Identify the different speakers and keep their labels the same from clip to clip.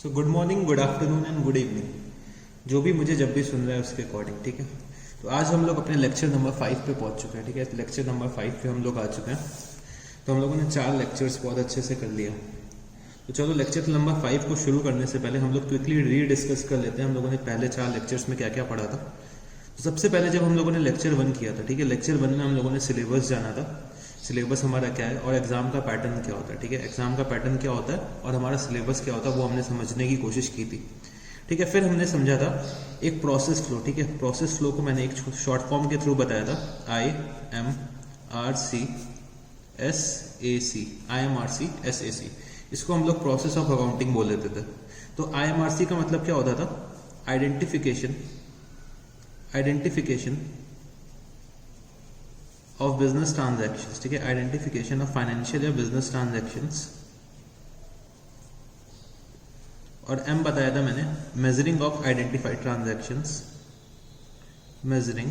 Speaker 1: So good morning, good afternoon and good evening, जो भी मुझे जब भी सुन रहा है उसके अकॉर्डिंग। ठीक है, तो आज हम लोग अपने लेक्चर नंबर 5 पे पहुंच चुके हैं। ठीक है, लेक्चर नंबर 5 पे हम लोग आ चुके हैं। तो हम लोगों ने 4 लेक्चर्स बहुत अच्छे से कर लिया। तो चलो लेक्चर नंबर 5 को शुरू करने से पहले हम लोग क्विकली रीडिस्कस कर लेते हैं हम लोगों ने पहले 4 लेक्चर्स में क्या क्या पढ़ा था। तो सबसे पहले जब हम लोगों ने लेक्चर 1 किया था, ठीक है, लेक्चर 1 में हम लोगों ने सिलेबस जाना था, सिलेबस हमारा क्या है और एग्जाम का पैटर्न क्या होता है। ठीक है, एग्जाम का पैटर्न क्या होता है और हमारा सिलेबस क्या होता है वो हमने समझने की कोशिश की थी। ठीक है, फिर हमने समझा था एक प्रोसेस फ्लो। ठीक है, प्रोसेस फ्लो को मैंने एक शॉर्ट फॉर्म के थ्रू बताया था, IMRC इसको हम लोग प्रोसेस ऑफ अकाउंटिंग बोल देते थे। तो IMRC का मतलब क्या होता था, आइडेंटिफिकेशन ऑफ बिजनेस ट्रांजैक्शंस। ठीक है, आइडेंटिफिकेशन ऑफ फाइनेंशियल या बिजनेस ट्रांजैक्शंस। और M बताया था मैंने measuring of identified transactions, measuring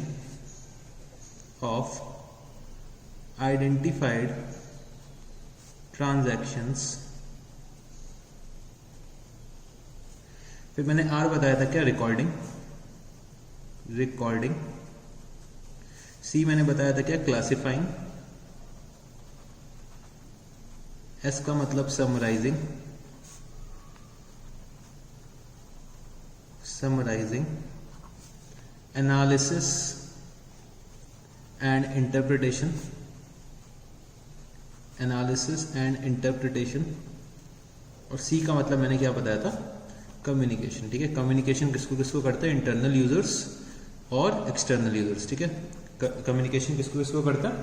Speaker 1: of identified transactions. फिर मैंने R बताया था क्या, रिकॉर्डिंग। C मैंने बताया था क्या, क्लासिफाइंग। S का मतलब समराइजिंग, एनालिसिस एंड इंटरप्रिटेशन, और C का मतलब मैंने क्या बताया था, कम्युनिकेशन। ठीक है, कम्युनिकेशन किसको किसको करते हैं, इंटरनल यूजर्स और एक्सटर्नल यूजर्स। ठीक है, कम्युनिकेशन किसको किसको करता है,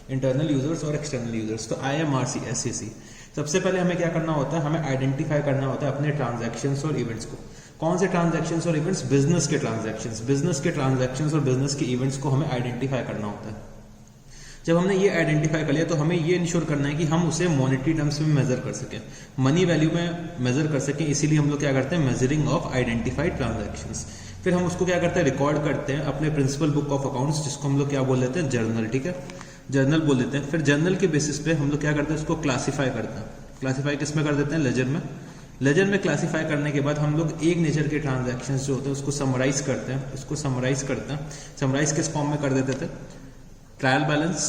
Speaker 1: इंटरनल यूजर्स और एक्सटर्नल यूजर्स। तो IMRC SAC, सबसे पहले हमें क्या करना होता है, हमें आइडेंटिफाई करना होता है अपने ट्रांजैक्शंस और इवेंट्स को। कौन से ट्रांजैक्शंस और इवेंट्स, बिजनेस के ट्रांजैक्शंस और बिजनेस के इवेंट्स को हमें आइडेंटिफाई करना होता है। जब हमने ये आइडेंटिफाई कर लिया तो हमें ये इंश्योर करना है कि हम उसे मॉनेटरी टर्म्स में मेजर कर सकें, मनी वैल्यू में मेजर कर सकें। इसीलिए हम लोग क्या करते हैं, मेजरिंग ऑफ आइडेंटिफाइड ट्रांजैक्शंस। फिर हम उसको क्या करते हैं, रिकॉर्ड करते हैं अपने प्रिंसिपल बुक ऑफ अकाउंट्स, जिसको हम लोग क्या बोल देते हैं, जर्नल। ठीक है, जर्नल बोल देते हैं। फिर जर्नल के बेसिस पे हम लोग क्या करते हैं, उसको क्लासीफाई करते हैं। क्लासीफाई किस में कर देते हैं, लेजर में। लेजर में क्लासीफाई करने के बाद हम लोग एक नेचर के ट्रांजैक्शंस जो होते हैं उसको समराइज करते हैं। समराइज किस फॉर्म में कर देते थे, ट्रायल बैलेंस।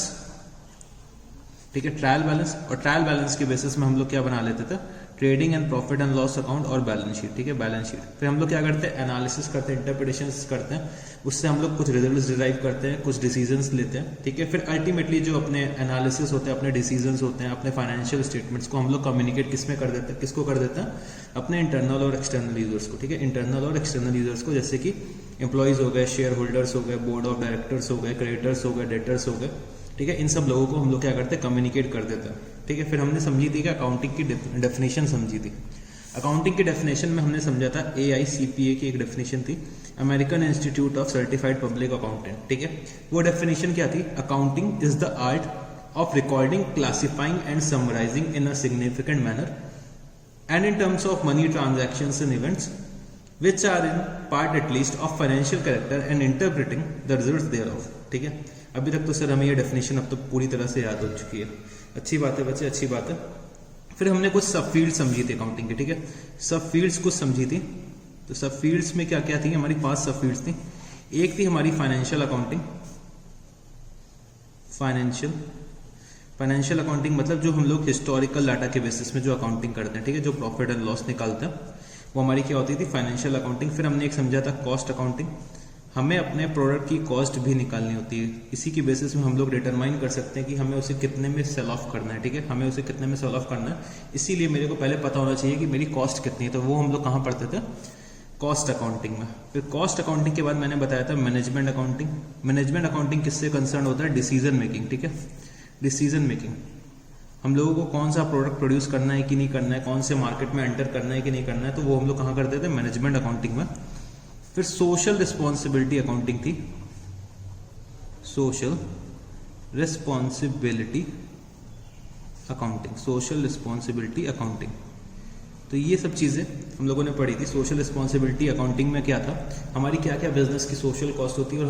Speaker 1: ठीक है, ट्रायल बैलेंस, और ट्रायल बैलेंस के बेसिस में हम लोग क्या बना लेते थे, trading and profit and loss account और बैलेंस शीट। ठीक है, बैलेंस शीट। फिर हम लोग क्या करते हैं, एनालिसिस करते हैं, इंटरप्रिटेशन करते हैं, उससे हम लोग कुछ रिजल्ट्स डिराइव करते हैं, कुछ डिसीजंस लेते हैं। ठीक है, फिर अल्टीमेटली जो अपने एनालिसिस होते हैं, अपने डिसीजंस होते हैं, अपने फाइनेंशियल स्टेटमेंट्स को हम लोग कम्युनिकेट किसमें कर देते हैं, किसको कर देते हैं, अपने इंटरनल और एक्सटर्नल यूजर्स को। ठीक है, इंटरनल और एक्सटर्नल यूजर्स को, जैसे कि एम्प्लॉइज हो गए, शेयर होल्डर्स हो गए, बोर्ड ऑफ डायरेक्टर्स हो गए, क्रेडिटर्स हो गए, डेटर्स हो गए। ठीक है, इन सब लोगों को हम लोग क्या करते हैं, कम्युनिकेट कर देते हैं। ठीक है, फिर हमने समझी थी कि अकाउंटिंग की डेफिनेशन समझी थी। अकाउंटिंग की डेफिनेशन में हमने समझा था AICPA की एक डेफिनेशन थी, American institute of certified public accountant. ठीक है, वो डेफिनेशन क्या थी, accounting is the art of recording, classifying and summarising in a significant manner and in terms of money transactions and events which are in part at least of financial character and interpreting the results thereof। ठीक है, अभी तक तो sir हमें ये definition अब तो पूरी तरह से याद हो चुकी है। अच्छी बात है बच्चे, अच्छी बात है। फिर हमने कुछ सब फील्ड समझी थी अकाउंटिंग की। ठीक है, सब फील्ड्स कुछ समझी थी। तो सब फील्ड्स में क्या क्या थी, हमारी 5 सब फील्ड्स थी। एक थी हमारी फाइनेंशियल अकाउंटिंग। फाइनेंशियल अकाउंटिंग मतलब जो हम लोग हिस्टोरिकल डाटा के बेसिस में जो अकाउंटिंग करते हैं, ठीक है, जो प्रॉफिट एंड लॉस निकालते हैं, वो हमारी क्या होती थी, फाइनेंशियल अकाउंटिंग। फिर हमने एक समझा था कॉस्ट अकाउंटिंग, हमें अपने प्रोडक्ट की कॉस्ट भी निकालनी होती है। इसी की बेसिस में हम लोग डिटरमाइन कर सकते हैं कि हमें उसे कितने में सेल ऑफ करना है। ठीक है, हमें उसे कितने में सेल ऑफ करना है, इसीलिए मेरे को पहले पता होना चाहिए कि मेरी कॉस्ट कितनी है। तो वो हम लोग कहाँ पढ़ते थे, कॉस्ट अकाउंटिंग में। फिर कॉस्ट अकाउंटिंग के बाद मैंने बताया था मैनेजमेंट अकाउंटिंग। मैनेजमेंट अकाउंटिंग किससे कंसर्न होता है, डिसीजन मेकिंग। ठीक है, डिसीजन मेकिंग, हम लोगों को कौन सा प्रोडक्ट प्रोड्यूस करना है कि नहीं करना है, कौन से मार्केट में एंटर करना है कि नहीं करना है, तो वो हम लोग कहाँ करते थे, मैनेजमेंट अकाउंटिंग में। फिर सोशल रिस्पॉन्सिबिलिटी अकाउंटिंग थी, सोशल रिस्पॉन्सिबिलिटी अकाउंटिंग। तो ये सब चीज़ें हम लोगों ने पढ़ी थी। सोशल रिस्पॉन्सिबिलिटी अकाउंटिंग में क्या था, हमारी क्या क्या बिजनेस की सोशल कॉस्ट होती है और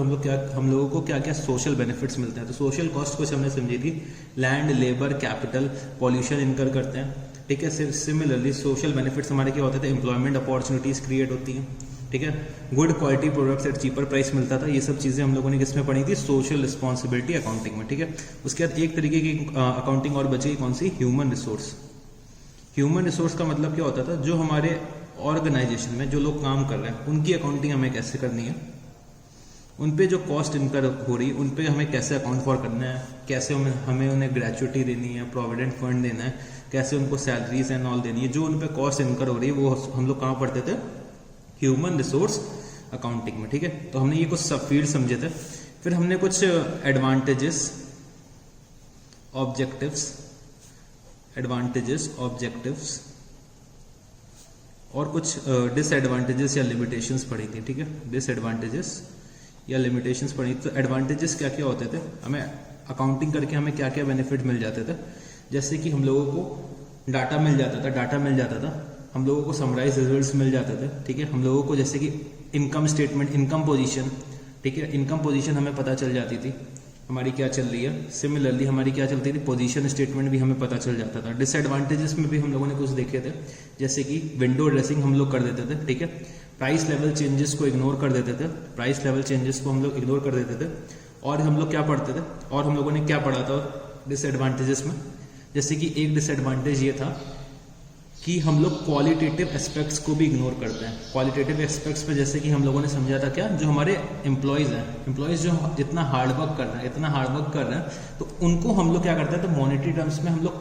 Speaker 1: हम लोगों को क्या क्या सोशल बेनिफिट्स मिलते हैं। तो सोशल कॉस्ट कुछ हमने समझी थी, लैंड, लेबर, कैपिटल, पॉल्यूशन इनकर करते हैं। ठीक है। सिमिलरली सोशल बेनिफिट्स हमारे क्या होते थे, एम्प्लॉयमेंट अपॉर्चुनिटीज क्रिएट होती हैं, ठीक है, good quality products at cheaper price मिलता था। ये सब चीज़ें हम लोगों ने किस में पढ़ी थी, सोशल रिस्पॉन्सिबिलिटी अकाउंटिंग में, ठीक है। उसके बाद एक तरीके की अकाउंटिंग और बची, कौन सी, ह्यूमन रिसोर्स। ह्यूमन रिसोर्स का मतलब क्या होता था, जो हमारे ऑर्गेनाइजेशन में जो लोग काम कर रहे हैं उनकी अकाउंटिंग हमें कैसे करनी है, उन पे जो कॉस्ट इनकर हो रही है उन पे हमें कैसे अकाउंट फॉर करना है, कैसे हमें उन्हें ग्रेचुइटी देनी है, प्रोविडेंट फंड देना है, कैसे उनको सैलरीज एंड ऑल देनी है, जो उन पे कॉस्ट इनकर हो रही है वो हम लोग कहाँ पढ़ते थे, ह्यूमन रिसोर्स अकाउंटिंग में, ठीक है। तो हमने ये कुछ सब फील्ड समझे थे। फिर हमने कुछ एडवांटेजेस ऑब्जेक्टिव्स और कुछ डिसएडवांटेजेस या लिमिटेशंस पढ़ी थी, ठीक है। डिसएडवांटेजेस या लिमिटेशंस पढ़ी। तो एडवांटेजेस क्या क्या होते थे, हमें अकाउंटिंग करके हमें क्या क्या बेनिफिट मिल जाते थे, जैसे कि हम लोगों को डाटा मिल जाता था, हम लोगों को समराइज रिजल्ट्स मिल जाते थे, ठीक है। हम लोगों को जैसे कि इनकम स्टेटमेंट, इनकम पोजीशन, ठीक है, इनकम पोजीशन हमें पता चल जाती थी हमारी क्या चल रही है। सिमिलरली हमारी क्या चलती थी, पोजीशन स्टेटमेंट भी हमें पता चल जाता था। डिसएडवांटेजेस में भी हम लोगों ने कुछ देखे थे, जैसे कि विंडो ड्रेसिंग हम लोग कर देते थे, ठीक है, प्राइस लेवल चेंजेस को इग्नोर कर देते थे, और हम लोग क्या पढ़ते थे, और हम लोगों ने क्या पढ़ा था डिसएडवांटेजेस में, जैसे कि एक डिसएडवांटेज ये था कि हम लोग क्वालिटेटिव एस्पेक्ट्स को भी इग्नोर करते हैं। क्वालिटेटिव एस्पेक्ट्स पे जैसे कि हम लोगों ने समझा था क्या, जो हमारे एम्प्लॉयज़ जो जितना हार्डवर्क कर रहे हैं तो उनको हम लोग क्या करते थे, तो मॉनेटरी टर्म्स में हम लोग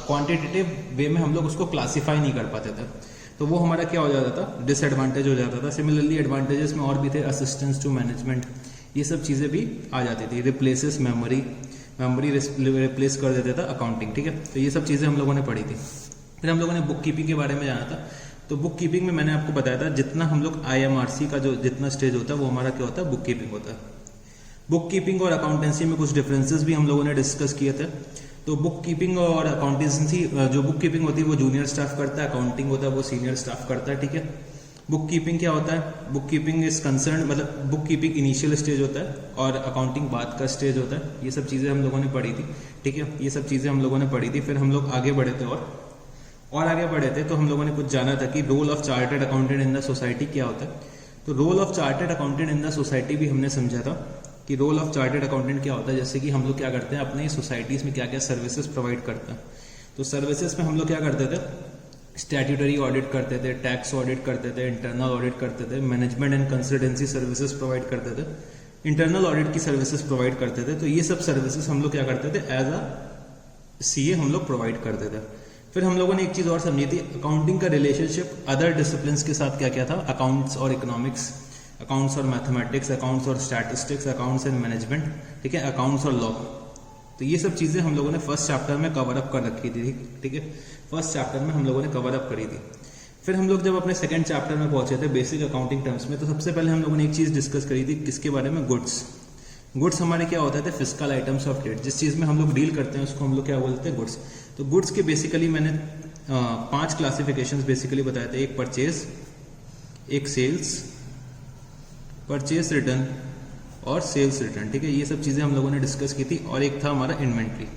Speaker 1: क्वांटिटेटिव वे में हम लोग उसको क्लासीफाई नहीं कर पाते थे, तो वो हमारा क्या हो जाता था, डिसएडवांटेज हो जाता था। सिमिलरली एडवांटेजेस में और भी थे, असिस्टेंस टू मैनेजमेंट, ये सब चीज़ें भी आ जाती थी। रिप्लेसेस मेमोरी रिप्लेस कर देते था अकाउंटिंग, ठीक है। तो ये सब चीज़ें हम लोगों ने पढ़ी थी। फिर हम लोगों ने बुक कीपिंग के बारे में जाना था। तो बुक कीपिंग में मैंने आपको बताया था, जितना हम लोग IMRC का जो जितना स्टेज होता है वो हमारा क्या होता है, बुक कीपिंग होता है। बुक कीपिंग और अकाउंटेंसी में कुछ डिफरेंसेस भी हम लोगों ने डिस्कस किए थे। तो बुक कीपिंग और अकाउंटेंसी, जो बुक कीपिंग होती है वो जूनियर स्टाफ करता है, अकाउंटिंग होता है वो सीनियर स्टाफ करता है, ठीक है। बुक कीपिंग क्या होता है, बुक कीपिंग इज कंसर्न, मतलब बुक कीपिंग इनिशियल स्टेज होता है और अकाउंटिंग बाद का स्टेज होता है। ये सब चीज़ें हम लोगों ने पढ़ी थी, ठीक है, ये सब चीज़ें हम लोगों ने पढ़ी थी। फिर हम लोग आगे बढ़े थे और आगे बढ़े थे तो हम लोगों ने कुछ जाना था कि role of chartered accountant in the society क्या होता है। तो role of chartered accountant in the society भी हमने समझा था कि रोल ऑफ चार्टर्ड अकाउंटेंट क्या होता है। जैसे कि हम लोग क्या करते हैं, अपने सोसाइटीज़ में क्या क्या सर्विसेज प्रोवाइड करते हैं। तो सर्विसेज में हम लोग क्या करते थे, स्टैट्यूटरी ऑडिट करते थे, टैक्स ऑडिट करते थे, इंटरनल ऑडिट करते थे, management and consultancy services provide करते थे, इंटरनल ऑडिट की सर्विसेज प्रोवाइड करते थे। तो ये सब सर्विसेज हम लोग क्या करते थे, एज अ CA हम लोग प्रोवाइड करते थे। फिर हम लोगों ने एक चीज़ और समझी थी, अकाउंटिंग का रिलेशनशिप अदर डिसिप्लिन के साथ क्या क्या था, अकाउंट्स और इकोनॉमिक्स, अकाउंट्स और मैथमेटिक्स, अकाउंट्स और स्टैटिस्टिक्स, अकाउंट्स एंड मैनेजमेंट, ठीक है, अकाउंट्स और लॉ। तो ये सब चीज़ें हम लोगों ने फर्स्ट चैप्टर में कवर अप कर रखी थी, ठीक है, फर्स्ट चैप्टर में हम लोगों ने कवर अप करी थी। फिर हम लोग जब अपने सेकंड चैप्टर में पहुंचे थे, बेसिक अकाउंटिंग टर्म्स में, तो सबसे पहले हम लोगों ने एक चीज़ डिस्कस करी थी, किसके बारे में, गुड्स हमारे क्या होता है, फिजिकल आइटम्स ऑफ ट्रेड, जिस चीज़ में हम लोग डील करते हैं उसको हम लोग क्या बोलते हैं, गुड्स। तो गुड्स के बेसिकली मैंने 5 क्लासिफिकेशंस बेसिकली बताए थे, एक परचेज, एक सेल्स, परचेज रिटर्न और सेल्स रिटर्न, ठीक है, ये सब चीज़ें हम लोगों ने डिस्कस की थी। और एक था हमारा इन्वेंट्री।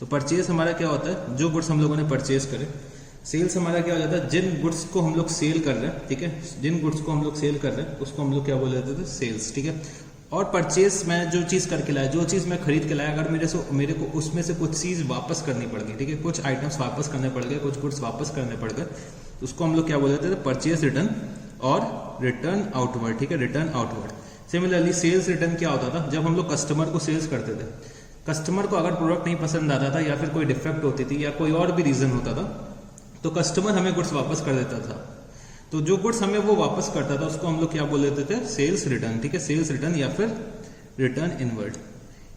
Speaker 1: तो परचेज हमारा क्या होता है, जो गुड्स हम लोगों ने परचेज करे। सेल्स हमारा क्या हो जाता है, जिन गुड्स को हम लोग सेल कर रहे हैं, ठीक है, जिन गुड्स को हम लोग सेल कर रहे हैं उसको हम लोग क्या बोल देते थे, सेल्स, ठीक है। और परचेज में जो चीज़ करके लाया, जो चीज़ मैं खरीद के लाया, अगर मेरे को उसमें से कुछ चीज़ वापस करनी पड़ गई, ठीक है, कुछ आइटम्स वापस करने पड़ गए, कुछ गुड्स वापस करने पड़ गए, तो उसको हम लोग क्या बोल देते थे, परचेज रिटर्न और रिटर्न आउटवर्ड, ठीक है, return outward. Similarly sales return क्या होता था, जब हम लोग कस्टमर को सेल्स करते थे, कस्टमर को अगर प्रोडक्ट नहीं पसंद आता था या फिर कोई डिफेक्ट होती थी या कोई और भी रीज़न होता था, तो कस्टमर हमें गुड्स वापस कर देता था। तो जो गुड्स हमें वो वापस करता था उसको हम लोग क्या बोल देते थे, सेल्स रिटर्न, ठीक है, सेल्स रिटर्न या फिर रिटर्न इनवर्ड।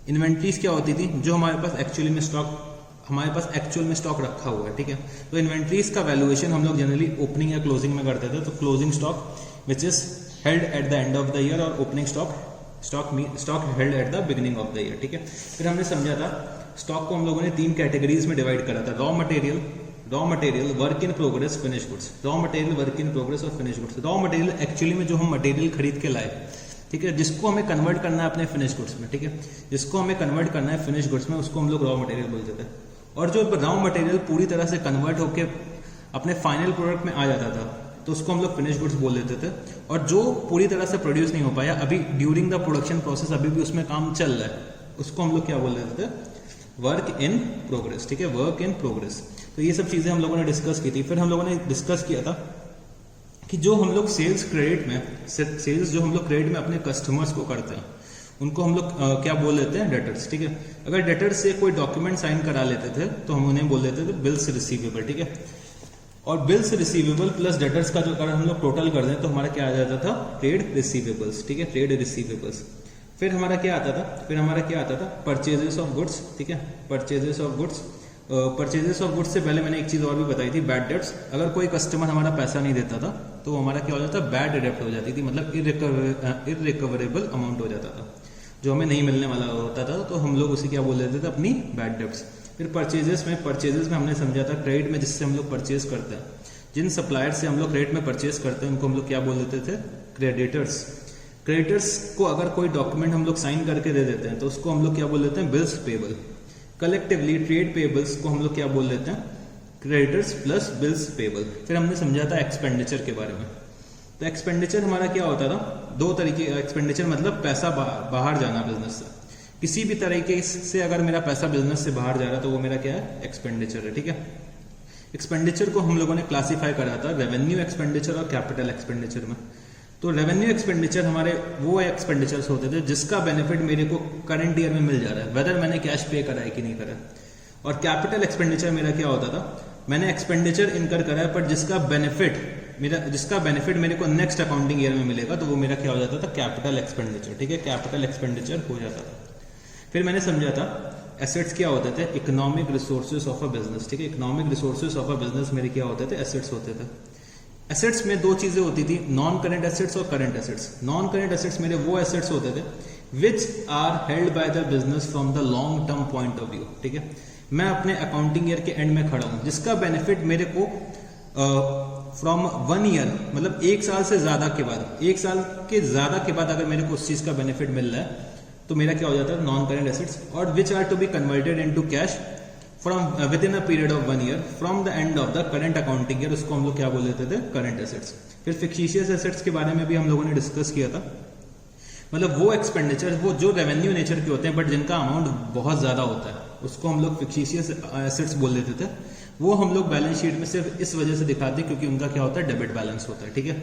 Speaker 1: इन्वेंट्रीज क्या होती थी, जो हमारे पास एक्चुअल में स्टॉक रखा हुआ है, ठीक है। तो इन्वेंट्रीज का वैल्यूएशन हम लोग जनरली ओपनिंग या क्लोजिंग में करते थे। तो closing stock which is held at the end of the year और opening stock held at the beginning of the year, ठीक है। फिर हमने समझा था स्टॉक को हम लोगों ने 3 कैटेगरीज में डिवाइड करा था, raw material, work in progress, finish goods. Raw material, work in progress और finish goods. Raw material actually में जो हम मटेरियल खरीद के लाए, ठीक है, जिसको हमें कन्वर्ट करना है अपने फिनिश गुड्स में, ठीक है, जिसको हमें कन्वर्ट करना है फिनिश गुड्स में, उसको हम लोग रॉ मटेरियल बोलते थे। और जो रॉ मटेरियल पूरी तरह से कन्वर्ट होके अपने फाइनल प्रोडक्ट में आ जाता था तो उसको हम लोग फिनिश गुड्स बोल देते थे। और जो पूरी तरह से प्रोड्यूस नहीं हो पाया, अभी ड्यूरिंग द प्रोडक्शन प्रोसेस अभी भी उसमें काम चल रहा है, उसको हम लोग क्या बोल देते थे, वर्क इन प्रोग्रेस। ठीक है, वर्क इन प्रोग्रेस। तो ये सब चीजें हम लोगों ने डिस्कस की थी। फिर हम लोगों ने डिस्कस किया था कि जो हम लोग सेल्स जो हम लोग क्रेडिट में अपने कस्टमर्स को करते हैं उनको हम लोग क्या बोल देते हैं, डेटर्स। ठीक है, अगर डेटर्स से कोई डॉक्यूमेंट साइन करा लेते थे तो हम उन्हें बोल देते थे बिल्स रिसीवेबल। ठीक है, और बिल्स रिसीवेबल प्लस डेटर्स का जो अगर हम लोग टोटल कर दें तो हमारा क्या आ जाता था, ट्रेड रिसीवेबल्स। ठीक है, ट्रेड रिसीवेबल्स। फिर हमारा क्या आता था, परचेजेस ऑफ गुड्स। ठीक है, purchases of goods. Purchases of goods से पहले मैंने एक चीज और भी बताई थी, बैड डेब्ट्स। अगर कोई कस्टमर हमारा पैसा नहीं देता था तो हमारा क्या हो जाता, बैड डेब्ट हो जाती थी, मतलब इररिकवरेबल अमाउंट हो जाता था, जो हमें नहीं मिलने वाला होता था, तो हम लोग उसे क्या बोल देते थे, अपनी बैड डेब्ट्स। फिर परचेजेस में हमने समझा था क्रेडिट में जिससे हम लोग परचेज करते हैं, जिन सप्लायर से हम लोग क्रेडिट में परचेज करते हैं उनको हम लोग क्या बोल देते थे, क्रेडिटर्स। क्रेडिटर्स को अगर कोई डॉक्यूमेंट हम लोग साइन करके दे देते हैं तो उसको हम लोग क्या बोल देते हैं, bills payable. Collectively trade payables को हम लोग क्या बोल देते हैं, क्रेडिटर्स प्लस बिल्स पेबल। फिर हमने समझा था एक्सपेंडिचर के बारे में। तो एक्सपेंडिचर हमारा क्या होता था, दो तरीके। एक्सपेंडिचर मतलब पैसा बाहर जाना बिजनेस से, किसी भी तरीके से अगर मेरा पैसा बिजनेस से बाहर जा रहा है तो वो मेरा क्या है, एक्सपेंडिचर है। ठीक है, एक्सपेंडिचर को हम लोगों ने क्लासीफाई करा था रेवेन्यू एक्सपेंडिचर और कैपिटल एक्सपेंडिचर में। तो रेवेन्यू एक्सपेंडिचर हमारे वो एक्सपेंडिचर्स होते थे जिसका बेनिफिट मेरे को करंट ईयर में मिल जा रहा है, वेदर मैंने कैश पे करा है कि नहीं करा है। और कैपिटल एक्सपेंडिचर मेरा क्या होता था, मैंने एक्सपेंडिचर इनकर करा है पर जिसका बेनिफिट मेरे को नेक्स्ट अकाउंटिंग ईयर में मिलेगा, तो वो मेरा क्या हो जाता था, कैपिटल एक्सपेंडिचर। ठीक है, कैपिटल एक्सपेंडिचर हो जाता था। फिर मैंने समझा था एसेट्स क्या होते थे, economic resources of a business. ठीक है, economic resources of a business मेरे क्या होते थे, एसेट्स होते थे। एसेट्स में दो चीजें होती थी, नॉन करंट एसेट्स और current assets. Non current assets मेरे वो एसेट्स होते थे which are held by the business from the long term point of view. ठीक है, मैं अपने अकाउंटिंग ईयर के एंड में खड़ा हूं, जिसका बेनिफिट मेरे को फ्रॉम 1 ईयर, मतलब 1 साल से ज्यादा के बाद, 1 साल के ज्यादा के बाद अगर मेरे को उस चीज का बेनिफिट मिल रहा है तो मेरा क्या हो जाता है, नॉन करंट एसेट्स। और which are to be converted into cash from within a period of 1 year from the end of the current accounting year, उसको हम लोग क्या बोल देते थे, करंट एसेट्स। फिर फिक्टिशियस एसेट्स के बारे में भी हम लोगों ने डिस्कस किया था, मतलब वो एक्सपेंडिचर वो जो रेवेन्यू नेचर के होते हैं बट जिनका अमाउंट बहुत ज्यादा होता है, उसको हम लोग फिक्टिशियस एसेट्स बोल देते थे। वो हम लोग बैलेंस शीट में सिर्फ इस वजह से दिखाते क्योंकि उनका क्या होता है, डेबिट बैलेंस होता है। ठीक है,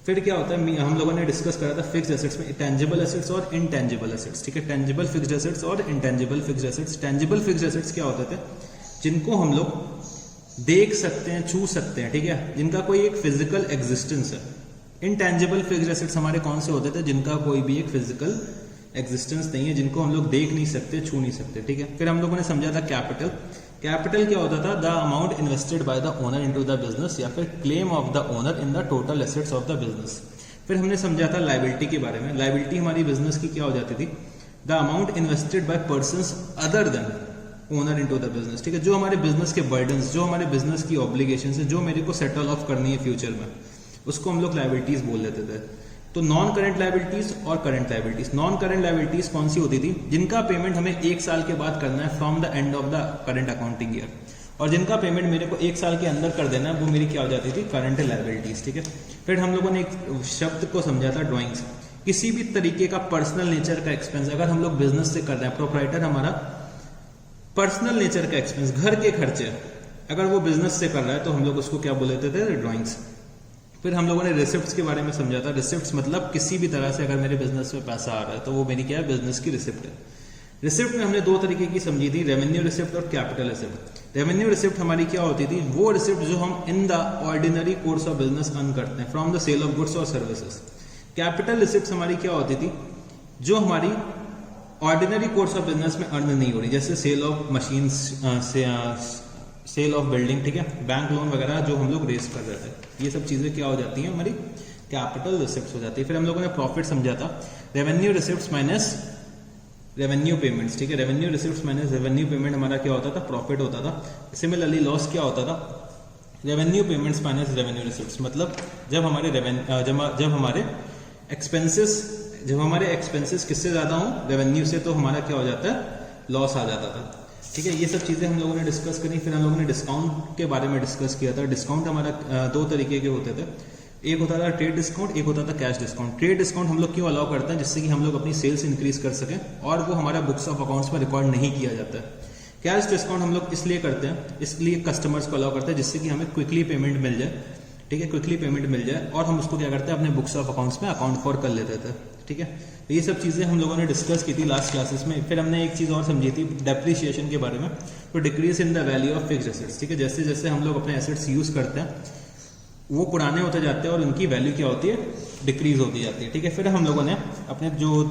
Speaker 1: फिर क्या होता है, हम लोगों ने डिस्कस करा था फिक्स्ड एसेट्स में टेंजिबल एसेट्स और इनटेंजिबल एसेट्स। ठीक है, टेंजिबल फिक्स्ड एसेट्स और intangible fixed assets. Tangible fixed assets क्या होते थे, जिनको हम लोग देख सकते हैं, छू सकते हैं। ठीक है, जिनका कोई एक फिजिकल एग्जिस्टेंस है। इनटेंजिबल फिक्स्ड एसेट्स हमारे कौन से होते थे, जिनका कोई भी एक फिजिकल एग्जिस्टेंस नहीं है, जिनको हम लोग देख नहीं सकते, छू नहीं सकते। ठीक है, फिर हम लोगों ने समझा था कैपिटल। कैपिटल क्या होता था, the amount invested by the owner into the business या फिर claim of the owner in the total assets of the business. फिर हमने समझा था लायबिलिटी के बारे में। लायबिलिटी हमारी बिजनेस की क्या हो जाती थी, the amount invested bye persons other than owner into the business. ठीक है, जो हमारे बिजनेस के बर्डन्स, जो हमारे बिजनेस की ऑब्लिगेशन है, जो मेरे को सेटल ऑफ करनी है फ्यूचर में, उसको हम लोग लायबिलिटीज बोल देते थे। तो नॉन करंट लायबिलिटीज और current liabilities. Non current liabilities कौन सी होती थी, जिनका पेमेंट हमें 1 साल के बाद करना है from the end of the current accounting year, और जिनका पेमेंट मेरे को 1 साल के अंदर कर देना है, वो मेरी क्या हो जाती थी, करंट लायबिलिटीज। ठीक है, फिर हम लोगों ने एक शब्द को समझा था, ड्रॉइंग्स। किसी भी तरीके का पर्सनल नेचर का एक्सपेंस अगर हम लोग बिजनेस से कर रहे हैं, प्रोप्राइटर हमारा पर्सनल नेचर का एक्सपेंस, घर के खर्चे अगर वो बिजनेस से कर रहा है तो हम लोग उसको क्या बोल देते थे, ड्रॉइंग्स। फिर हम लोगों ने रिसिप्ट्स के बारे में समझा था। रिसिप्ट्स मतलब किसी भी तरह से अगर मेरे बिजनेस में पैसा आ रहा है तो वो मेरी क्या है, बिजनेस की रिसिप्ट है। रिसिप्ट में हमने 2 तरीके की समझी थी, रेवेन्यू रिसिप्ट और कैपिटल रिसिप्ट। रेवेन्यू रिसिप्ट हमारी क्या होती थी, वो रिसिप्ट जो हम in the ordinary course of business earn करते हैं from the sale of goods और सर्विसेज। कैपिटल रिसिप्ट हमारी क्या होती थी, जो हमारी ऑर्डिनरी कोर्स ऑफ बिजनेस में अर्न नहीं हो रही, जैसे sale of machine, sale of building. ठीक है, बैंक लोन वगैरह जो हम लोग रेस कर रहे थे, ये सब चीजें क्या हो जाती हैं, हमारी कैपिटल रिसिप्ट्स हो जाती है। फिर हम लोगों ने प्रॉफिट समझा था, revenue receipts minus revenue payments. ठीक है, revenue receipts minus revenue payment हमारा क्या होता था, प्रॉफिट होता था। सिमिलरली लॉस क्या होता था, revenue payments minus revenue receipts. मतलब जब हमारे एक्सपेंसेस किससे ज्यादा हो, रेवेन्यू से, तो हमारा क्या हो जाता है, लॉस आ जाता था। ठीक है, ये सब चीज़ें हम लोगों ने डिस्कस करी। फिर हम लोगों ने डिस्काउंट के बारे में डिस्कस किया था। डिस्काउंट हमारा दो तरीके के होते थे, एक होता था ट्रेड डिस्काउंट, एक होता था कैश डिस्काउंट। ट्रेड डिस्काउंट हम लोग क्यों अलाउ करते हैं, जिससे कि हम लोग अपनी सेल्स इंक्रीज कर सकें और वो हमारा बुक्स ऑफ अकाउंट्स में रिकॉर्ड नहीं किया जाता है। कैश डिस्काउंट हम लोग इसलिए करते हैं, इसलिए कस्टमर्स को अलाउ करते हैं जिससे कि हमें क्विकली पेमेंट मिल जाए। ठीक है, क्विकली पेमेंट मिल जाए और हम उसको क्या करते हैं, अपने बुक्स ऑफ अकाउंट्स में अकाउंट फॉर कर लेते थे। ठीक है, तो ये सब चीज़ें हम लोगों ने डिस्कस की थी लास्ट क्लासेस में। फिर हमने एक चीज़ और समझी थी डेप्रिसिएशन के बारे में, तो decrease in the value of fixed assets. ठीक है, जैसे जैसे हम लोग अपने एसेट्स यूज करते हैं वो पुराने होते जाते हैं और उनकी वैल्यू क्या होती है, डिक्रीज होती जाती है। ठीक है, फिर हम लोगों ने अपने जो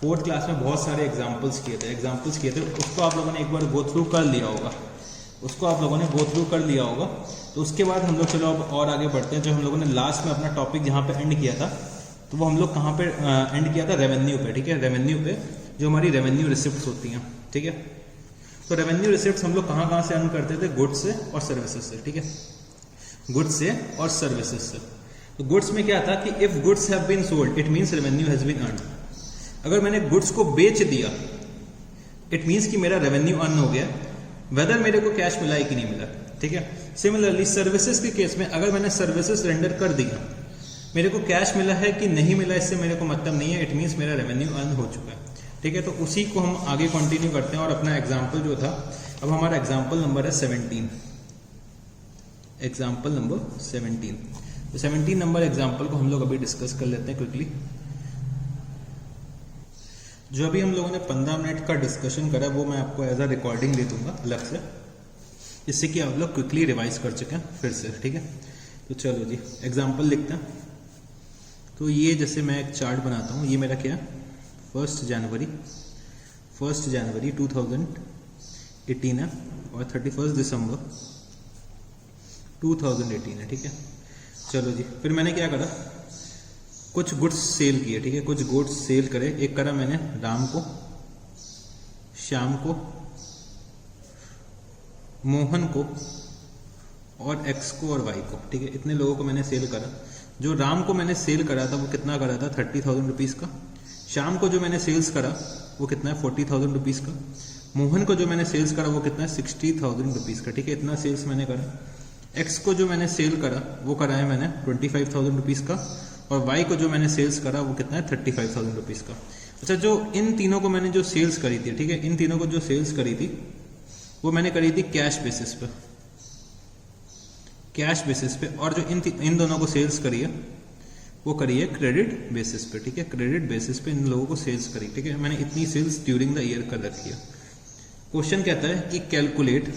Speaker 1: फोर्थ क्लास में बहुत सारे एग्जाम्पल्स किए थे। उसको आप लोगों ने एक बार गो थ्रू कर लिया होगा। तो उसके बाद हम लोग चलो अब और आगे बढ़ते हैं। जो हम लोगों ने लास्ट में अपना टॉपिक जहाँ पे एंड किया था, तो वो हम लोग कहाँ पे एंड किया था, रेवेन्यू पे। ठीक है, रेवेन्यू पे जो हमारी रेवेन्यू रिसिप्ट्स होती हैं। ठीक है, तो रेवेन्यू रिसिप्ट्स हम लोग कहाँ से अर्न करते थे, गुड्स से और सर्विसेज से। ठीक है, गुड्स से और सर्विसेज से। तो गुड्स में क्या था कि if goods have been sold it means revenue has been earn. अगर मैंने गुड्स को बेच दिया इट मींस कि मेरा रेवेन्यू अर्न हो गया, वेदर मेरे को कैश मिला है कि नहीं मिला। ठीक है, सिमिलरली सर्विसेज के केस में अगर मैंने सर्विसेज रेंडर कर दिया, मेरे को कैश मिला है कि नहीं मिला इससे मेरे को मतलब नहीं है, इट मींस मेरा रेवेन्यू अर्न हो चुका है। ठीक है, तो उसी को हम आगे कंटिन्यू करते हैं और अपना एग्जाम्पल जो था, अब हमारा एग्जाम्पल नंबर है 17। Example number 17। तो 17 नंबर एग्जाम्पल को हम लोग अभी डिस्कस कर लेते हैं क्विकली। जो अभी हम लोगों ने 15 मिनट का डिस्कशन करा वो मैं आपको एज अ रिकॉर्डिंग दे दूंगा अलग से, जिससे कि आप लोग क्विकली रिवाइज कर चुके हैं फिर से। ठीक है, तो चलो जी एग्जाम्पल लिखते हैं। तो ये जैसे मैं एक चार्ट बनाता हूँ, ये मेरा क्या है, 1 जनवरी 2018 है और 31 दिसंबर 2018 है। ठीक है, चलो जी फिर मैंने क्या करा, कुछ गुड्स सेल किए। ठीक है, कुछ गुड्स सेल करे। एक करा मैंने राम को, श्याम को, मोहन को और एक्स को और वाई को। ठीक है, इतने लोगों को मैंने सेल करा। जो राम को मैंने सेल करा था वो कितना करा था, 30,000 रुपीज़ का। श्याम को जो मैंने सेल्स करा वो कितना है, 40,000 रुपीज़ का। मोहन को जो मैंने सेल्स करा वो कितना है, 60,000 रुपीज़ का। ठीक है, इतना सेल्स मैंने करा। एक्स को जो मैंने सेल करा वो करा है मैंने 25,000 रुपीज़ का, और वाई को जो मैंने सेल्स करा वो कितना है, 35,000 रुपीज़ का। अच्छा, जो इन तीनों को मैंने जो सेल्स करी थी, ठीक है, इन तीनों को जो सेल्स करी थी वो मैंने करी थी कैश बेसिस पे, और जो इन दोनों को सेल्स करी है वो करी है क्रेडिट बेसिस पे। ठीक है, क्रेडिट बेसिस पे इन लोगों को सेल्स करी। ठीक है, मैंने इतनी सेल्स ड्यूरिंग द ईयर कर रखी है। क्वेश्चन कहता है कि calculate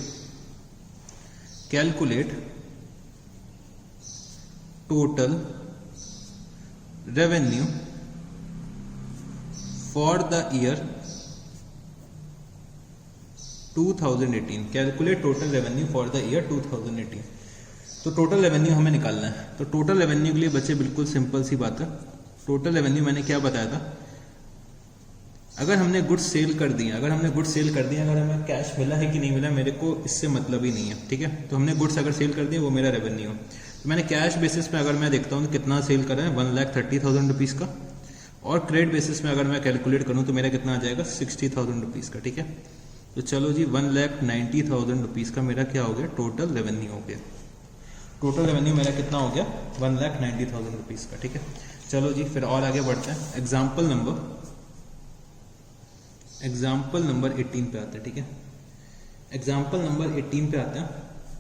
Speaker 1: total revenue for the year 2018। Calculate total revenue for the year 2018। तो टोटल रेवेन्यू हमें निकालना है। तो टोटल रेवेन्यू के लिए बच्चे बिल्कुल सिंपल सी बात है। टोटल रेवेन्यू मैंने क्या बताया था, अगर हमने गुड्स सेल कर दिया, अगर हमें कैश मिला है कि नहीं मिला मेरे को इससे मतलब ही नहीं है। ठीक है, तो हमने गुड्स अगर सेल कर दिए वो मेरा रेवेन्यू है। तो मैंने कैश बेसिस पे अगर मैं देखता हूँ तो कितना सेल करा है, 1,30,000 रुपीज़ का, और क्रेडिट बेसिस में अगर मैं कैलकुलेट करूँ तो मेरा कितना आ जाएगा, 60,000 रुपीज़ का। ठीक है, तो चलो जी 1,90,000 रुपीज़ का मेरा क्या हो गया, टोटल रेवेन्यू हो गया। टोटल रेवेन्यू मेरा कितना हो गया, 1,90,000 रुपीज़ का। ठीक है, चलो जी फिर और आगे बढ़ते हैं। एग्जाम्पल नंबर 18 पे आते हैं। ठीक है, एग्जाम्पल नंबर 18 पे आते हैं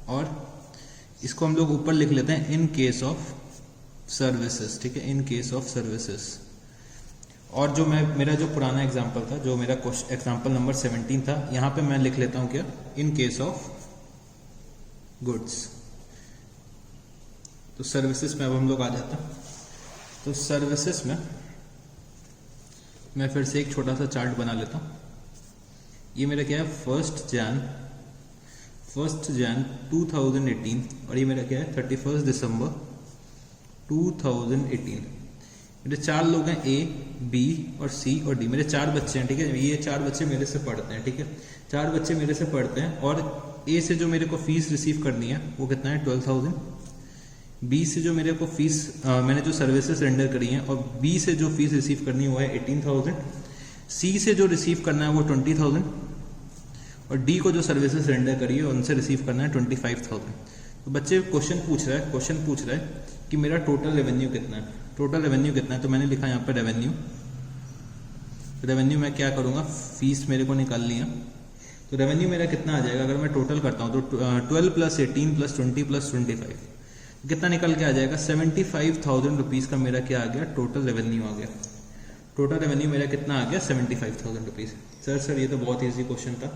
Speaker 1: और इसको हम लोग ऊपर लिख लेते हैं इन केस ऑफ सर्विसेज। ठीक है, इन केस ऑफ सर्विसेज। और जो मेरा जो पुराना एग्जाम्पल था, जो मेरा एग्जाम्पल नंबर 17 था, यहाँ पे मैं लिख लेता हूँ क्या, इन केस ऑफ गुड्स। तो सर्विसेज में अब हम लोग आ जाते हैं। तो सर्विसेज में मैं फिर से एक छोटा सा चार्ट बना लेता हूँ। ये मेरा क्या है, 1 जैन 2018, और ये मेरा क्या है 31 दिसंबर 2018। मेरे 4 लोग हैं, ए, बी और सी और डी। मेरे 4 बच्चे हैं। ठीक है, ये 4 बच्चे मेरे से पढ़ते हैं। ठीक है, 4 बच्चे मेरे से पढ़ते हैं, और ए से जो मेरे को फीस रिसीव करनी है वो कितना है, 12,000। बी से जो मेरे को फीस मैंने जो सर्विसेज रेंडर करी हैं, और बी से जो फीस रिसीव करनी है वो है 18,000। सी से जो रिसीव करना है वो 20,000 और डी को जो सर्विसेज रेंडर करी है उनसे रिसीव करना है 25,000। तो बच्चे क्वेश्चन पूछ रहा है कि मेरा टोटल रेवेन्यू कितना है, टोटल रेवेन्यू कितना है। तो मैंने लिखा यहाँ पर रेवेन्यू मैं क्या करूँगा, फीस मेरे को निकालनी है। तो रेवेन्यू मेरा कितना आ जाएगा अगर मैं टोटल करता हूँ तो 12 + 18 + 20 + 25 कितना निकल के आ जाएगा 75,000 रुपीज़ का मेरा क्या आ गया, टोटल रेवेन्यू आ गया। टोटल रेवेन्यू मेरा कितना आ गया 75,000 रुपीज़। सर ये तो बहुत ईजी क्वेश्चन था,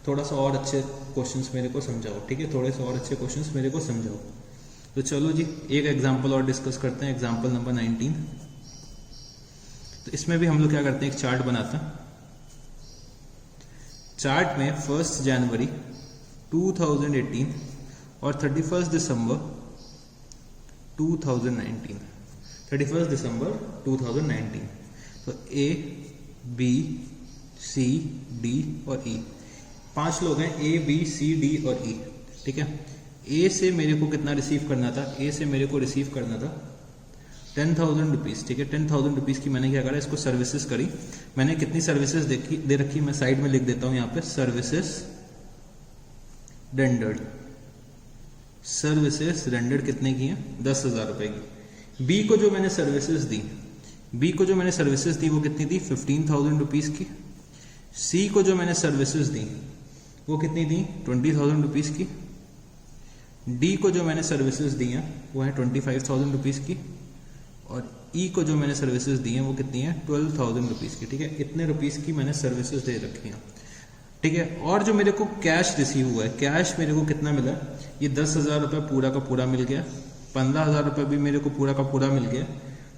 Speaker 1: थोड़ा सा और अच्छे क्वेश्चंस मेरे को समझाओ, ठीक है, थोड़े से और अच्छे क्वेश्चंस मेरे को समझाओ। तो चलो जी एक एग्जांपल और डिस्कस करते हैं, एग्जांपल नंबर 19। तो इसमें भी हम लोग क्या करते हैं, एक चार्ट बनाते हैं। चार्ट में 1 जनवरी 2018 और 31 दिसंबर 2019, 31 दिसंबर 2019। तो A, B, C, D और E, 5 लोग हैं, A, B, C, D और E, ठीक है। A से मेरे को कितना रिसीव करना था, A से मेरे को रिसीव करना था 10,000 रुपीज़, ठीक है। 10,000 रुपीज़ की मैंने क्या करा, इसको सर्विसेज करी। मैंने कितनी सर्विसेज दे रखी, मैं साइड में लिख देता हूँ यहाँ पे, सर्विसेज रेंडर्ड। सर्विसेज रेंडर्ड कितने की हैं, 10,000 रुपये की। B को जो मैंने सर्विसेज दी, वो कितनी थी, 15,000 रुपीज़ की। C को जो मैंने सर्विसेज दी वो कितनी दी, 20,000 रुपीज़ की। D को जो मैंने सर्विसेज दी हैं वो है 25,000 रुपीज़ की। और E को जो मैंने सर्विसेज दी हैं वो कितनी है, 12,000 रुपीज़ की, ठीक है। इतने रुपीज़ की मैंने सर्विसेज दे रखी हैं, ठीक है। और जो मेरे को कैश रिसीव हुआ है, कैश मेरे को कितना मिला, ये 10,000 रुपये पूरा का पूरा मिल गया, 15,000 रुपये भी मेरे को पूरा का पूरा मिल गया,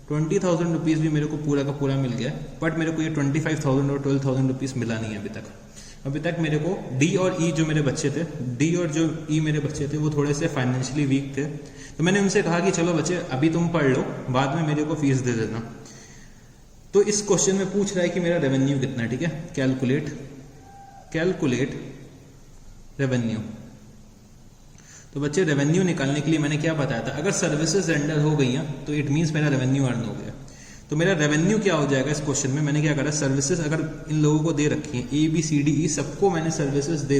Speaker 1: 20,000 रुपीज़ भी मेरे को पूरा का पूरा मिल गया। बट मेरे को ये 25,000 और 12,000 रुपीज़ मिला नहीं है अभी तक मेरे को। डी और ई जो मेरे बच्चे थे, डी और जो ई मेरे बच्चे थे वो थोड़े से फाइनेंशियली वीक थे। तो मैंने उनसे कहा कि चलो बच्चे अभी तुम पढ़ लो, बाद में मेरे को फीस दे देना। तो इस क्वेश्चन में पूछ रहा है कि मेरा रेवेन्यू कितना है, ठीक है। Calculate revenue. तो बच्चे रेवेन्यू निकालने के लिए मैंने क्या बताया था, अगर सर्विसेज रेंडर हो गई हैं तो इट मीन्स मेरा रेवेन्यू अर्न हो गया। तो मेरा रेवेन्यू क्या हो जाएगा इस क्वेश्चन में, मैंने क्या करा, सर्विसेज अगर इन लोगों को दे रखी हैं, A, B, C, D, E, सबको मैंने सर्विसेज दे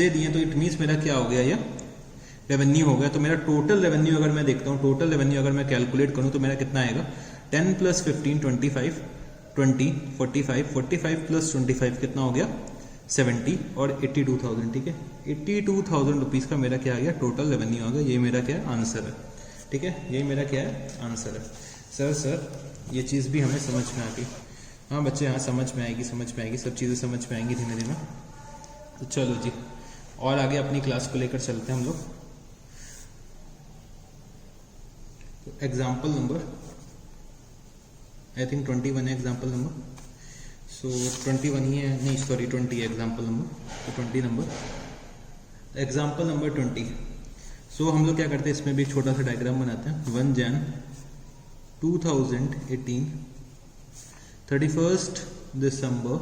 Speaker 1: दी हैं, तो इट मीन्स मेरा क्या हो गया, ये रेवेन्यू हो गया। तो मेरा टोटल रेवेन्यू अगर मैं देखता हूँ, टोटल रेवेन्यू अगर मैं कैलकुलेट करूँ तो मेरा कितना आएगा, 10 + 15 25 20 45 45 + 25 कितना हो गया, 70 और 82,000, ठीक है। 82,000 रुपीज़ का मेरा क्या आ गया, टोटल रेवेन्यू आ गया। ये मेरा क्या आंसर है, ठीक है, ये मेरा क्या है आंसर है। सर ये चीज़ भी हमें समझ में आ गई। हाँ बच्चे, हाँ समझ में आएगी, सब चीज़ें समझ में आएंगी धीमे धीमे। तो चलो जी और आगे अपनी क्लास को लेकर चलते हैं हम लोग। तो एग्जाम्पल नंबर आई थिंक 21 है एग्जाम्पल नंबर। सो 21 ही है, नहीं सॉरी 20 है एग्जाम्पल नंबर। तो 20 नंबर, एग्जाम्पल नंबर 20। सो हम लोग क्या करते हैं, इसमें भी एक छोटा सा डायग्राम बनाते हैं। 1 जन 2018 31 दिसंबर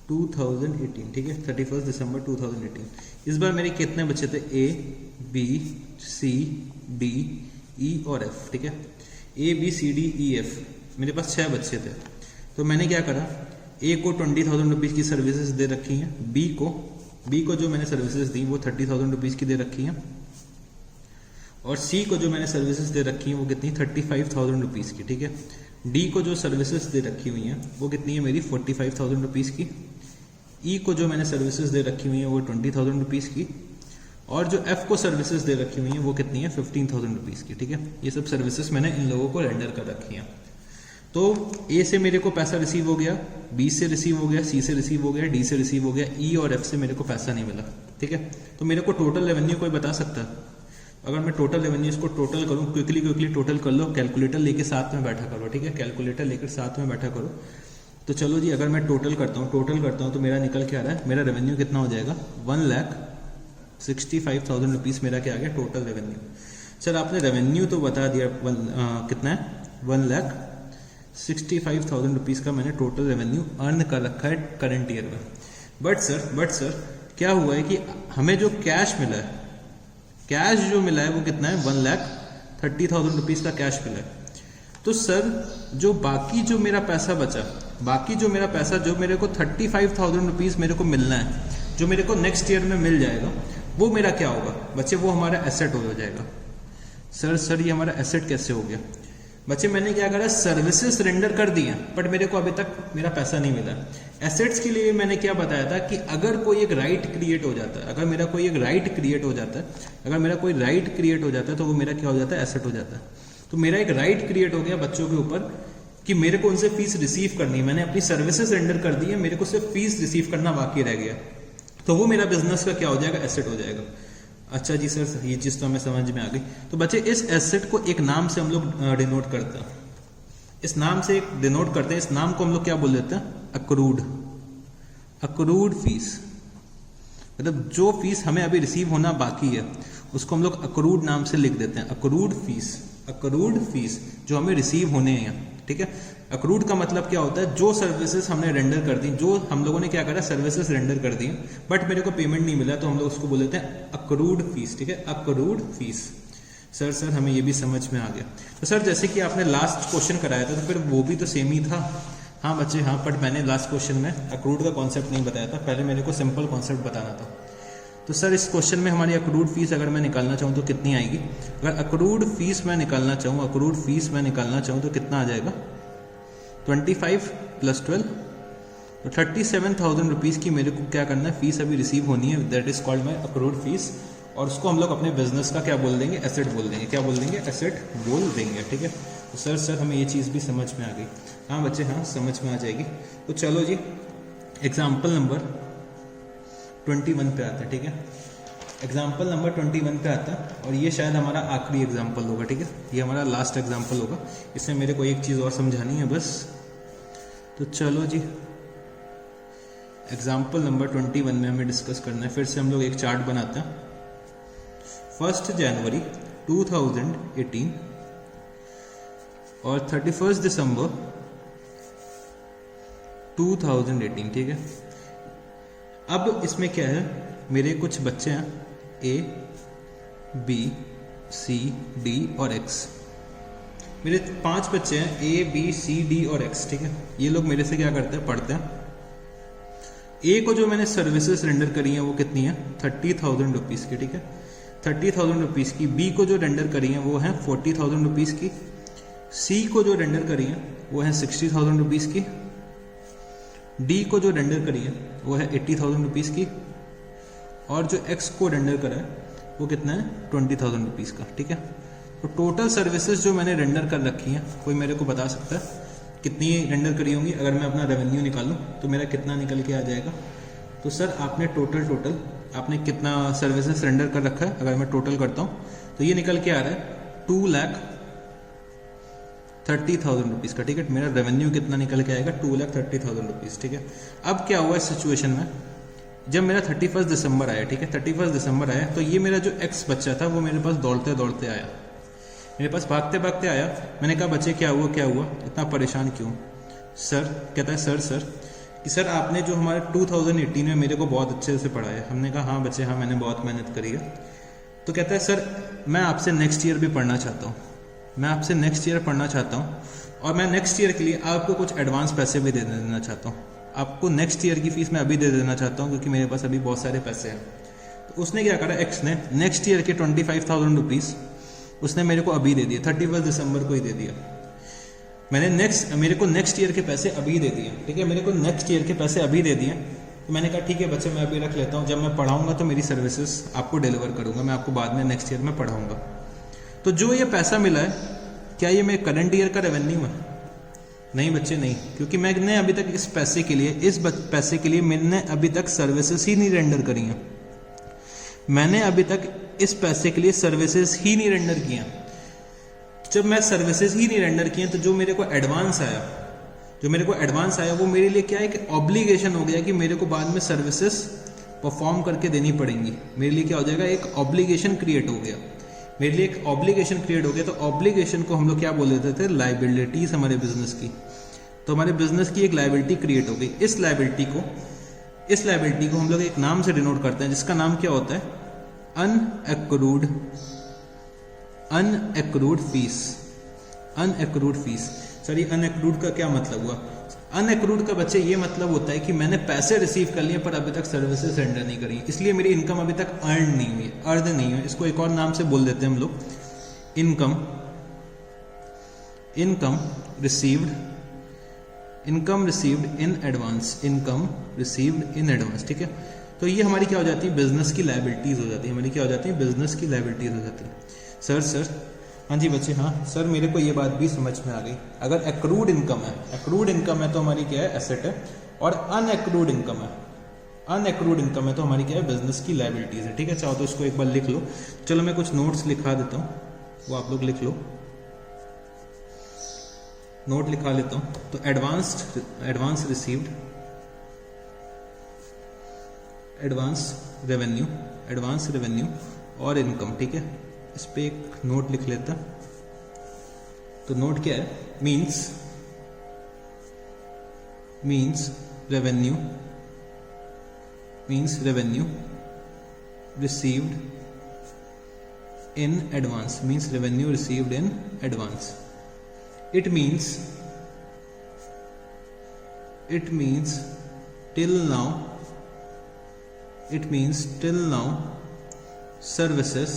Speaker 1: 2018, ठीक है, 31 दिसंबर 2018। इस बार मेरे कितने बच्चे थे, A, B, C, D, E और F, ठीक है। A, B, C, D, E, F मेरे पास 6 बच्चे थे। तो मैंने क्या करा, A को 20,000 रुपीज़ की सर्विसेज दे रखी हैं, B को जो मैंने सर्विसेज दी वो 30,000 रुपीज़ की दे रखी हैं, और C को जो मैंने सर्विसेज दे रखी हैं वो कितनी, 35,000 रुपीज़ की, ठीक है। D को जो सर्विसेज दे रखी हुई हैं वो कितनी है मेरी, 45,000 रुपीज़ की। E को जो मैंने सर्विसेज दे रखी हुई हैं वो 20,000 रुपीज़ की, और जो F को सर्विसेज दे रखी हुई हैं वो कितनी है, 15,000 रुपीज़ की, ठीक है। ये सब सर्विसेज मैंने इन लोगों को रेंडर कर रखी हैं। तो A से मेरे को पैसा रिसीव हो गया, B से रिसीव हो गया, C से रिसीव हो गया, D से रिसीव हो गया, E और F से मेरे को पैसा नहीं मिला, ठीक है। तो मेरे को टोटल रेवेन्यू कोई बता सकता है? अगर मैं टोटल रेवेन्यू इसको टोटल करूँ, क्विकली टोटल कर लो, कैलकुलेटर लेके साथ में बैठा करो, ठीक है, कैलकुलेटर लेकर साथ में बैठा करो। तो चलो जी अगर मैं टोटल करता हूँ तो मेरा निकल के आ रहा है, मेरा रेवेन्यू कितना हो जाएगा, 1,65,000 रुपीज़ मेरा क्या आ गया टोटल रेवेन्यू। सर आपने रेवेन्यू तो बता दिया, कितना है, 1,65,000 रुपीज़ का मैंने टोटल रेवेन्यू अर्न कर रखा है करंट ईयर में। बट सर क्या हुआ है कि हमें जो कैश मिला है, कैश जो मिला है वो कितना है, 1,30,000 रुपीज़ का कैश मिला है। तो सर जो बाकी जो मेरा पैसा बचा, बाकी जो मेरा पैसा जो मेरे को 35,000 रुपीज़ मेरे को मिलना है, जो मेरे को नेक्स्ट ईयर में मिल जाएगा, वो मेरा क्या होगा बच्चे, वो हमारा एसेट हो जाएगा। सर ये हमारा एसेट कैसे हो गया बच्चे? मैंने क्या करा, सर्विसेज रेंडर कर दी हैं बट मेरे को अभी तक मेरा पैसा नहीं मिला। एसेट्स के लिए मैंने क्या बताया था कि अगर कोई एक राइट क्रिएट हो जाता है, अगर मेरा कोई एक राइट क्रिएट हो जाता है, अगर मेरा कोई राइट क्रिएट हो जाता है तो वो मेरा क्या हो जाता है, एसेट हो जाता है। तो मेरा एक राइट क्रिएट हो गया बच्चों के ऊपर कि मेरे को उनसे फीस रिसीव करनी है, मैंने अपनी सर्विसेज रेंडर कर दी है, मेरे को सिर्फ फीस रिसीव करना बाकी रह गया, तो वो मेरा बिजनेस का क्या हो जाएगा, एसेट हो जाएगा। अच्छा जी सर, ये चीज तो हमें समझ में आ गई। तो बच्चे इस एसेट को एक नाम से हम लोग डिनोट करते हैं, इस नाम से एक डिनोट करते हैं, इस नाम को हम लोग क्या बोल देते हैं, अक्रूड। अक्रूड फीस मतलब जो फीस हमें अभी रिसीव होना बाकी है उसको हम लोग अक्रूड नाम से लिख देते हैं, अक्रूड फीस। अक्रूड फीस जो हमें रिसीव होने हैं, ठीक है। अक्रूड का मतलब क्या होता है, जो सर्विसेज हमने रेंडर कर दी, जो हम लोगों ने क्या करा, सर्विसेज रेंडर कर दी बट मेरे को पेमेंट नहीं मिला, तो हम लोग उसको बोल देते हैं अक्रूड फीस, ठीक है, अक्रूड फीस। सर हमें ये भी समझ में आ गया। तो सर जैसे कि आपने लास्ट क्वेश्चन कराया था तो फिर वो भी तो सेम ही था। हाँ बच्चे हाँ, बट मैंने लास्ट क्वेश्चन में अक्रूड का कॉन्सेप्ट नहीं बताया था, पहले मेरे को सिंपल कॉन्सेप्ट बताना था। तो सर इस क्वेश्चन में हमारी अक्रूड फीस अगर मैं निकालना चाहूँ तो कितनी आएगी? अगर अक्रूड फीस मैं निकालना चाहूँ, अक्रूड फीस मैं निकालना चाहूँ तो कितना आ जाएगा, 25 + 12, तो 37,000 रुपीज़ की मेरे को क्या करना है, फीस अभी रिसीव होनी है, that is called my accrued fees. और उसको हम लोग अपने बिजनेस का क्या बोल देंगे, एसेट बोल देंगे। क्या बोल देंगे, एसेट बोल देंगे, ठीक है। तो सर हमें ये चीज़ भी समझ में आ गई। हाँ बच्चे हाँ, समझ में आ जाएगी। तो चलो जी एग्जाम्पल नंबर 21 पे आता है, ठीक है। एग्जाम्पल नंबर 21 पे आता है और ये शायद हमारा आखिरी एग्जाम्पल होगा, ठीक है, ये हमारा लास्ट एग्जाम्पल होगा। इसमें मेरे को एक चीज़ और समझानी है बस। तो चलो जी एग्जाम्पल नंबर 21 में हमें डिस्कस करना है। फिर से हम लोग एक चार्ट बनाते हैं। 1 जनवरी 2018 और 31 दिसंबर 2018, ठीक है। अब इसमें क्या है, मेरे कुछ बच्चे हैं A, B, C, D और X। मेरे 5 बच्चे हैं A, B, C, D और X, ठीक है। ये लोग मेरे से क्या करते हैं, पढ़ते हैं। A को जो मैंने सर्विसेज रेंडर करी हैं वो कितनी है, 30,000 रुपीज़ की, ठीक है, 30,000 रुपीज़ की। B को जो रेंडर करी हैं वो है 40,000 रुपीज़ की। C को जो रेंडर करी हैं वो है 60,000 रुपीज़ की। D को जो रेंडर करी है वो है 80,000 रुपीज़ की। और जो X को रेंडर करा है वो कितना है, 20,000 रुपीज़ का, ठीक है। तो टोटल सर्विसेज जो मैंने रेंडर कर रखी हैं, कोई मेरे को बता सकता है कितनी रेंडर करी होंगी? अगर मैं अपना रेवेन्यू निकालूं तो मेरा कितना निकल के आ जाएगा? तो सर आपने टोटल आपने कितना सर्विसेज रेंडर कर रखा है, अगर मैं टोटल करता हूँ तो ये निकल के आ रहा है 2,30,000 रुपीज़ का, ठीक है। मेरा रेवेन्यू कितना निकल के आएगा, 2,30,000 रुपीज़, ठीक है। अब क्या हुआ इस सिचुएशन में, जब मेरा 31 दिसंबर आया, ठीक है, 31 दिसंबर आया तो ये मेरा जो एक्स बच्चा था वो मेरे पास दौड़ते दौड़ते आया, मेरे पास भागते भागते आया। मैंने कहा बच्चे क्या हुआ इतना परेशान क्यों? सर कहता है सर कि सर आपने जो हमारे 2018 में मेरे को बहुत अच्छे से पढ़ाया। हमने कहा हाँ बच्चे हाँ, मैंने बहुत मेहनत करी है। तो कहता है सर मैं आपसे नेक्स्ट ईयर भी पढ़ना चाहता हूँ, मैं आपसे नेक्स्ट ईयर पढ़ना चाहता हूँ और मैं नेक्स्ट ईयर के लिए आपको कुछ एडवांस पैसे भी दे देना चाहता हूँ। आपको नेक्स्ट ईयर की फीस मैं अभी दे देना चाहता हूँ क्योंकि मेरे पास अभी बहुत सारे पैसे हैं। तो उसने क्या करा, एक्स ने नेक्स्ट ईयर के 25,000 रुपीज़ उसने मेरे को अभी दे दिए, 31 दिसंबर को ही दे दिया। मेरे को नेक्स्ट ईयर के पैसे अभी दे दिए, ठीक है, मेरे को नेक्स्ट ईयर के पैसे अभी दे दिए। तो मैंने कहा ठीक है बच्चे मैं अभी रख लेता हूँ, जब मैं पढ़ाऊँगा तो मेरी सर्विसेज आपको डिलीवर करूँगा, मैं आपको बाद में नेक्स्ट ईयर में पढ़ाऊँगा। तो जो ये पैसा मिला है क्या ये मेरे करंट ईयर का रेवेन्यू है? नहीं बच्चे नहीं, क्योंकि मैंने अभी तक इस पैसे के लिए मैंने अभी तक सर्विसेज ही नहीं रेंडर करी हैं। मैंने अभी तक इस पैसे के लिए सर्विसेज ही नहीं रेंडर किया। जब मैं सर्विसेज ही नहीं रेंडर किए तो जो मेरे को एडवांस आया वो मेरे लिए क्या है कि ऑब्लिगेशन हो गया कि मेरे को बाद में सर्विसेज परफॉर्म करके देनी पड़ेंगी। मेरे लिए क्या हो जाएगा, एक ऑब्लिगेशन क्रिएट हो गया। तो ऑब्लिगेशन को हम लोग क्या बोल देते थे, लाइबिलिटीज हमारे बिजनेस की। तो हमारे बिजनेस की एक लाइबिलिटी क्रिएट हो गई। इस लाइबिलिटी को हम लोग एक नाम से डिनोट करते हैं जिसका नाम क्या होता है, अनएक्रूड फीस। अनएक्रूड फीस। सर ये अनएक्रूड का क्या मतलब हुआ? अनएक्रूड का बच्चे ये मतलब होता है कि मैंने पैसे रिसीव कर लिए पर अभी तक सर्विसेज रेंडर नहीं करी, इसलिए मेरी इनकम अभी तक अर्न नहीं हुई, अर्न नहीं हुई। इसको एक और नाम से बोल देते हैं हम लोग, income received in advance, income received in advance. ठीक है, तो ये हमारी क्या हो जाती है? बिजनेस की लायबिलिटीज हो जाती है। हमारी क्या हो जाती है? बिजनेस की लायबिलिटीज हो जाती है। सर हाँ जी बच्चे, हाँ सर मेरे को ये बात भी समझ में आ गई। अगर एक्रूड इनकम है तो हमारी क्या है? एसेट है। और अनएक्रूड इनकम है तो हमारी क्या है? बिजनेस की लायबिलिटीज है। ठीक है, चाहो तो इसको एक बार लिख लो। चलो मैं कुछ नोट्स लिखा देता हूँ, वो आप लोग लिख लो। नोट लिखा लेता हूँ। तो एडवांस रिसीव्ड, एडवांस रेवेन्यू और इनकम। ठीक है, इस पे एक नोट लिख लेता। तो नोट क्या है? Means revenue received in advance, It means till now services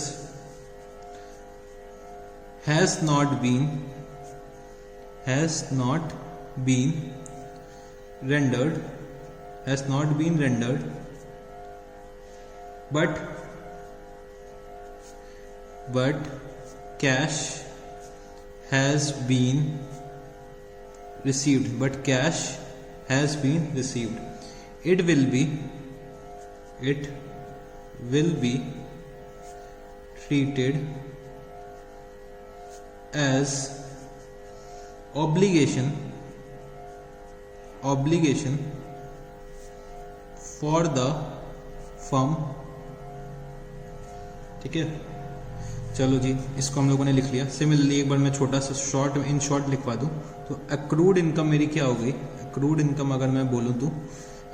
Speaker 1: has not been rendered, but cash has been received. It will be treated as obligation for the firm। ठीक है, चलो जी इसको हम लोगों ने लिख लिया। सिमिलरली एक बार मैं छोटा सा शॉर्ट लिखवा दूं तो एक्रूड इनकम मेरी क्या हो गई? एक्रूड इनकम अगर मैं बोलूं तो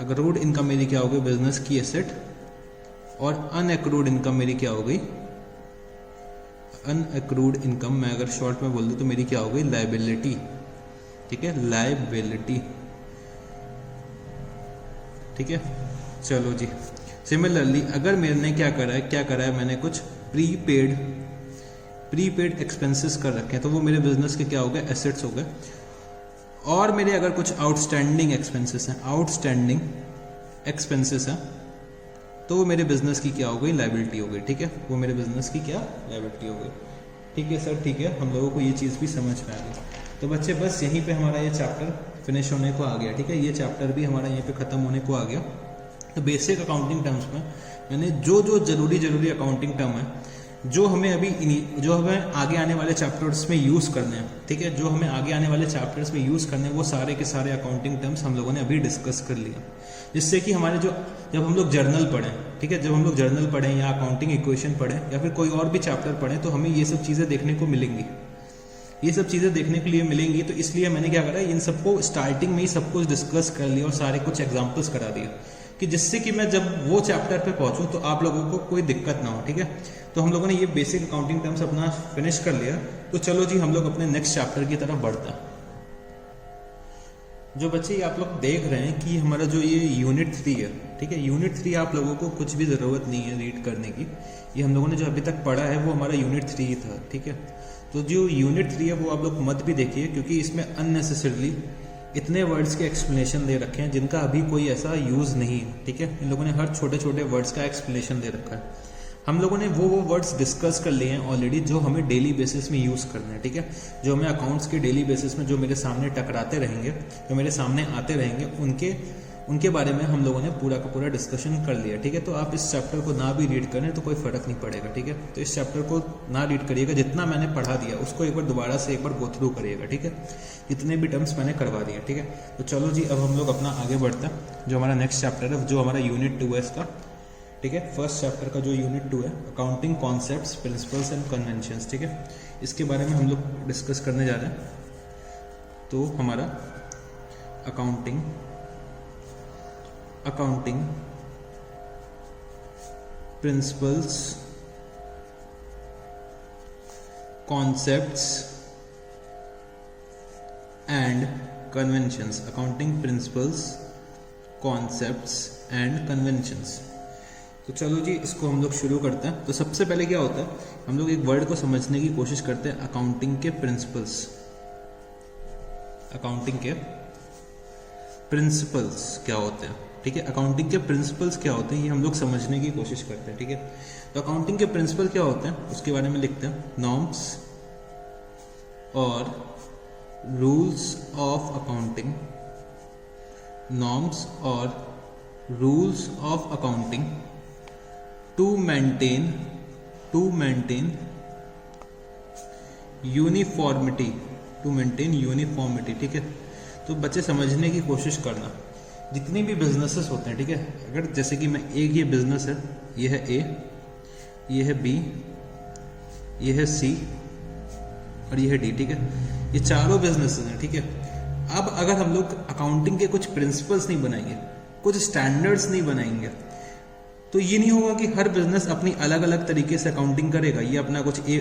Speaker 1: एक्रूड इनकम मेरी क्या हो गई? बिजनेस की एसेट। और अनएक्रूड इनकम मेरी क्या हो गई? अनएक्रूड इनकम मैं अगर शॉर्ट में बोल दूं तो मेरी क्या हो गई? लायबिलिटी। ठीक है, लायबिलिटी। ठीक है, चलो जी सिमिलरली अगर मैंने क्या करा है मैंने कुछ प्रीपेड एक्सपेंसेस कर रखे हैं तो वो मेरे बिजनेस के क्या हो गए? एसेट्स हो गए। और मेरे अगर कुछ आउटस्टैंडिंग एक्सपेंसेस हैं तो वो मेरे बिजनेस की क्या हो गई? लायबिलिटी हो गई। ठीक है, वो मेरे बिजनेस की क्या? लायबिलिटी हो गई। ठीक है सर, ठीक है, हम लोगों को ये चीज़ भी समझ में आ गई। तो बच्चे बस यहीं पे हमारा ये चैप्टर फिनिश होने को आ गया। ठीक है, ये चैप्टर भी हमारा यहीं पे ख़त्म होने को आ गया। तो बेसिक अकाउंटिंग टर्म्स में मैंने जो जरूरी अकाउंटिंग टर्म है जो हमें आगे आने वाले चैप्टर्स में यूज़ करने हैं। ठीक है, जो हमें आगे आने वाले चैप्टर्स में यूज़ करने हैं वो सारे के सारे अकाउंटिंग टर्म्स हम लोगों ने अभी डिस्कस कर लिया, जिससे कि हमारे जब हम लोग जर्नल पढ़ें, ठीक है, जब हम लोग जर्नल पढ़ें या अकाउंटिंग इक्वेशन पढ़ें या फिर कोई और भी चैप्टर पढ़ें तो हमें ये सब चीज़ें देखने को मिलेंगी। ये सब चीज़ें देखने के लिए मिलेंगी। तो इसलिए मैंने क्या करा, इन सबको स्टार्टिंग में ही सब कुछ डिस्कस कर लिया और सारे कुछ एग्जाम्पल्स करा दिए कि जिससे कि मैं जब वो चैप्टर पे पहुंचूं तो आप लोगों को कोई दिक्कत ना हो। ठीक है, तो हम लोगों ने ये बेसिक अकाउंटिंग टर्म्स अपना फिनिश कर लिया। तो चलो जी हम लोग अपने नेक्स्ट चैप्टर की तरफ बढ़ते हैं। जो बच्चे ये आप लोग देख रहे हैं कि हमारा जो ये यूनिट 3 है, ठीक है, यूनिट 3 आप लोगों को कुछ भी ज़रूरत नहीं है रीड करने की। ये हम लोगों ने जो अभी तक पढ़ा है वो हमारा यूनिट 3 था। ठीक है, तो जो यूनिट 3 है वो आप लोग मत भी देखिए क्योंकि इसमें अननेसेसरली इतने वर्ड्स के एक्सप्लेनेशन दे रखे हैं जिनका अभी कोई ऐसा यूज़ नहीं है। ठीक है, इन लोगों ने हर छोटे छोटे वर्ड्स का एक्सप्लेनेशन दे रखा है। हम लोगों ने वो वर्ड्स डिस्कस कर लिए हैं ऑलरेडी जो हमें डेली बेसिस में यूज़ करना है। ठीक है, जो हमें अकाउंट्स के डेली बेसिस में जो मेरे सामने टकराते रहेंगे, जो मेरे सामने आते रहेंगे, उनके बारे में हम लोगों ने पूरा का पूरा डिस्कशन कर लिया। ठीक है, तो आप इस चैप्टर को ना भी रीड करें तो कोई फ़र्क नहीं पड़ेगा। ठीक है, तो इस चैप्टर को ना रीड करिएगा, जितना मैंने पढ़ा दिया उसको एक बार दोबारा से एक बार गो थ्रू करिएगा। ठीक है, जितने भी टर्म्स मैंने करवा दिए। ठीक है, तो चलो जी अब हम लोग अपना आगे बढ़ते हैं। जो हमारा नेक्स्ट चैप्टर है जो हमारा यूनिट 2 है इसका। ठीक है, फर्स्ट चैप्टर का जो यूनिट 2 है accounting concepts, principles and conventions. ठीक है, इसके बारे में हम लोग डिस्कस करने जा रहे हैं। तो हमारा accounting principles, concepts and conventions, accounting principles, concepts and conventions. तो चलो जी इसको हम लोग शुरू करते हैं। तो सबसे पहले क्या होता है, हम लोग एक वर्ड को समझने की कोशिश करते हैं, अकाउंटिंग के प्रिंसिपल्स। अकाउंटिंग के प्रिंसिपल्स क्या होते हैं, ठीक है, अकाउंटिंग के प्रिंसिपल्स क्या होते हैं, ये हम लोग समझने की कोशिश करते हैं, ठीक है। तो अकाउंटिंग के प्रिंसिपल क्या होते हैं उसके बारे में लिखते हैं, नॉर्म्स और रूल्स ऑफ अकाउंटिंग, नॉर्म्स और rules of accounting to maintain uniformity, ठीक है। तो बच्चे समझने की कोशिश करना, जितने भी बिजनेसेस होते हैं, ठीक है, अगर जैसे कि मैं एक ये बिजनेस है, ये है ए, ये है बी, ये है सी और ये है डी, ठीक है, ये चारों बिजनेसेस हैं, ठीक है। अब अगर हम लोग अकाउंटिंग के कुछ प्रिंसिपल्स नहीं बनाएंगे, कुछ स्टैंडर्ड्स नहीं बनाएंगे, तो ये नहीं होगा कि हर बिजनेस अपनी अलग अलग तरीके से अकाउंटिंग करेगा। ये अपना ये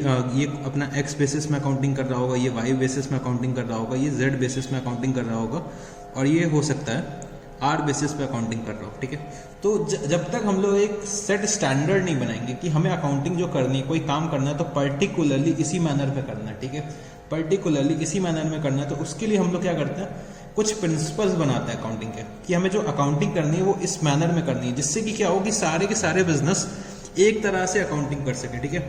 Speaker 1: अपना एक्स बेसिस में अकाउंटिंग कर रहा होगा, ये वाई बेसिस में अकाउंटिंग कर रहा होगा, ये जेड बेसिस में अकाउंटिंग कर रहा होगा, और ये हो सकता है आर बेसिस पे अकाउंटिंग कर रहा हो, ठीक है। तो जब तक हम लोग एक सेट स्टैंडर्ड नहीं बनाएंगे कि हमें अकाउंटिंग जो करनी है, कोई काम करना है तो पर्टिकुलरली इसी मैनर में करना है, ठीक है, पर्टिकुलरली इसी मैनर में करना है, तो उसके लिए हम लोग क्या करते हैं, कुछ प्रिंसिपल्स बनाते हैं अकाउंटिंग के, कि हमें जो अकाउंटिंग करनी है वो इस मैनर में करनी है, जिससे कि क्या हो कि सारे के सारे बिजनेस एक तरह से अकाउंटिंग कर सके, ठीक है।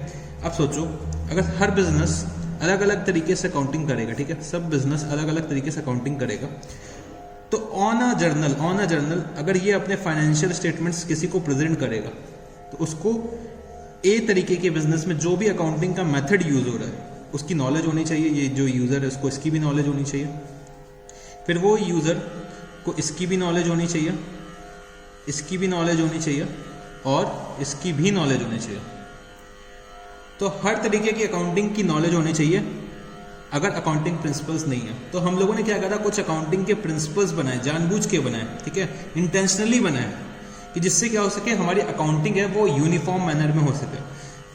Speaker 1: अब सोचो अगर हर बिजनेस अलग अलग तरीके से अकाउंटिंग करेगा, ठीक है, सब बिजनेस अलग अलग तरीके से अकाउंटिंग करेगा, तो ऑन अ जर्नल अगर ये अपने फाइनेंशियल स्टेटमेंट्स किसी को प्रेजेंट करेगा, तो उसको ए तरीके के बिजनेस में जो भी अकाउंटिंग का मेथड यूज हो रहा है उसकी नॉलेज होनी चाहिए, ये जो यूजर है उसको इसकी भी नॉलेज होनी चाहिए, फिर वो यूजर को इसकी भी नॉलेज होनी चाहिए, इसकी भी नॉलेज होनी चाहिए और इसकी भी नॉलेज होनी चाहिए। तो हर तरीके की अकाउंटिंग की नॉलेज होनी चाहिए। अगर अकाउंटिंग प्रिंसिपल्स नहीं है तो हम लोगों ने क्या करा, कुछ अकाउंटिंग के प्रिंसिपल्स बनाए, जानबूझ के बनाए, ठीक है, इंटेंशनली बनाए, कि जिससे क्या हो सके, हमारी अकाउंटिंग है वो यूनिफॉर्म मैनर में हो सके।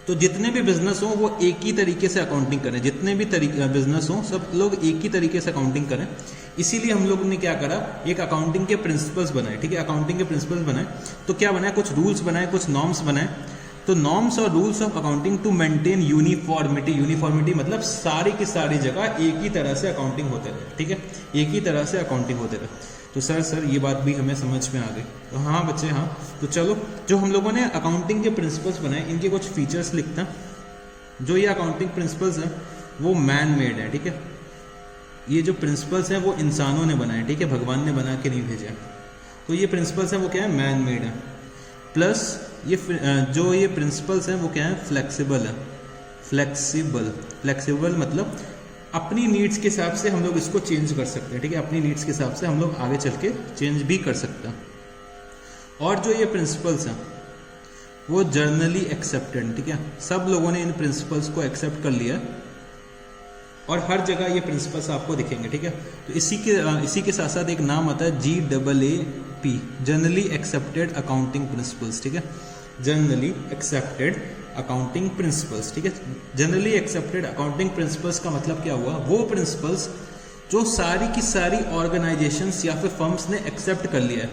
Speaker 1: तो जितने भी बिजनेस हो वो एक ही तरीके से अकाउंटिंग करें, जितने भी बिजनेस हो सब लोग एक ही तरीके से अकाउंटिंग करें। इसीलिए हम लोगों ने क्या करा, एक अकाउंटिंग के प्रिंसिपल्स बनाए, ठीक है, अकाउंटिंग के प्रिंसिपल्स बनाए। तो क्या बनाए, कुछ रूल्स बनाए, कुछ नॉर्म्स बनाए। तो नॉर्म्स और rules of accounting to maintain uniformity मतलब सारी की सारी जगह एक ही तरह से अकाउंटिंग होते रहे, ठीक है, एक ही तरह से अकाउंटिंग होते रहे। तो सर ये बात भी हमें समझ में आ गई। तो हाँ बच्चे हाँ, तो चलो जो हम लोगों ने अकाउंटिंग के प्रिंसिपल्स बनाए इनके कुछ फीचर्स लिखते हैं। जो ये अकाउंटिंग प्रिंसिपल्स हैं वो मैन मेड है, ठीक है, ये जो प्रिंसिपल्स हैं वो इंसानों ने बनाए, ठीक है, भगवान ने बना के नहीं भेजे। तो ये प्रिंसिपल्स हैं वो क्या है, मैन मेड है। प्लस ये जो ये प्रिंसिपल्स हैं वो क्या है, फ्लेक्सिबल है। फ्लेक्सिबल मतलब अपनी नीड्स के हिसाब से हम लोग इसको चेंज कर सकते हैं, ठीक है, अपनी नीड्स के हिसाब से हम लोग आगे चल के चेंज भी कर सकते हैं। और जो ये प्रिंसिपल्स हैं वो जर्नली एक्सेप्टेड, ठीक है, सब लोगों ने इन प्रिंसिपल्स को एक्सेप्ट कर लिया और हर जगह ये प्रिंसिपल्स आपको दिखेंगे, ठीक है। तो इसी के साथ साथ एक नाम आता है GAAP, generally accepted accounting principles, ठीक है, जनरली एक्सेप्टेड अकाउंटिंग प्रिंसिपल्स, ठीक है। जनरली एक्सेप्टेड अकाउंटिंग प्रिंसिपल्स का मतलब क्या हुआ, वो प्रिंसिपल्स जो सारी की सारी ऑर्गेनाइजेशंस या फिर फर्म्स ने एक्सेप्ट कर लिया है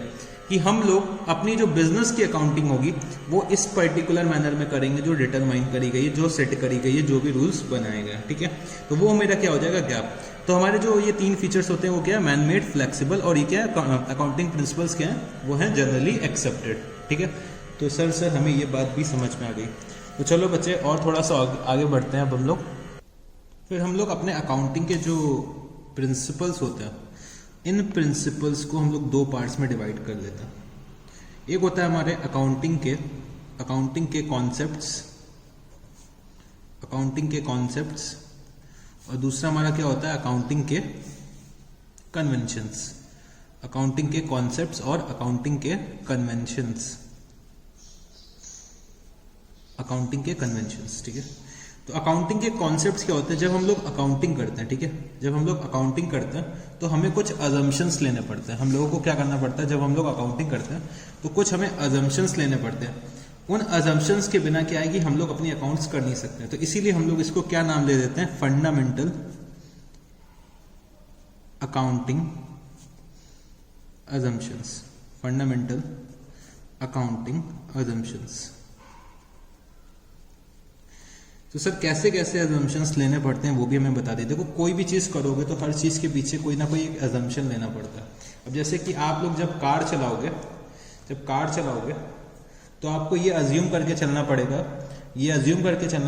Speaker 1: कि हम लोग अपनी जो बिजनेस की अकाउंटिंग होगी वो इस पर्टिकुलर मैनर में करेंगे, जो डिटरमाइन करी गई है, जो सेट करी गई है, जो भी रूल्स बनाए गए, ठीक है। तो वो मेरा क्या हो जाएगा, गैप। तो हमारे जो ये 3 फीचर्स होते हैं वो क्या है, मैन मेड, फ्लेक्सिबल और ये क्या है, अकाउंटिंग प्रिंसिपल्स क्या है, वो है जनरली एक्सेप्टेड, ठीक है। तो सर हमें ये बात भी समझ में आ गई। तो चलो बच्चे और थोड़ा सा आगे बढ़ते हैं। अब हम लोग फिर हम लोग अपने अकाउंटिंग के जो प्रिंसिपल्स होते हैं इन प्रिंसिपल्स को हम लोग 2 पार्ट्स में डिवाइड कर लेते हैं। एक होता है हमारे अकाउंटिंग के कॉन्सेप्ट्स और दूसरा हमारा क्या होता है, अकाउंटिंग के कन्वेंशंस। अकाउंटिंग के कॉन्सेप्ट्स और अकाउंटिंग के कन्वेंशंस, अकाउंटिंग के कन्वेंशंस, ठीक है। तो अकाउंटिंग के कॉन्सेप्ट्स क्या होते हैं, जब हम लोग अकाउंटिंग करते हैं, ठीक है, जब हम लोग अकाउंटिंग करते हैं तो हमें कुछ अजम्पशंस लेने पड़ते हैं। हम लोगों को क्या करना पड़ता है, जब हम लोग अकाउंटिंग करते हैं तो कुछ हमें अजम्पशंस लेने पड़ते हैं। उन अजम्पशंस के बिना क्या है कि हम लोग अपनी अकाउंट्स कर नहीं सकते। तो इसीलिए हम लोग इसको क्या नाम दे देते हैं, accounting assumptions, fundamental accounting assumptions। तो सर कैसे कैसे assumptions लेने पड़ते हैं वो भी हमें बता दें। देखो कोई भी चीज़ करोगे तो हर चीज़ के पीछे कोई ना कोई एक assumption लेना पड़ता है। अब जैसे कि आप लोग जब कार चलाओगे तो आपको ये अज्यूम करके चलना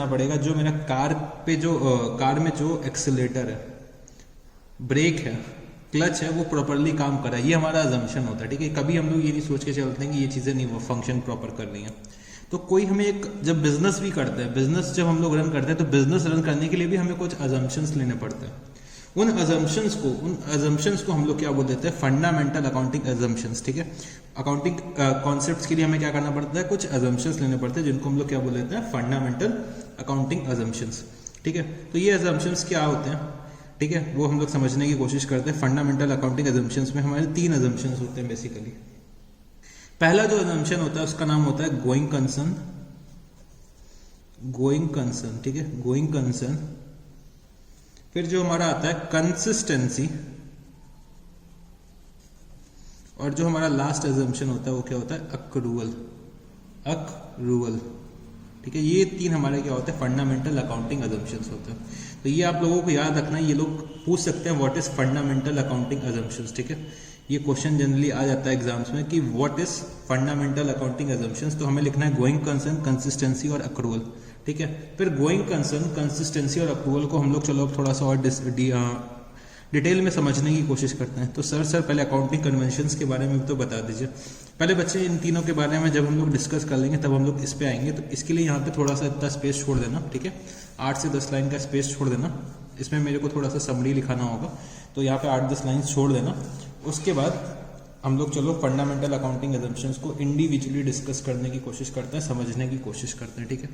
Speaker 1: पड़ेगा, जो मेरा कार में जो एक्सीलेटर है, ब्रेक है, क्लच है, वो प्रॉपरली काम कर रहा है। ये हमारा अजम्पशन होता है, ठीक है। कभी हम लोग ये नहीं सोच के चलते हैं कि ये चीज़ें नहीं वो फंक्शन प्रॉपर कर रही हैं। तो कोई हमें जब बिजनेस भी करते हैं, बिजनेस जब हम लोग रन करते हैं तो बिजनेस रन करने के लिए भी हमें कुछ अजम्पशंस लेने पड़ते हैं। उन अजम्पशंस को हम लोग क्या बोल देते हैं, फंडामेंटल अकाउंटिंग अजम्पशंस, ठीक है। अकाउंटिंग कॉन्सेप्ट्स के लिए हमें क्या करना पड़ता है, कुछ अजम्पशंस लेने पड़ते हैं जिनको हम लोग क्या बोल देते हैं, फंडामेंटल अकाउंटिंग अजम्पशंस, ठीक है। तो ये अजम्पशंस क्या होते हैं, ठीक है, वो हम लोग समझने की कोशिश करते हैं। फंडामेंटल अकाउंटिंग अजम्पशंस में हमारे 3 अजम्पशंस होते हैं बेसिकली। पहला जो अजम्पशन होता है उसका नाम होता है गोइंग कंसर्न, ठीक है, गोइंग कंसर्न। फिर जो हमारा आता है कंसिस्टेंसी, और जो हमारा लास्ट अजम्पशन होता है वो क्या होता है, अक्रूवल, ठीक है। ये 3 हमारे क्या होते हैं, फंडामेंटल अकाउंटिंग अजम्पशंस होते हैं। तो ये आप लोगों को याद रखना है, ये लोग पूछ सकते हैं what is fundamental accounting assumptions, ठीक है। ये क्वेश्चन जनरली आ जाता है एग्जाम्स में कि what is fundamental accounting assumptions. तो हमें लिखना है गोइंग कंसर्न, कंसिस्टेंसी और अक्रूवल, ठीक है। फिर गोइंग कंसर्न, कंसिस्टेंसी और अक्रूवल को हम लोग चलो थोड़ा सा और डिटेल में समझने की कोशिश करते हैं। तो सर पहले अकाउंटिंग कन्वेंशंस के बारे में तो बता दीजिए। पहले बच्चे इन तीनों के बारे में जब हम लोग डिस्कस कर लेंगे तब हम लोग इस पे आएंगे। तो इसके लिए यहाँ पे थोड़ा सा इतना स्पेस छोड़ देना, ठीक है, 8 से 10 लाइन का स्पेस छोड़ देना। इसमें मेरे को थोड़ा सा समरी लिखाना होगा, तो यहाँ पे 8-10 लाइन छोड़ देना। उसके बाद हम लोग चलो फंडामेंटल अकाउंटिंग अजम्पशंस को इंडिविजुअली डिस्कस करने की कोशिश करते हैं, समझने की कोशिश करते हैं, ठीक है।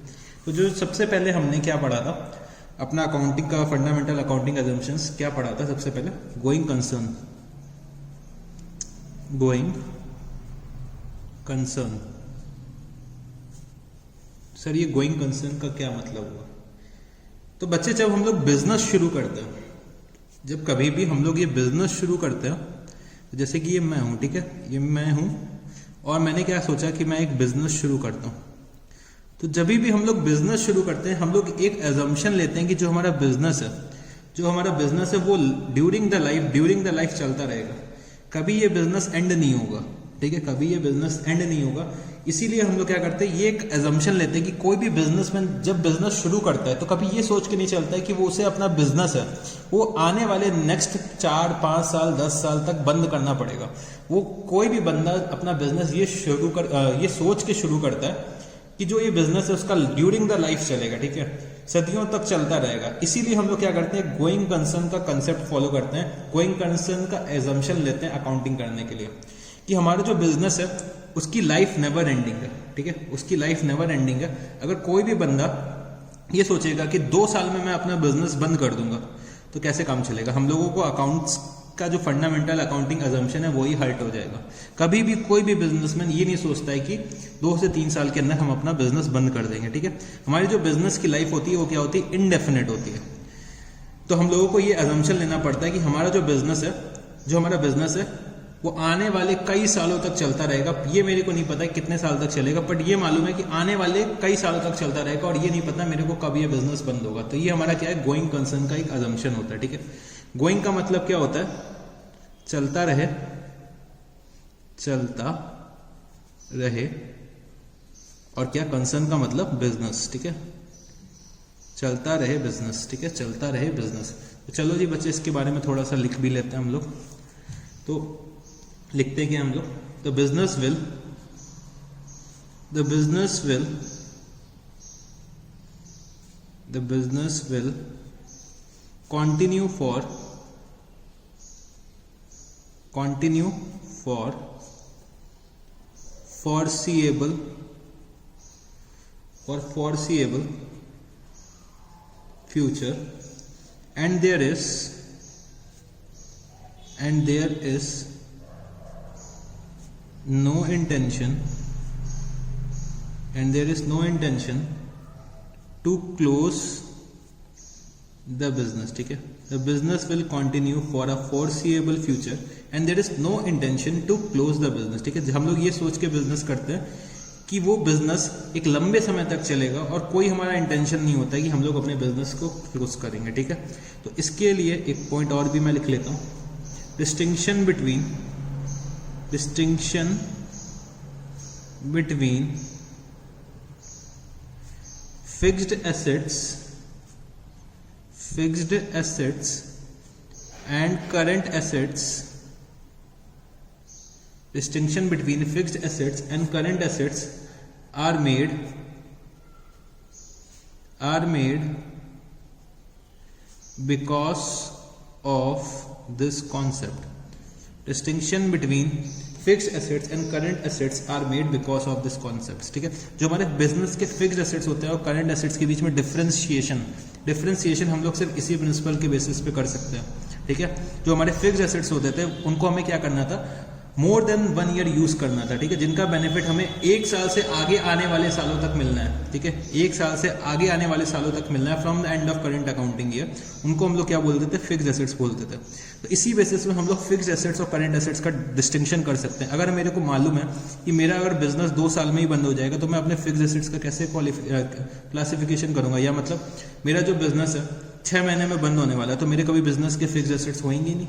Speaker 1: तो जो सबसे पहले हमने क्या पढ़ा था, अपना अकाउंटिंग का फंडामेंटल अकाउंटिंग अजम्पशंस क्या पढ़ा था, सबसे पहले गोइंग कंसर्न। सर ये गोइंग कंसर्न का क्या मतलब हुआ? तो बच्चे जब हम लोग बिजनेस शुरू करते हैं, जब कभी भी हम लोग ये बिजनेस शुरू करते हैं, जैसे कि ये मैं हूं, ठीक है, ये मैं हूं और मैंने क्या सोचा कि मैं एक बिजनेस शुरू करता हूं। तो जब भी हम लोग बिजनेस शुरू करते हैं हम लोग एक एजम्पशन लेते हैं कि जो हमारा बिजनेस है वो ड्यूरिंग द लाइफ चलता रहेगा, कभी ये बिजनेस एंड नहीं होगा, ठीक है, कभी ये बिजनेस एंड नहीं होगा। इसीलिए हम लोग क्या करते हैं, ये एक एजम्पशन लेते हैं कि कोई भी बिजनेसमैन जब बिजनेस शुरू करता है तो कभी ये सोच के नहीं चलता है कि वो उसे अपना बिजनेस है वो आने वाले नेक्स्ट 4-5 साल 10 साल तक बंद करना पड़ेगा। वो कोई भी बंदा अपना बिजनेस ये सोच के शुरू करता है कि जो ये बिजनेस है उसका ड्यूरिंग द लाइफ चलेगा, ठीक है, सदियों तक चलता रहेगा। इसीलिए हम लोग क्या करते हैं, गोइंग कंसर्न का कंसेप्ट फॉलो करते हैं, गोइंग कंसर्न का एजम्पशन लेते हैं अकाउंटिंग करने के लिए कि हमारा जो बिजनेस है उसकी लाइफ नेवर एंडिंग है, ठीक है, उसकी लाइफ नेवर एंडिंग है। अगर कोई भी बंदा ये सोचेगा कि 2 साल में मैं अपना बिजनेस बंद कर दूंगा तो कैसे काम चलेगा? हम लोगों को अकाउंट्स का जो फंडामेंटल अकाउंटिंग अजम्पशन है वही हर्ट हो जाएगा। कभी भी कोई भी बिजनेसमैन ये नहीं सोचता है कि 2 से 3 साल के अंदर हम अपना बिजनेस बंद कर देंगे, ठीक है। हमारी जो बिजनेस की लाइफ होती है वो क्या होती है, इनडेफिनेट होती है। तो हम लोगों को ये अजम्पशन लेना पड़ता है कि हमारा जो हमारा बिजनेस है वो आने वाले कई सालों तक चलता रहेगा। ये मेरे को नहीं पता है कितने साल तक चलेगा, बट ये मालूम है कि आने वाले कई सालों तक चलता रहेगा, और ये नहीं पता मेरे को कब ये बिजनेस बंद होगा। तो ये हमारा क्या है, गोइंग कंसर्न का एक अजम्पशन होता है, ठीक है। गोइंग का मतलब क्या होता है, चलता रहे, और क्या, कंसर्न का मतलब बिजनेस, ठीक है, चलता रहे बिजनेस, ठीक है, चलता रहे बिजनेस। तो चलो जी बच्चे इसके बारे में थोड़ा सा लिख भी लेते हैं हम लोग। तो लिखते हैं कि हम लोग the business will continue for foreseeable future, and there is no intention to close the business, ठीक है। The business will continue for a foreseeable future and there is no intention to close the business. ठीक है, हम लोग ये सोच के business करते हैं कि वो बिजनेस एक लंबे समय तक चलेगा और कोई हमारा इंटेंशन नहीं होता है कि हम लोग अपने बिजनेस को क्लोज करेंगे। ठीक है, तो इसके लिए एक पॉइंट और भी मैं लिख लेता हूँ, distinction between fixed assets and current assets, distinction between fixed assets and current assets are made because of this concept. Distinction between fixed assets and current assets are made because of this concept. ठीक है, जो हमारे business के fixed assets होते हैं और current assets के बीच में डिफरेंशिएशन हम लोग सिर्फ इसी प्रिंसिपल के बेसिस पे कर सकते हैं। ठीक है, जो हमारे फिक्स्ड एसेट्स होते थे उनको हमें क्या करना था, मोर देन 1 ईयर यूज करना था। ठीक है, जिनका बेनिफिट हमें 1 साल से आगे आने वाले सालों तक मिलना है। ठीक है, 1 साल से आगे आने वाले सालों तक मिलना है from the end of current accounting year, उनको हम लोग क्या बोलते थे, फिक्स्ड एसेट्स बोलते थे। तो इसी बेसिस में हम लोग फिक्स्ड एसेट्स और करंट एसेट्स का डिस्टिंक्शन कर सकते हैं। अगर मेरे को मालूम है कि मेरा अगर बिजनेस 2 साल में ही बंद हो जाएगा तो मैं अपने फिक्स्ड एसेट्स का कैसे क्लासिफिकेशन करूंगा, या मतलब मेरा जो बिजनेस है 6 महीने में बंद होने वाला है तो मेरे कभी बिजनेस के फिक्स्ड एसेट्स होंगे नहीं।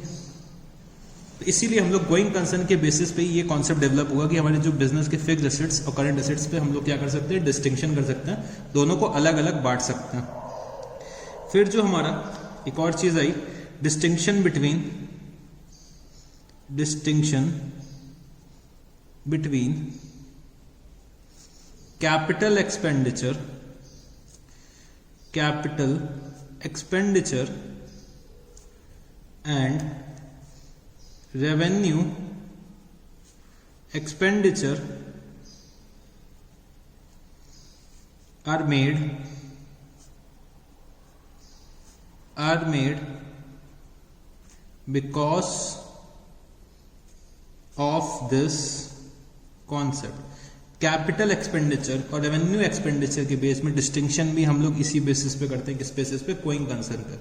Speaker 1: तो इसीलिए हम लोग गोइंग कंसर्न के बेसिस पे ये कॉन्सेप्ट डेवलप हुआ कि हमारे जो बिजनेस के फिक्स्ड एसेट्स और करंट एसेट्स पे हम लोग क्या कर सकते हैं, डिस्टिंक्शन कर सकते हैं, दोनों को अलग अलग बांट सकते हैं। फिर जो हमारा एक और चीज आई, distinction between capital expenditure and revenue expenditure are made because of this concept. Capital expenditure और रेवेन्यू एक्सपेंडिचर के बेस में डिस्टिंक्शन भी हम लोग इसी बेसिस पे करते हैं, किस बेसिस पे, गोइंग कंसर्न पे।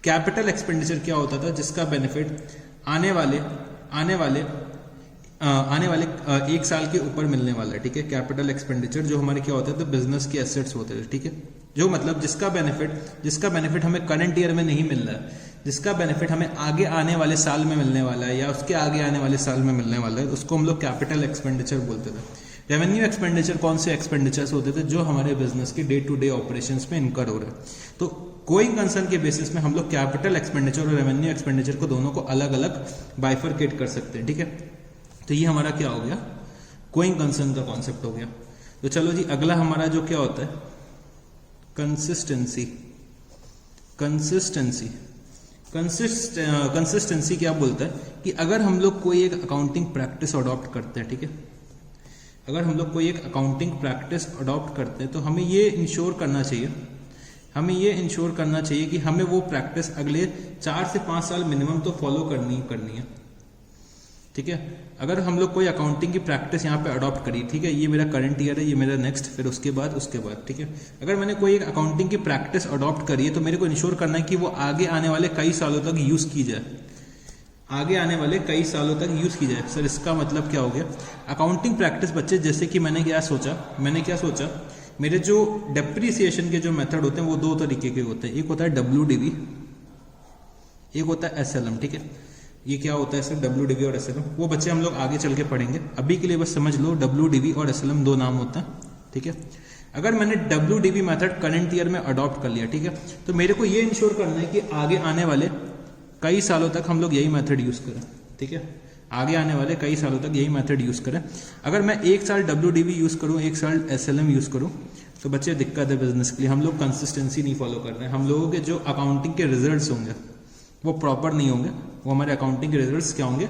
Speaker 1: कैपिटल एक्सपेंडिचर क्या होता था, जिसका बेनिफिट आने वाले 1 साल के ऊपर मिलने वाला है। ठीक है, कैपिटल एक्सपेंडिचर जो हमारे क्या होते थे, बिजनेस के एसेट्स होते थे। ठीक है, जो मतलब जिसका बेनिफिट हमें करंट ईयर में नहीं मिल रहा है, जिसका बेनिफिट हमें आगे आने वाले साल में मिलने वाला है या उसके आगे आने वाले साल में मिलने वाला है, उसको हम लोग कैपिटल एक्सपेंडिचर बोलते थे। रेवेन्यू एक्सपेंडिचर कौन से एक्सपेंडिचर्स होते थे, जो हमारे बिजनेस के डे टू डे ऑपरेशंस में इनकर हो रहे हैं। तो गोइंग कंसर्न के बेसिस में हम लोग कैपिटल एक्सपेंडिचर और रेवेन्यू एक्सपेंडिचर को दोनों को अलग अलग बाइफरकेट कर सकते हैं। ठीक है, तो ये हमारा क्या हो गया, गोइंग कंसर्न का कॉन्सेप्ट हो गया। तो चलो जी, अगला हमारा जो क्या होता है, कंसिस्टेंसी क्या बोलता है कि अगर हम लोग कोई एक अकाउंटिंग प्रैक्टिस अडॉप्ट करते हैं, ठीक है, अगर हम लोग कोई एक अकाउंटिंग प्रैक्टिस अडॉप्ट करते हैं तो हमें ये इंश्योर करना चाहिए कि हमें वो प्रैक्टिस अगले 4 से 5 साल मिनिमम तो फॉलो करनी है। ठीक है, अगर हम लोग कोई अकाउंटिंग की प्रैक्टिस यहाँ पे अडॉप्ट करी, ठीक है, ये मेरा करंट ईयर है, ये मेरा नेक्स्ट, फिर उसके बाद, ठीक है, अगर मैंने कोई एक अकाउंटिंग की प्रैक्टिस अडॉप्ट करी है तो मेरे को इंश्योर करना है कि वो आगे आने वाले कई सालों तक यूज की जाए, सर इसका मतलब क्या हो गया, अकाउंटिंग प्रैक्टिस बच्चे, जैसे कि मैंने क्या सोचा, मेरे जो डेप्रिसिएशन के जो मेथड होते हैं वो 2 तरीके के होते हैं। एक होता है WDV, एक होता है SLM। ठीक है, ये क्या होता है सर, WDV और SLM, वो बच्चे हम लोग आगे चल के पढ़ेंगे। अभी के लिए बस समझ लो WDV और SLM 2 नाम होता है। ठीक है, अगर मैंने WDV मेथड करंट ईयर में अडॉप्ट कर लिया, ठीक है, तो मेरे को ये इंश्योर करना है कि आगे आने वाले कई सालों तक हम लोग यही मेथड यूज करें। ठीक है, आगे आने वाले कई सालों तक यही मेथड यूज करें। अगर मैं 1 साल WDV यूज करूं, 1 साल SLM यूज करूं, तो बच्चे दिक्कत है बिजनेस के लिए। हम लोग कंसिस्टेंसी नहीं फॉलो कर रहे हैं। हम लोगों के जो अकाउंटिंग के रिजल्ट्स होंगे वो प्रॉपर नहीं होंगे, वो हमारे अकाउंटिंग के रिजल्ट्स क्या होंगे,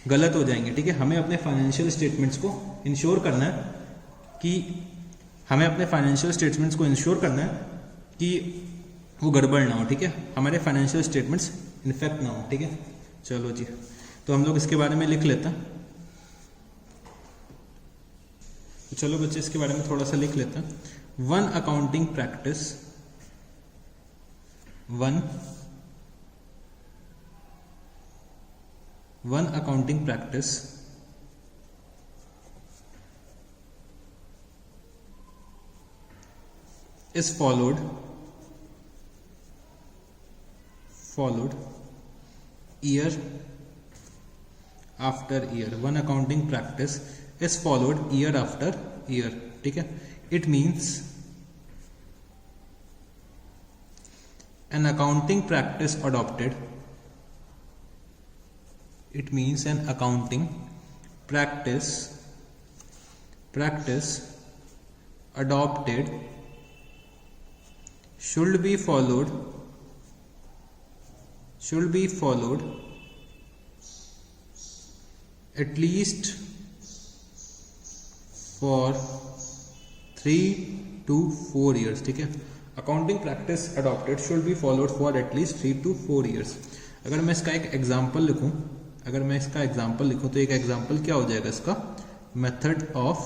Speaker 1: गलत हो जाएंगे। ठीक है, हमें अपने फाइनेंशियल स्टेटमेंट्स को इंश्योर करना है कि वो गड़बड़ ना हो। ठीक है, हमारे फाइनेंशियल स्टेटमेंट्स इन्फेक्ट ना हो। ठीक है, चलो जी, तो हम लोग इसके बारे में लिख लेते हैं। तो चलो बच्चे, इसके बारे में थोड़ा सा लिख लेते हैं। One accounting one accounting practice is followed year after year. One accounting practice is followed year after year. ठीक है, it means an accounting practice adopted. It means an accounting practice adopted should be followed at least for 3 to 4 years. ठीक है, accounting practice adopted should be followed for at least 3 to 4 years. अगर मैं इसका एक example लिखूं तो एक example क्या हो जाएगा इसका, मेथड ऑफ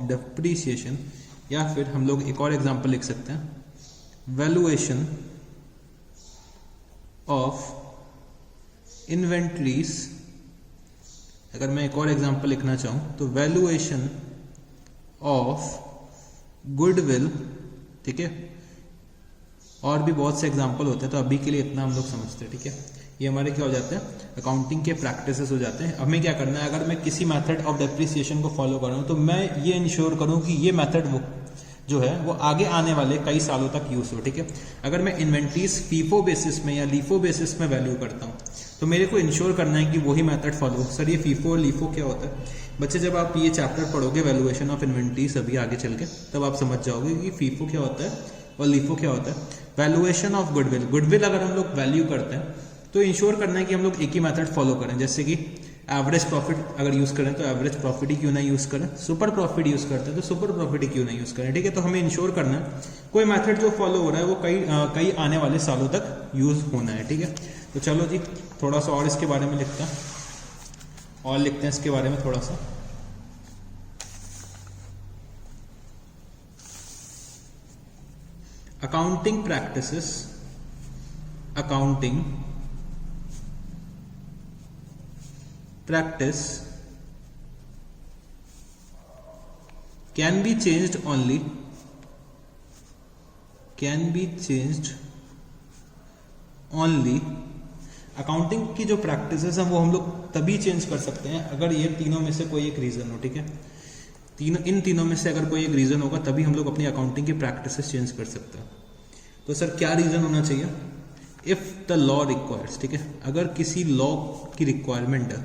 Speaker 1: डेप्रीसिएशन, या फिर हम लोग एक और एग्जाम्पल लिख सकते हैं, वैल्यूएशन ऑफ इन्वेंट्रीज. अगर मैं एक और एग्जाम्पल लिखना चाहूं तो वैल्यूएशन ऑफ गुडविल. ठीक है, और भी बहुत से एग्जाम्पल होते हैं, तो अभी के लिए इतना हम लोग समझते हैं. ठीक है, ये हमारे क्या हो जाते हैं, अकाउंटिंग के प्रैक्टिसेस हो जाते हैं. हमें क्या करना है, अगर मैं किसी मेथड ऑफ डेप्रिसिएशन को फॉलो कर रहा हूँ तो मैं ये इंश्योर करूँ कि ये मेथड जो है वो आगे आने वाले कई सालों तक यूज हो. ठीक है, अगर मैं इन्वेंट्रीज फीफो बेसिस में या लीफो बेसिस में वैल्यू करता हूँ तो मेरे को इंश्योर करना है कि वही मेथड फॉलो हो. सर ये फीफो और लीफो क्या होता है बच्चे, जब आप ये चैप्टर पढ़ोगे वैल्यूएशन ऑफ इन्वेंट्रीज अभी आगे चल के, तब आप समझ जाओगे कि फीफो क्या होता है और लीफो क्या होता है. वैल्यूएशन ऑफ गुडविल अगर हम लोग वैल्यू करते हैं तो इंश्योर करना है कि हम लोग एक ही मेथड फॉलो करें. जैसे कि एवरेज प्रॉफिट अगर यूज करें तो एवरेज प्रॉफिट ही क्यों ना यूज करें, सुपर प्रॉफिट यूज करते हैं तो सुपर प्रॉफिट ही क्यों ना यूज करें. ठीक है, तो हमें इंश्योर करना है कोई मेथड जो फॉलो हो रहा है वो कई आने वाले सालों तक यूज होना है. ठीक है, तो चलो जी थोड़ा सा और इसके बारे में लिखते हैं इसके बारे में थोड़ा सा. Accounting practice can be changed only accounting की जो प्रैक्टिसेस हैं वो हम लोग तभी चेंज कर सकते हैं अगर ये तीनों में से कोई एक रीजन हो. ठीक है, इन तीनों में से अगर कोई एक रीजन होगा तभी हम लोग अपनी अकाउंटिंग की प्रैक्टिसेस चेंज कर सकते हैं. तो सर क्या रीजन होना चाहिए, इफ द लॉ रिक्वायर्स. ठीक है, अगर किसी लॉ की रिक्वायरमेंट है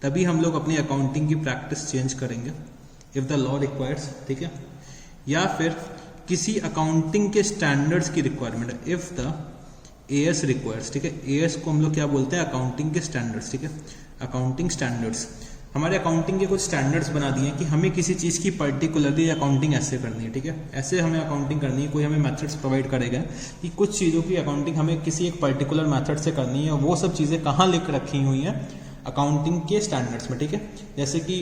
Speaker 1: तभी हम लोग अपनी अकाउंटिंग की प्रैक्टिस चेंज करेंगे, इफ द लॉ रिक्वायर्स. ठीक है, या फिर किसी अकाउंटिंग के स्टैंडर्ड्स की रिक्वायरमेंट है, इफ द एएस रिक्वायर्स. ठीक है, एएस को हम लोग क्या बोलते हैं, अकाउंटिंग के स्टैंडर्ड्स. ठीक है, अकाउंटिंग स्टैंडर्ड्स, हमारे अकाउंटिंग के कुछ स्टैंडर्ड्स बना दिए हैं कि हमें किसी चीज़ की पर्टिकुलरली अकाउंटिंग ऐसे करनी है. ठीक है, ऐसे हमें अकाउंटिंग करनी है. कोई हमें मेथड्स प्रोवाइड करेगा कि कुछ चीज़ों की अकाउंटिंग हमें किसी एक पर्टिकुलर मेथड से करनी है, वो सब चीज़ें कहाँ लिख रखी हुई हैं, अकाउंटिंग के स्टैंडर्ड्स में. ठीक है, जैसे कि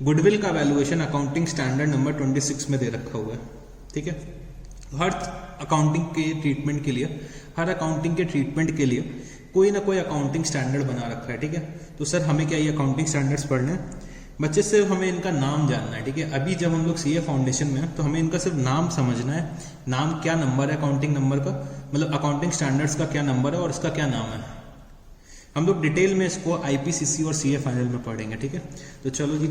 Speaker 1: गुडविल का वैल्यूएशन अकाउंटिंग स्टैंडर्ड नंबर 26 में दे रखा हुआ है. ठीक है, हर अकाउंटिंग के ट्रीटमेंट के लिए कोई ना कोई अकाउंटिंग स्टैंडर्ड बना रखा है. ठीक है, तो सर हमें क्या ये अकाउंटिंग स्टैंडर्ड्स पढ़ने हैं, बच्चे से हमें इनका नाम जानना है. ठीक है, अभी जब हम लोग सीए फाउंडेशन में हैं तो हमें इनका सिर्फ नाम समझना है, नाम क्या नंबर है अकाउंटिंग नंबर का, मतलब अकाउंटिंग स्टैंडर्ड्स का क्या नंबर है और इसका क्या नाम है. हम लोग डिटेल में इसको आईपीसीसी और सीए फाइनल में पढ़ेंगे. ठीक है, तो चलो जी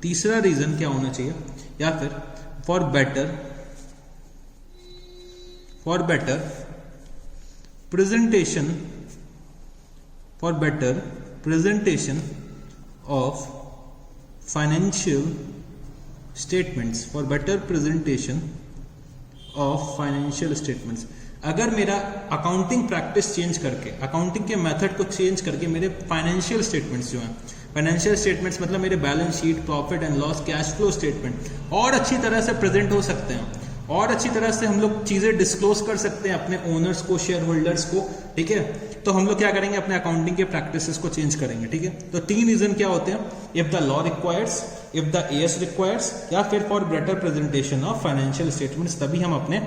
Speaker 1: तीसरा रीजन क्या होना चाहिए, या फिर for better presentation of financial statements. अगर मेरा अकाउंटिंग प्रैक्टिस चेंज करके, अकाउंटिंग के मेथड को चेंज करके मेरे फाइनेंशियल स्टेटमेंट्स जो हैं, फाइनेंशियल स्टेटमेंट्स मतलब मेरे balance sheet, profit and loss, cash flow statement और अच्छी तरह से प्रेजेंट हो सकते हैं और अच्छी तरह से हम लोग चीजें डिस्क्लोज कर सकते हैं अपने ओनर्स को, शेयर होल्डर्स को. ठीक है, तो हम लोग क्या करेंगे, अपने अकाउंटिंग के प्रैक्टिसेस को चेंज करेंगे. ठीक है, तो 3 रीजन क्या होते हैं, if the law requires, if the as requires, या फिर for better presentation of financial statements, तभी हम अपने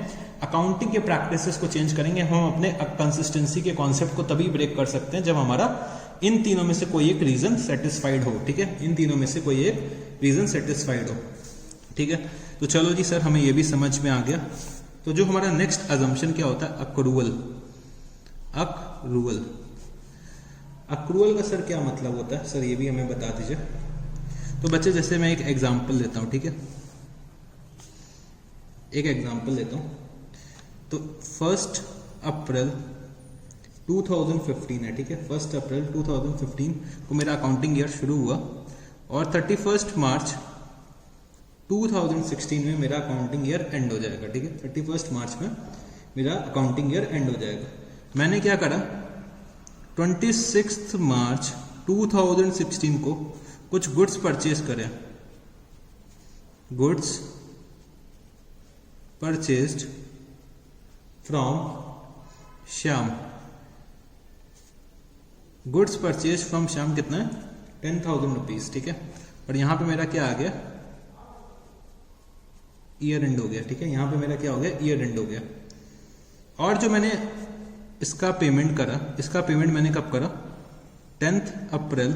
Speaker 1: अकाउंटिंग के प्रैक्टिसेस को चेंज करेंगे, हम अपने कंसिस्टेंसी के कॉन्सेप्ट को तभी ब्रेक कर सकते हैं जब हमारा इन तीनों में से कोई एक रीजन सेटिस्फाइड हो, ठीक है, इन तीनों में से कोई एक रीजन सेटिस्फाइड हो, ठीक है। तो चलो जी सर, हमें ये भी समझ में आ गया। तो जो हमारा नेक्स्ट अजम्पशन क्या होता है, अक्रूवल। अक्रूवल का सर क्या मतलब होता है, सर ये भी हमें बता दीजिए। तो बच्चे जैसे मैं एक एग्जांपल लेता हूं, ठीक है, एक एग्जांपल लेता हूं। तो 1 अप्रैल 2015 है, ठीक है, 1 अप्रैल 2015 को मेरा अकाउंटिंग ईयर शुरू हुआ और 31 मार्च 2016 में मेरा अकाउंटिंग ईयर एंड हो जाएगा, ठीक है, 31 मार्च में मेरा अकाउंटिंग ईयर एंड हो जाएगा। मैंने क्या करा, 26 मार्च 2016 को कुछ गुड्स परचेज करे, goods purchased from Shyam. Goods purchase from Shyam कितना है, 10,000 रुपीज, ठीक है। और यहां पे मेरा क्या आ गया, ईयर एंड हो गया, ठीक है, यहां पे मेरा क्या हो गया, ईयर एंड हो गया। और जो मैंने इसका पेमेंट करा, इसका पेमेंट मैंने कब करा, 10 अप्रैल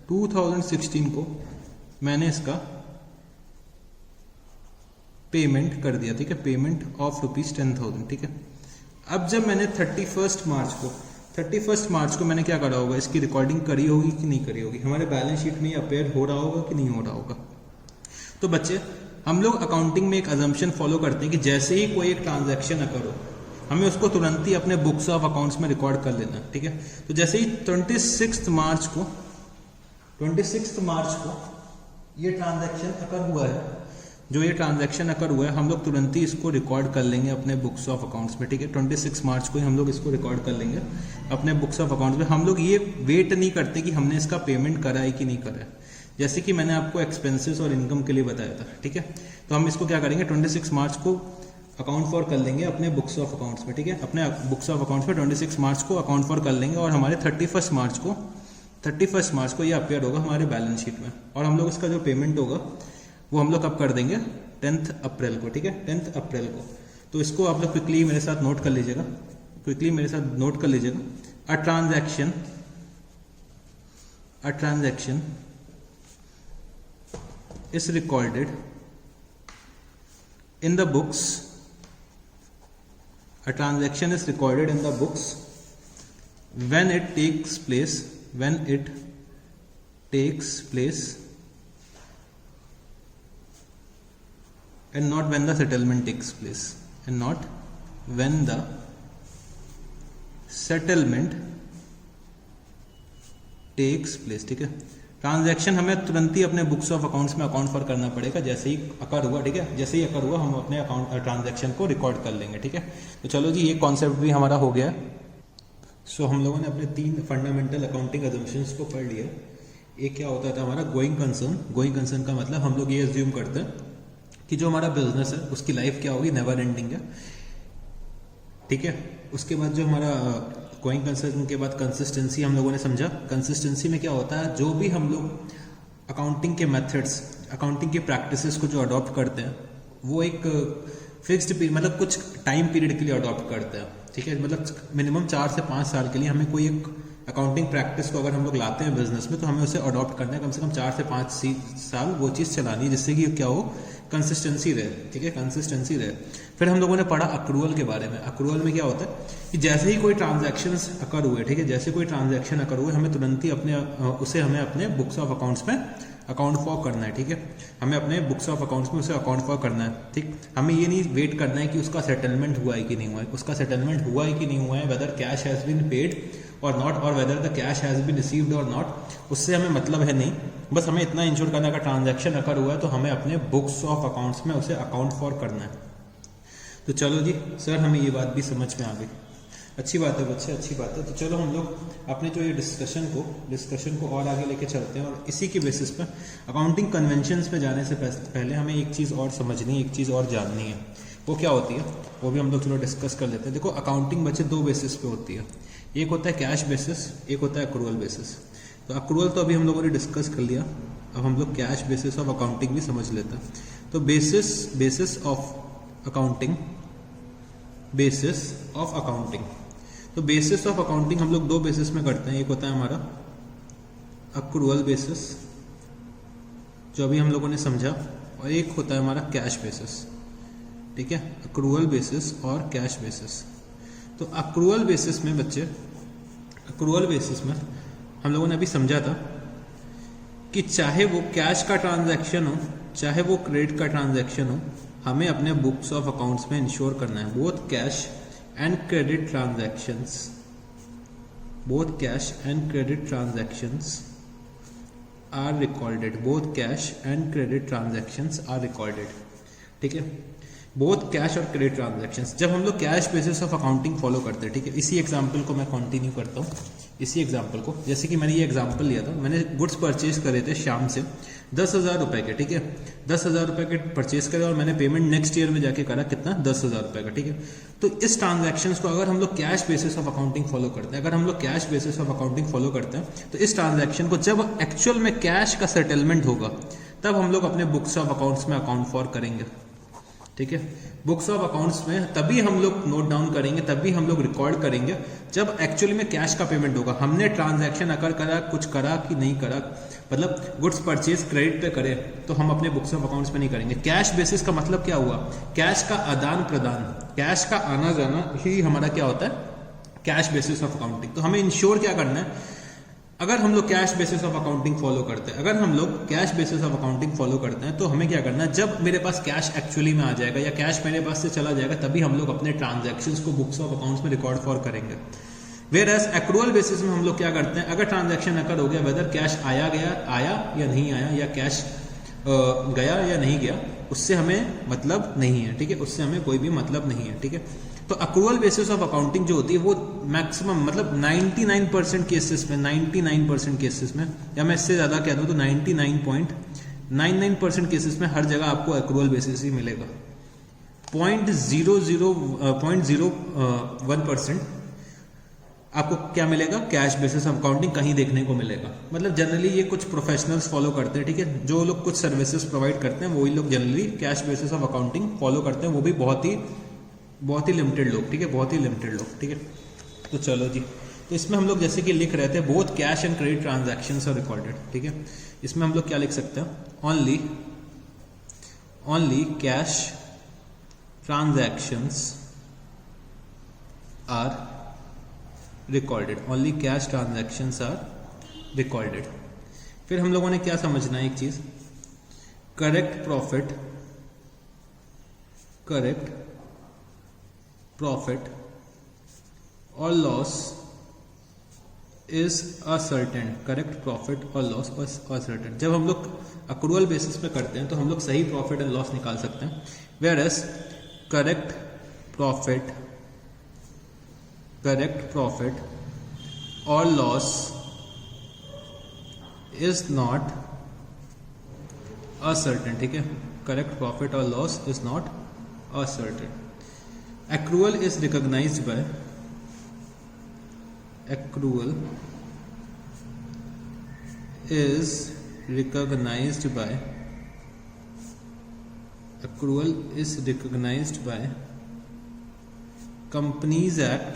Speaker 1: 2016 को मैंने इसका पेमेंट कर दिया, ठीक है, पेमेंट ऑफ ₹10,000, ठीक है। अब जब मैंने 31 मार्च को मैंने क्या करा होगा, इसकी रिकॉर्डिंग करी होगी कि नहीं करी होगी, हमारे बैलेंस शीट में ये अपेयर हो रहा होगा कि नहीं हो रहा होगा। तो बच्चे हम लोग अकाउंटिंग में एक अजम्पशन फॉलो करते हैं कि जैसे ही कोई एक ट्रांजैक्शन अकर हो, हमें उसको तुरंत ही अपने बुक्स ऑफ अकाउंट्स में रिकॉर्ड कर लेना, ठीक है। तो जैसे ही 26 मार्च को ये ट्रांजैक्शन अकर हुआ है, जो ये ट्रांजैक्शन अकर हुआ है, हम लोग तुरंत ही इसको रिकॉर्ड कर लेंगे अपने बुक्स ऑफ अकाउंट्स में, ठीक है। 26 मार्च को ही हम लोग इसको रिकॉर्ड कर लेंगे अपने बुक्स ऑफ अकाउंट्स में। हम लोग ये वेट नहीं करते कि हमने इसका पेमेंट करा है कि नहीं करा है, जैसे कि मैंने आपको एक्सपेंसेस और इनकम के लिए बताया था, ठीक है। तो हम इसको क्या करेंगे, 26 मार्च को अकाउंट फॉर कर लेंगे अपने बुक्स ऑफ अकाउंट्स में, ठीक है, अपने बुक्स ऑफ अकाउंट्स में 26 मार्च को अकाउंट फॉर कर लेंगे और हमारे 31 मार्च को ये अपेयर होगा हमारे बैलेंस शीट में। और हम लोग इसका जो पेमेंट होगा वो हम लोग कब कर देंगे, 10 अप्रैल को, ठीक है, 10 अप्रैल को। तो इसको आप लोग क्विकली मेरे साथ नोट कर लीजिएगा, a transaction is recorded in the books. A transaction is recorded in the books when it takes place and not when the settlement takes place, ठीक है। ट्रांजैक्शन हमें तुरंत ही अपने बुक्स ऑफ अकाउंट्स में अकाउंट फॉर करना पड़ेगा जैसे ही अकर हुआ, ठीक है, जैसे ही अकर हुआ हम अपने अकाउंट ट्रांजैक्शन को रिकॉर्ड कर लेंगे, ठीक है। तो चलो जी, ये कॉन्सेप्ट भी हमारा हो गया। सो हम लोगों ने अपने 3 फंडामेंटल अकाउंटिंग अजम्पशंस को पढ़ लिया। एक क्या होता था हमारा गोइंग कंसर्न का मतलब हम लोग ये अज्यूम करते हैं कि जो हमारा बिजनेस है उसकी लाइफ क्या होगी, नेवर एंडिंग है, ठीक है। उसके बाद जो हमारा गोइंग कंसर्न के बाद कंसिस्टेंसी हम लोगों ने समझा। कंसिस्टेंसी में क्या होता है, जो भी हम लोग अकाउंटिंग के मेथड्स, अकाउंटिंग की प्रैक्टिसेस को जो अडॉप्ट करते हैं वो एक फिक्स्ड पीरियड, मतलब कुछ टाइम पीरियड के लिए अडॉप्ट करते हैं, ठीक है। मतलब मिनिमम 4 से 5 साल के लिए हमें कोई एक अकाउंटिंग प्रैक्टिस को अगर हम लोग लाते हैं बिजनेस में तो हमें उसे अडॉप्ट करना है, कम से कम 4 से 5 साल वो चीज़ चलानी है, जिससे कि क्या हो, कंसिस्टेंसी रहे, ठीक है, कंसिस्टेंसी रहे। फिर हम लोगों ने पढ़ा अक्रूवल के बारे में। अक्रूवल में क्या होता है कि जैसे ही कोई ट्रांजैक्शन अकर हुए, ठीक है, जैसे कोई ट्रांजैक्शन अकर हुए हमें तुरंत ही हमें अपने बुक्स ऑफ अकाउंट्स में अकाउंट फॉर करना है, ठीक है, हमें अपने बुक्स ऑफ अकाउंट्स में उसे अकाउंट फॉर करना है, ठीक। हमें ये नहीं वेट करना है कि उसका सेटलमेंट हुआ है कि नहीं हुआ है, उसका सेटलमेंट हुआ है कि नहीं हुआ है, whether cash has been paid और नॉट, और whether the cash has been received और नॉट, उससे हमें मतलब है नहीं। बस हमें इतना इंश्योर करना है कि ट्रांजैक्शन अकर हुआ है तो हमें अपने बुक्स ऑफ अकाउंट्स में उसे अकाउंट फॉर करना है। तो चलो जी सर, हमें ये बात भी समझ में आ गई। अच्छी बात है बच्चे, अच्छी बात है। तो चलो हम लोग अपने जो ये डिस्कशन को और आगे लेके चलते हैं, और इसी के बेसिस पर अकाउंटिंग कन्वेंशंस पे जाने से पहले हमें एक चीज़ और समझनी है, एक चीज़ और जाननी है। वो क्या होती है वो भी हम लोग चलो डिस्कस कर लेते हैं। देखो, अकाउंटिंग बच्चे 2 बेसिस पे होती है, एक होता है कैश बेसिस, एक होता है अक्रूवल बेसिस। तो अक्रूवल तो अभी हम लोगों ने डिस्कस कर लिया, अब हम लोग कैश बेसिस ऑफ अकाउंटिंग भी समझ लेते हैं। तो basis of accounting basis of accounting. तो बेसिस ऑफ अकाउंटिंग हम लोग दो बेसिस में करते हैं। एक होता है हमारा अक्रूअल बेसिस, जो अभी हम लोगों ने समझा, और एक होता है हमारा कैश बेसिस। ठीक है, अक्रूअल बेसिस और कैश बेसिस। तो अक्रूअल बेसिस में बच्चे, अक्रूअल बेसिस में हम लोगों ने अभी समझा था कि चाहे वो कैश का ट्रांजैक्शन हो, चाहे वो क्रेडिट का ट्रांजैक्शन हो, हमें अपने बुक्स ऑफ अकाउंट्स में इंश्योर करना है both cash and credit transactions, both cash and credit transactions are recorded, both cash and credit transactions are recorded. ठीक है, बोथ कैश और क्रेडिट ट्रांजैक्शंस। जब हम लोग cash basis of accounting follow करते हैं, ठीक है, इसी एग्जांपल को मैं कंटिन्यू करता हूँ, इसी एग्जांपल को, जैसे कि मैंने ये एग्जांपल लिया था, मैंने गुड्स परचेज करे थे शाम से 10,000 रुपए के। ठीक है, 10,000 रुपए के परचेज करे और मैंने पेमेंट नेक्स्ट ईयर में जाके करा कितना, 10,000 रुपए का। ठीक है, तो इस ट्रांजैक्शन को अगर हम लोग cash basis of accounting follow करते हैं, अगर हम लोग cash basis of accounting follow करते हैं, तो इस ट्रांजैक्शन को जब एक्चुअल में कैश का सेटलमेंट होगा तब हम लोग अपने बुक्स ऑफ अकाउंट्स में अकाउंट फॉर करेंगे। ठीक है, बुक्स ऑफ अकाउंट्स में तभी हम लोग नोट डाउन करेंगे, तभी हम लोग रिकॉर्ड करेंगे जब एक्चुअली में कैश का पेमेंट होगा। हमने ट्रांजैक्शन अगर करा, कुछ करा कि नहीं करा, मतलब गुड्स परचेज क्रेडिट पे करे, तो हम अपने बुक्स ऑफ अकाउंट्स में नहीं करेंगे। कैश बेसिस का मतलब क्या हुआ, कैश का आदान प्रदान, कैश का आना जाना ही हमारा क्या होता है, कैश बेसिस ऑफ अकाउंटिंग। तो हमें इंश्योर क्या करना है, अगर हम लोग cash basis of accounting follow करते हैं, अगर हम लोग cash basis of accounting follow करते हैं, तो हमें क्या करना है, जब मेरे पास कैश एक्चुअली में आ जाएगा या कैश मेरे पास से चला जाएगा, तभी हम लोग अपने ट्रांजैक्शंस को बुक्स ऑफ अकाउंट्स में रिकॉर्ड फॉर करेंगे। वेयर एज एक्रूअल बेसिस में हम लोग क्या करते हैं, अगर ट्रांजैक्शन अकर हो गया, वेदर कैश आया या नहीं आया, या कैश गया या नहीं गया, उससे हमें मतलब नहीं है। ठीक है, उससे हमें कोई भी मतलब नहीं है। ठीक है, तो अक्रूअल बेसिस ऑफ अकाउंटिंग जो होती है वो मैक्सिमम मतलब 99% केसेस में, 99% केसेस में, या मैं इससे ज़्यादा कह दूँ तो 99.99% केसेस में हर जगह आपको अक्रूअल बेसिस ही मिलेगा। 0.01% आपको क्या मिलेगा, कैश बेसिस ऑफ अकाउंटिंग कहीं देखने को मिलेगा। मतलब जनरली ये कुछ प्रोफेशनल्स फॉलो करते हैं। ठीक है, जो लोग कुछ सर्विसेज प्रोवाइड करते हैं वही लोग generally cash basis of accounting follow करते हैं, वो भी बहुत ही लिमिटेड लोग। ठीक है, बहुत ही लिमिटेड लोग। ठीक है, तो चलो जी, तो इसमें हम लोग जैसे कि लिख रहे थे both cash and credit transactions are recorded. ठीक है, इसमें हम लोग क्या लिख सकते हैं, only cash transactions are recorded, only cash transactions are recorded. फिर हम लोगों ने क्या समझना है एक चीज, करेक्ट प्रॉफिट और loss is ascertain, correct profit और लॉस इज असर्टेन। जब हम लोग अक्रूअल बेसिस पे करते हैं तो हम लोग सही प्रॉफिट एंड लॉस निकाल सकते हैं, वेयर एज करेक्ट प्रॉफिट और लॉस इज नॉट असर्टेन। ठीक है, करेक्ट प्रॉफिट और loss is not ascertain. Accrual is recognized by companies act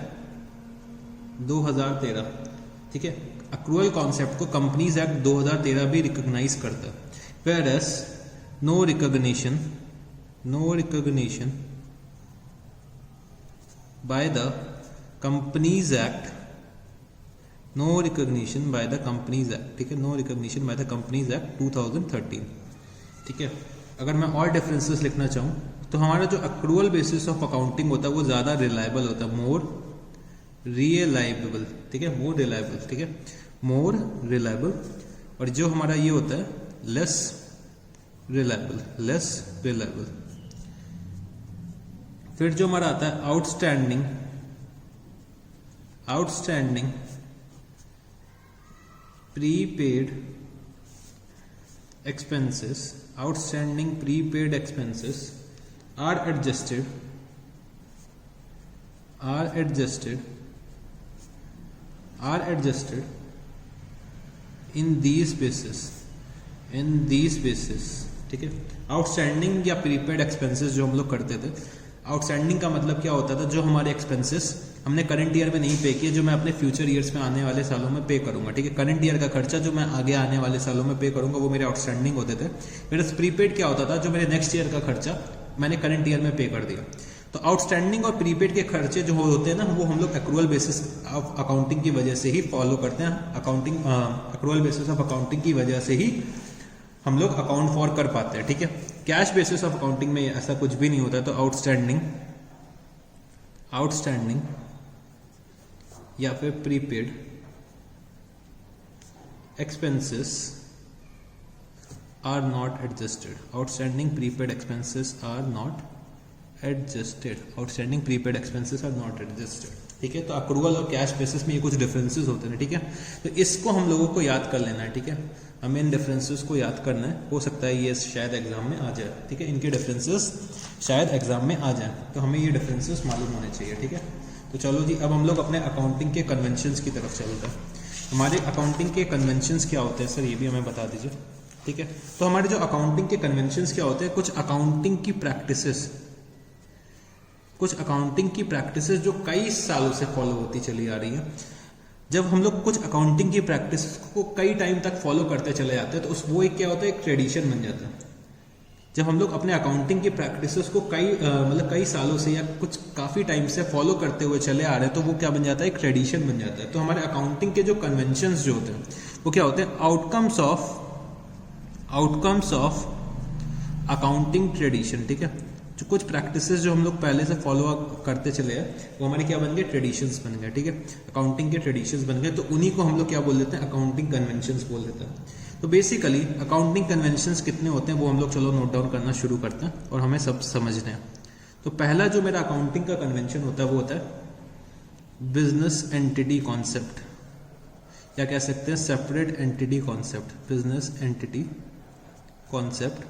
Speaker 1: 2013। ठीक है, अक्रूअल कॉन्सेप्ट को कंपनीज एक्ट 2013 भी रिकॉग्नाइज करता है, whereas no recognition by the Companies Act, no recognition by the Companies Act। ठीक है, no recognition by the Companies Act 2013। ठीक है, अगर मैं और डिफरेंसेस लिखना चाहूँ तो हमारा जो अक्रूअल बेसिस ऑफ अकाउंटिंग होता है वो ज़्यादा रिलायबल होता है, मोर रिलायबल। ठीक है, मोर रिलायबल। ठीक है, मोर रिलायबल। और जो हमारा ये होता है लेस रिलायबल। फिर जो हमारा आता है outstanding prepaid expenses are adjusted in these basis। ठीक है, आउटस्टैंडिंग या प्रीपेड एक्सपेंसेस जो हम लोग करते थे, आउटस्टैंडिंग का मतलब क्या होता था, जो हमारे एक्सपेंसेस हमने करंट ईयर में नहीं पे किए, जो मैं अपने फ्यूचर ईयर्स में आने वाले सालों में पे करूंगा, ठीक है। करंट ईयर का खर्चा जो मैं आगे आने वाले सालों में पे करूंगा वो मेरे आउटस्टैंडिंग होते थे। मेरा प्रीपेड क्या होता था, जो मेरे नेक्स्ट ईयर का खर्चा मैंने करंट ईयर में पे कर दिया। तो आउटस्टैंडिंग और प्रीपेड के खर्चे जो होते हैं ना, वो हम लोग एक्रूअल बेसिस ऑफ अकाउंटिंग की वजह से ही फॉलो करते हैं। एक्रूअल बेसिस ऑफ अकाउंटिंग की वजह से ही हम लोग अकाउंट फॉर कर पाते हैं, ठीक है। कैश बेसिस ऑफ अकाउंटिंग में ऐसा कुछ भी नहीं होता। तो आउटस्टैंडिंग या फिर prepaid expenses are not adjusted. Outstanding prepaid expenses are not adjusted. Outstanding prepaid expenses are not adjusted, ठीक है। तो अक्रूवल और कैश बेसिस में ये कुछ डिफरेंसेस होते हैं, ठीक है। तो इसको हम लोगों को याद कर लेना है, ठीक है। हमें इन डिफरेंसेस को याद करना है। हो सकता है ये शायद एग्जाम में आ जाए, ठीक है। इनके डिफरेंसेस शायद एग्जाम में आ जाए, तो हमें ये डिफरेंसेस मालूम होने चाहिए, ठीक है। तो चलो जी, अब हम लोग अपने अकाउंटिंग के कन्वेंशंस की तरफ चलते हैं। हमारे अकाउंटिंग के कन्वेंशंस क्या होते हैं सर, ये भी हमें बता दीजिए, ठीक है। तो हमारे जो अकाउंटिंग के कन्वेंशंस क्या होते हैं, कुछ अकाउंटिंग की प्रैक्टिसेस जो कई सालों से फॉलो होती चली आ रही है। जब हम लोग कुछ अकाउंटिंग की प्रैक्टिस को कई टाइम तक फॉलो करते चले जाते हैं, तो वो एक क्या होता है, एक ट्रेडिशन बन जाता है। जब हम लोग अपने अकाउंटिंग की प्रैक्टिसेस को कई सालों से या कुछ काफी टाइम से फॉलो करते हुए चले आ रहे हैं, तो वो क्या बन जाता है, एक ट्रेडिशन बन जाता है। तो हमारे अकाउंटिंग के जो कन्वेंशंस जो होते हैं वो क्या होते हैं, आउटकम्स ऑफ अकाउंटिंग ट्रेडिशन, ठीक है। जो कुछ प्रैक्टिसेस जो हम लोग पहले से फॉलो करते चले हैं, वो हमारे क्या बन गए, ट्रेडिशंस बन गए, ठीक है। अकाउंटिंग के ट्रेडिशंस बन गए, तो उन्हीं को हम लोग क्या बोल देते हैं, अकाउंटिंग कन्वेंशंस बोल देते हैं। तो बेसिकली अकाउंटिंग कन्वेंशंस कितने होते हैं वो हम लोग चलो नोट डाउन करना शुरू करते हैं, और हमें सब समझना है। तो पहला जो मेरा अकाउंटिंग का कन्वेंशन होता है वो होता है बिजनेस एंटिटी कॉन्सेप्ट, या कह सकते हैं separate entity concept, business entity concept.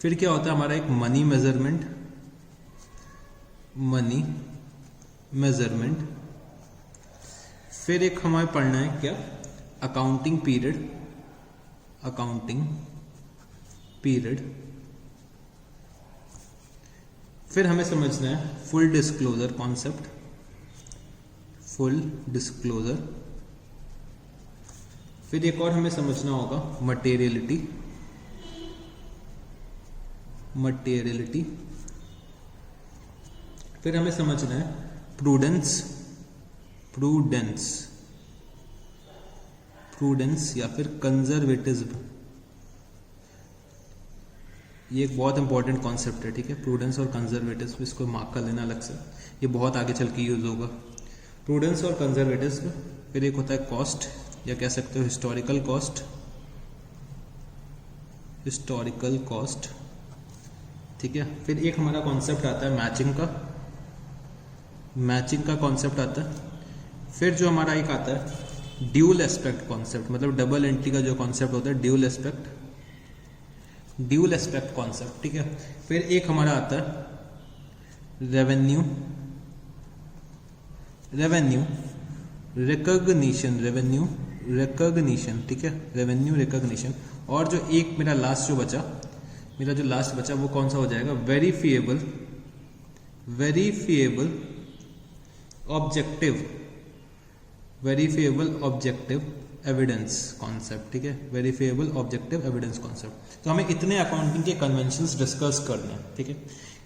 Speaker 1: फिर क्या होता है हमारा एक मनी मेजरमेंट। फिर एक हमें पढ़ना है क्या, अकाउंटिंग पीरियड। फिर हमें समझना है फुल डिस्क्लोजर कॉन्सेप्ट, फिर एक और हमें समझना होगा मटेरियलिटी। फिर हमें समझना है प्रूडेंस या फिर कंजर्वेटिज्म। ये एक बहुत इंपॉर्टेंट कॉन्सेप्ट है, ठीक है। प्रूडेंस और कंजर्वेटिज्म, इसको मार्क कर लेना अलग से, ये बहुत आगे चल के यूज होगा। प्रूडेंस और कंजर्वेटिज्म। फिर एक होता है कॉस्ट, या कह सकते हो हिस्टोरिकल कॉस्ट, ठीक है। फिर एक हमारा कॉन्सेप्ट आता है मैचिंग का कॉन्सेप्ट आता है। फिर जो हमारा एक आता है ड्यूल एस्पेक्ट कॉन्सेप्ट, मतलब डबल एंट्री का जो कॉन्सेप्ट होता है ड्यूल एस्पेक्ट कॉन्सेप्ट, ठीक है। फिर एक हमारा आता है रेवेन्यू रिकॉग्निशन, ठीक है, रेवेन्यू रिकॉग्निशन। और जो एक मेरा लास्ट बचा वो कौन सा हो जाएगा, वेरीफिएबल ऑब्जेक्टिव एविडेंस कॉन्सेप्ट, ठीक है, वेरीफिएबल ऑब्जेक्टिव एविडेंस कॉन्सेप्ट। तो हमें इतने अकाउंटिंग के कन्वेंशंस डिस्कस करने हैं, ठीक है।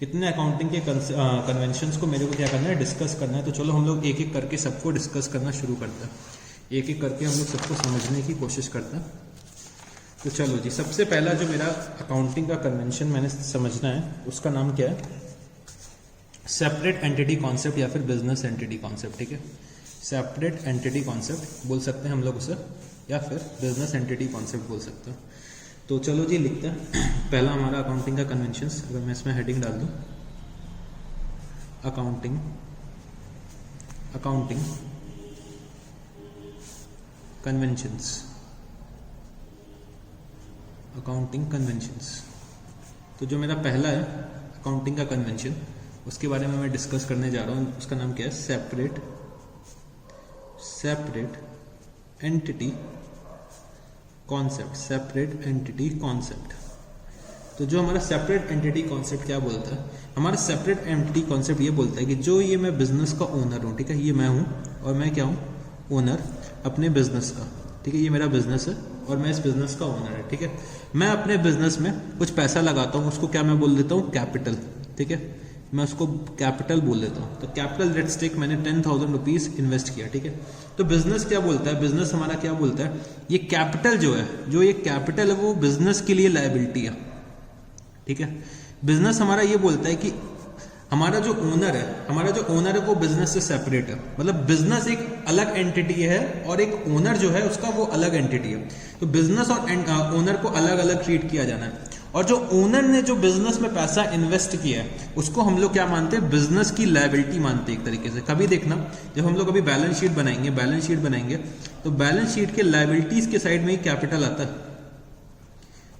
Speaker 1: इतने अकाउंटिंग के कन्वेंशंस को मेरे को क्या करना है, डिस्कस करना है। तो चलो हम लोग एक एक करके सबको डिस्कस करना शुरू करते हैं, एक एक करके हम लोग सबको समझने की कोशिश करते हैं। तो चलो जी, सबसे पहला जो मेरा अकाउंटिंग का कन्वेंशन मैंने समझना है उसका नाम क्या है, सेपरेट एंटिटी कॉन्सेप्ट या फिर बिजनेस एंटिटी कॉन्सेप्ट, ठीक है। सेपरेट एंटिटी कॉन्सेप्ट बोल सकते हैं हम लोग उसे, या फिर बिजनेस एंटिटी कॉन्सेप्ट बोल सकते हैं। तो चलो जी लिखते हैं पहला हमारा अकाउंटिंग का कन्वेंशंस। अगर मैं इसमें हेडिंग डाल दूं अकाउंटिंग कन्वेंशंस, तो जो मेरा पहला है अकाउंटिंग का कन्वेंशन, उसके बारे में मैं डिस्कस करने जा रहा हूँ। उसका नाम क्या है, सेपरेट एंटिटी कॉन्सेप्ट। तो जो हमारा सेपरेट एंटिटी कॉन्सेप्ट क्या बोलता है, हमारा सेपरेट एंटिटी कॉन्सेप्ट ये बोलता है कि जो ये मैं बिजनेस का ओनर हूँ, ठीक है, ये मैं हूँ और मैं क्या हूँ, ओनर अपने बिजनेस का, ठीक है, ये मेरा बिजनेस है और मैं इस बिजनेस का ओनर है, ठीक है। मैं अपने बिजनेस में कुछ पैसा लगाता हूँ, उसको क्या मैं बोल देता हूँ, कैपिटल, ठीक है, मैं उसको कैपिटल बोल देता हूँ। तो कैपिटल लेट्स टेक, मैंने 10,000 रुपीज इन्वेस्ट किया, ठीक है। तो बिजनेस क्या बोलता है, बिजनेस हमारा क्या बोलता है, ये कैपिटल जो है, जो ये कैपिटल है वो बिजनेस के लिए लायबिलिटी है, ठीक है। बिजनेस हमारा ये बोलता है कि हमारा जो ओनर है वो बिजनेस से सेपरेट है, मतलब बिजनेस एक अलग एंटिटी है और एक ओनर जो है उसका वो अलग एंटिटी है। तो बिजनेस और ओनर को अलग अलग ट्रीट किया जाना है। और जो ओनर ने जो बिजनेस में पैसा इन्वेस्ट किया है उसको हम लोग क्या मानते हैं, बिजनेस की लायबिलिटी मानते हैं एक तरीके से। कभी देखना, जब हम लोग अभी बैलेंस शीट बनाएंगे तो बैलेंस शीट के लायबिलिटीज के साइड में ही कैपिटल आता है,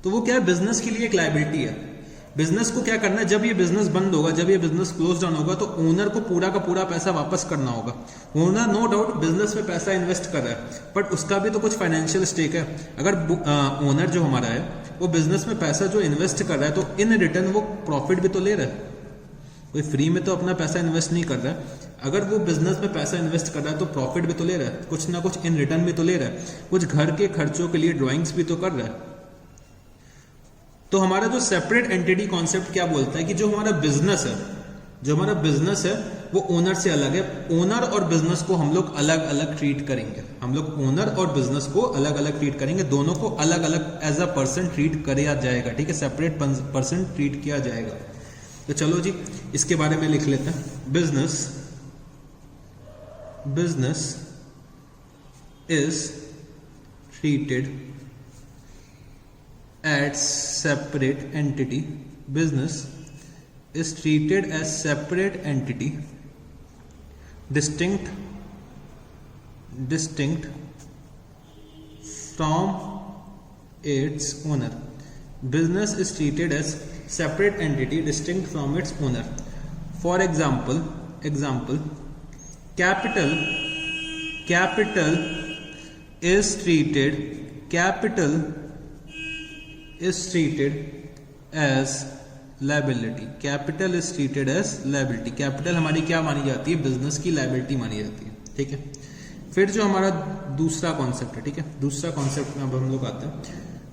Speaker 1: तो वो क्या है, बिजनेस के लिए एक लायबिलिटी है। बिजनेस को क्या करना है, जब ये बिजनेस बंद होगा, जब ये बिजनेस क्लोज डाउन होगा, तो ओनर को पूरा का पूरा पैसा वापस करना होगा। ओनर नो डाउट बिजनेस में पैसा इन्वेस्ट कर रहा है, बट उसका भी तो कुछ फाइनेंशियल स्टेक है। अगर ओनर जो हमारा है वो बिजनेस में पैसा जो इन्वेस्ट कर रहा है, तो इन रिटर्न वो प्रॉफिट भी तो ले रहा है, कोई फ्री में तो अपना पैसा इन्वेस्ट नहीं कर रहा है। अगर वो बिजनेस में पैसा इन्वेस्ट कर रहा है तो प्रॉफिट भी तो ले रहा है, कुछ ना कुछ इन रिटर्न भी तो ले रहा है, कुछ घर के खर्चों के लिए ड्रॉइंग्स भी तो कर रहा है। तो हमारा जो सेपरेट एंटिटी कॉन्सेप्ट क्या बोलता है कि जो हमारा बिजनेस है वो ओनर से अलग है। ओनर और बिजनेस को हम लोग अलग अलग ट्रीट करेंगे, हम लोग ओनर और बिजनेस को अलग अलग ट्रीट करेंगे, दोनों को अलग अलग एज अ पर्सन ट्रीट किया जाएगा, ठीक है, सेपरेट पर्सन ट्रीट किया जाएगा। तो चलो जी इसके बारे में लिख लेते हैं। Business is treated as separate entity. Business is treated as separate entity, distinct from its owner. Business is treated as separate entity distinct from its owner. For example, capital is treated as liability. Capital is treated as liability. Capital हमारी क्या मानी जाती है, business की liability मानी जाती है, ठीक है। फिर जो हमारा दूसरा कॉन्सेप्ट है, ठीक है, दूसरा कॉन्सेप्ट में अब हम लोग आते हैं।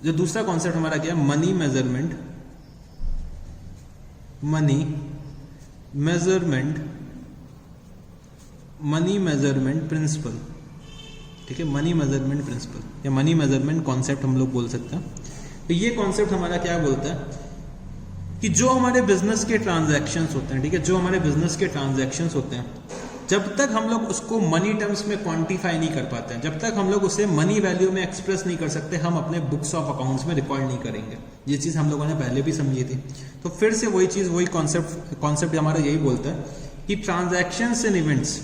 Speaker 1: जो दूसरा कॉन्सेप्ट हमारा क्या है, मनी मेजरमेंट प्रिंसिपल, ठीक है, मनी मेजरमेंट प्रिंसिपल या मनी मेजरमेंट कॉन्सेप्ट हम लोग बोल सकते हैं। तो ये कॉन्सेप्ट हमारा क्या बोलता है कि जो हमारे बिजनेस के ट्रांजैक्शंस होते हैं, ठीक है, जो हमारे बिजनेस के ट्रांजैक्शंस होते हैं, जब तक हम लोग उसको मनी टर्म्स में क्वांटिफाई नहीं कर पाते हैं, जब तक हम लोग उसे मनी वैल्यू में एक्सप्रेस नहीं कर सकते, हम अपने बुक्स ऑफ अकाउंट्स में रिकॉर्ड नहीं करेंगे। ये चीज हम लोगों ने पहले भी समझी थी। तो फिर से वही चीज, वही कॉन्सेप्ट हमारा यही बोलता है कि transactions and events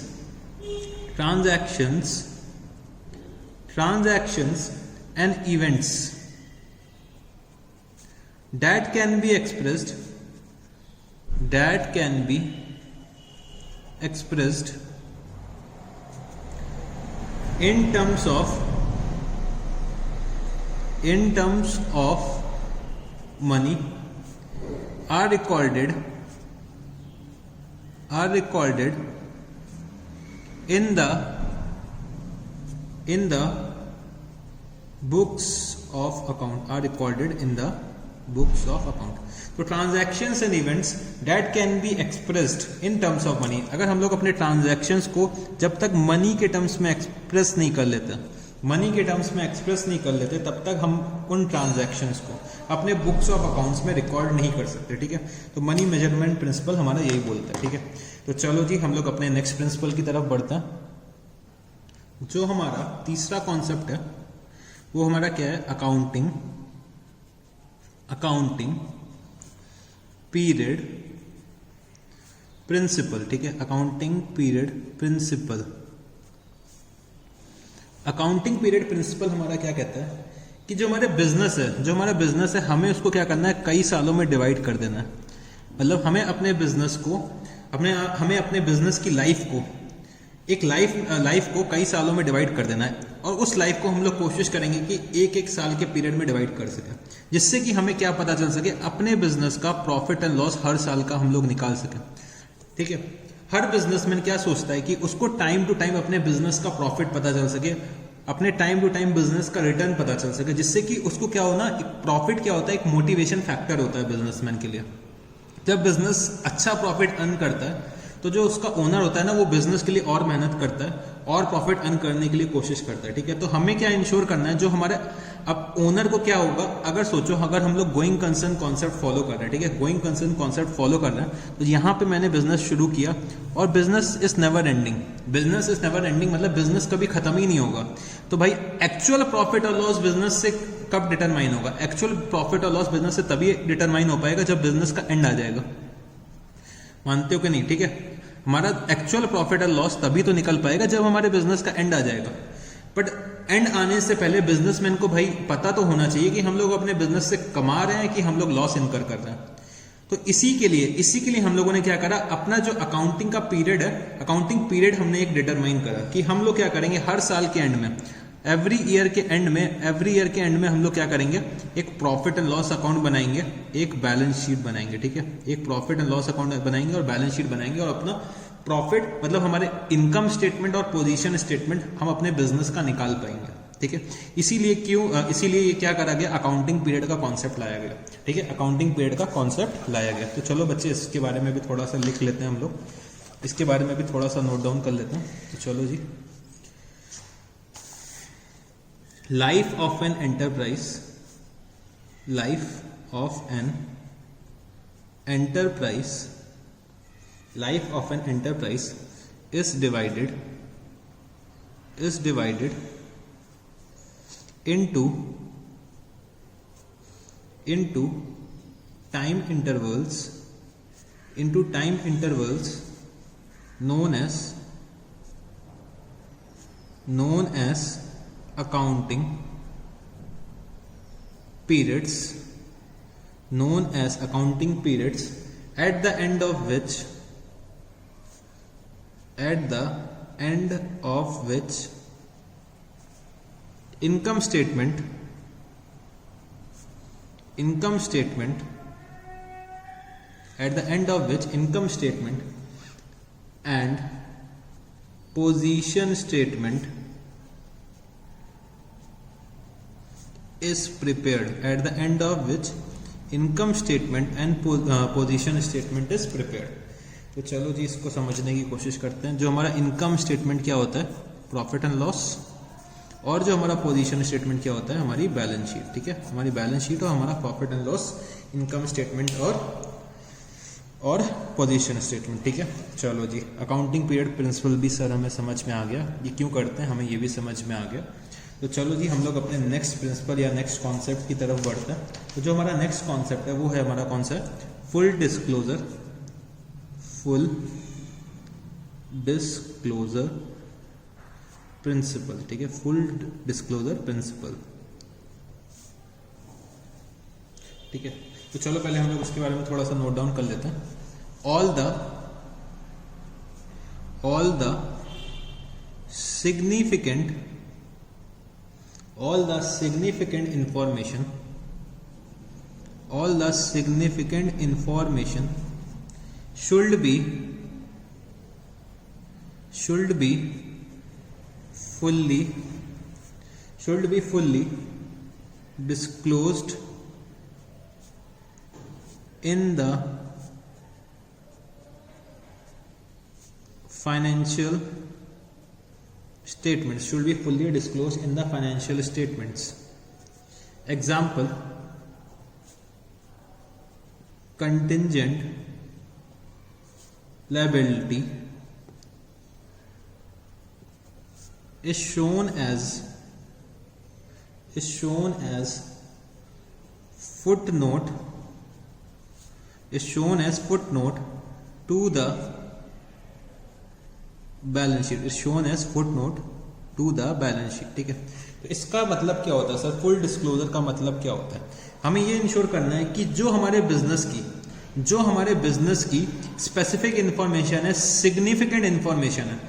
Speaker 1: that can be expressed in terms of money are recorded in the books of account, books of account. तो transactions and events that can be expressed in terms of money. अगर हम लोग अपने transactions को जब तक money के terms में एक्सप्रेस नहीं कर लेते, तब तक हम उन ट्रांजैक्शंस को अपने बुक्स ऑफ अकाउंट्स में रिकॉर्ड नहीं कर सकते, ठीक है। तो मनी मेजरमेंट प्रिंसिपल हमारा यही बोलता है, ठीक है। तो चलो जी हम लोग अपने नेक्स्ट प्रिंसिपल की तरफ बढ़ते हैं। जो हमारा तीसरा कॉन्सेप्ट है वो हमारा क्या है, अकाउंटिंग पीरियड प्रिंसिपल, ठीक है, accounting period principle. Accounting period principle हमारा क्या कहता है कि जो हमारा बिजनेस है हमें उसको क्या करना है, कई सालों में डिवाइड कर देना है। मतलब हमें अपने बिजनेस की लाइफ को एक लाइफ को कई सालों में डिवाइड कर देना है और उस लाइफ को हम लोग कोशिश करेंगे कि एक एक साल के पीरियड में डिवाइड कर सकें, जिससे कि हमें क्या पता चल सके, अपने बिजनेस का प्रॉफिट एंड लॉस हर साल का हम लोग निकाल सकें। ठीक है, हर बिजनेसमैन क्या सोचता है कि उसको टाइम टू टाइम अपने बिजनेस का प्रॉफिट पता चल सके, अपने टाइम टू टाइम बिजनेस का रिटर्न पता चल सके, जिससे कि उसको क्या हो ना, प्रॉफिट क्या होता है, एक मोटिवेशन फैक्टर होता है बिजनेसमैन के लिए। जब बिजनेस अच्छा प्रॉफिट अर्न करता है तो जो उसका ओनर होता है ना, वो बिजनेस के लिए और मेहनत करता है और प्रॉफिट अर्न करने के लिए कोशिश करता है। ठीक है, तो हमें क्या इंश्योर करना है, जो हमारे अब ओनर को क्या होगा, अगर सोचो अगर हम लोग गोइंग कंसर्न कॉन्सेप्ट फॉलो कर रहे हैं, ठीक है, गोइंग कंसर्न कॉन्सेप्ट फॉलो कर रहे हैं, तो यहाँ पे मैंने बिजनेस शुरू किया और business is never ending. Business is never ending मतलब बिजनेस कभी खत्म ही नहीं होगा। तो भाई एक्चुअल प्रॉफिट और लॉस बिजनेस से कब डिटरमाइन होगा? एक्चुअल प्रॉफिट और लॉस बिजनेस से तभी डिटरमाइन हो पाएगा जब बिजनेस का एंड आ जाएगा। मानते हो कि नहीं? ठीक है, हमारा एक्चुअल प्रॉफिट और लॉस तभी तो निकल पाएगा जब हमारे बिजनेस का एंड आ जाएगा। बट एंड आने से पहले बिजनेसमैन को भाई पता तो होना चाहिए कि हम लोग अपने बिजनेस से कमा रहे हैं कि हम लोग लॉस इनकर कर रहे हैं। तो इसी के लिए हम लोगों ने क्या करा, अपना जो अकाउंटिंग का पीरियड है, अकाउंटिंग पीरियड हमने एक डिटरमाइन करा कि हम लोग क्या करेंगे, हर साल के एंड में, एवरी ईयर के एंड में हम लोग क्या करेंगे, एक प्रॉफिट एंड लॉस अकाउंट बनाएंगे, एक बैलेंस शीट बनाएंगे। ठीक है, एक प्रॉफिट एंड लॉस अकाउंट बनाएंगे और बैलेंस शीट बनाएंगे और अपना प्रॉफिट मतलब हमारे इनकम स्टेटमेंट और पोजीशन स्टेटमेंट हम अपने बिजनेस का निकाल पाएंगे। ठीक है, इसीलिए ये क्या करा गया, अकाउंटिंग पीरियड का कॉन्सेप्ट लाया गया। ठीक है, अकाउंटिंग पीरियड का कॉन्सेप्ट लाया गया। तो चलो बच्चे, इसके बारे में भी थोड़ा सा लिख लेते हैं हम लोग, इसके बारे में भी थोड़ा सा नोट डाउन कर लेते हैं। तो चलो जी, life of an enterprise, life of an enterprise, life of an enterprise is divided into time intervals known as accounting periods, at the end of which income statement and position statement is prepared, at the end of which income statement and position statement is prepared। तो चलो जी, इसको समझने की कोशिश करते हैं। जो हमारा इनकम स्टेटमेंट क्या होता है, प्रॉफिट एंड लॉस, और जो हमारा पोजीशन स्टेटमेंट क्या होता है, हमारी बैलेंस शीट। ठीक है, हमारी बैलेंस शीट और हमारा profit and loss, income statement और पोजीशन स्टेटमेंट। ठीक है, चलो जी, अकाउंटिंग पीरियड प्रिंसिपल भी सर हमें समझ में आ गया, ये क्यों करते हैं हमें ये भी समझ में आ गया। तो चलो जी, हम लोग अपने नेक्स्ट प्रिंसिपल या नेक्स्ट कॉन्सेप्ट की तरफ बढ़ते हैं। तो जो हमारा नेक्स्ट कॉन्सेप्ट है वो है हमारा कौन सा है, फुल डिस्क्लोजर प्रिंसिपल। ठीक है, फुल डिस्क्लोजर प्रिंसिपल। ठीक है, तो चलो पहले हम लोग उसके बारे में थोड़ा सा नोट डाउन कर लेते हैं। All the significant information should be fully disclosed in the financial statements, Example, contingent liability is shown as footnote to the balance sheet, to the balance sheet. ठीक है, तो इसका मतलब क्या होता है सर, फुल डिस्क्लोजर का मतलब क्या होता है? हमें ये इंश्योर करना है कि जो हमारे बिजनेस की स्पेसिफिक इंफॉर्मेशन है, सिग्निफिकेंट इंफॉर्मेशन है,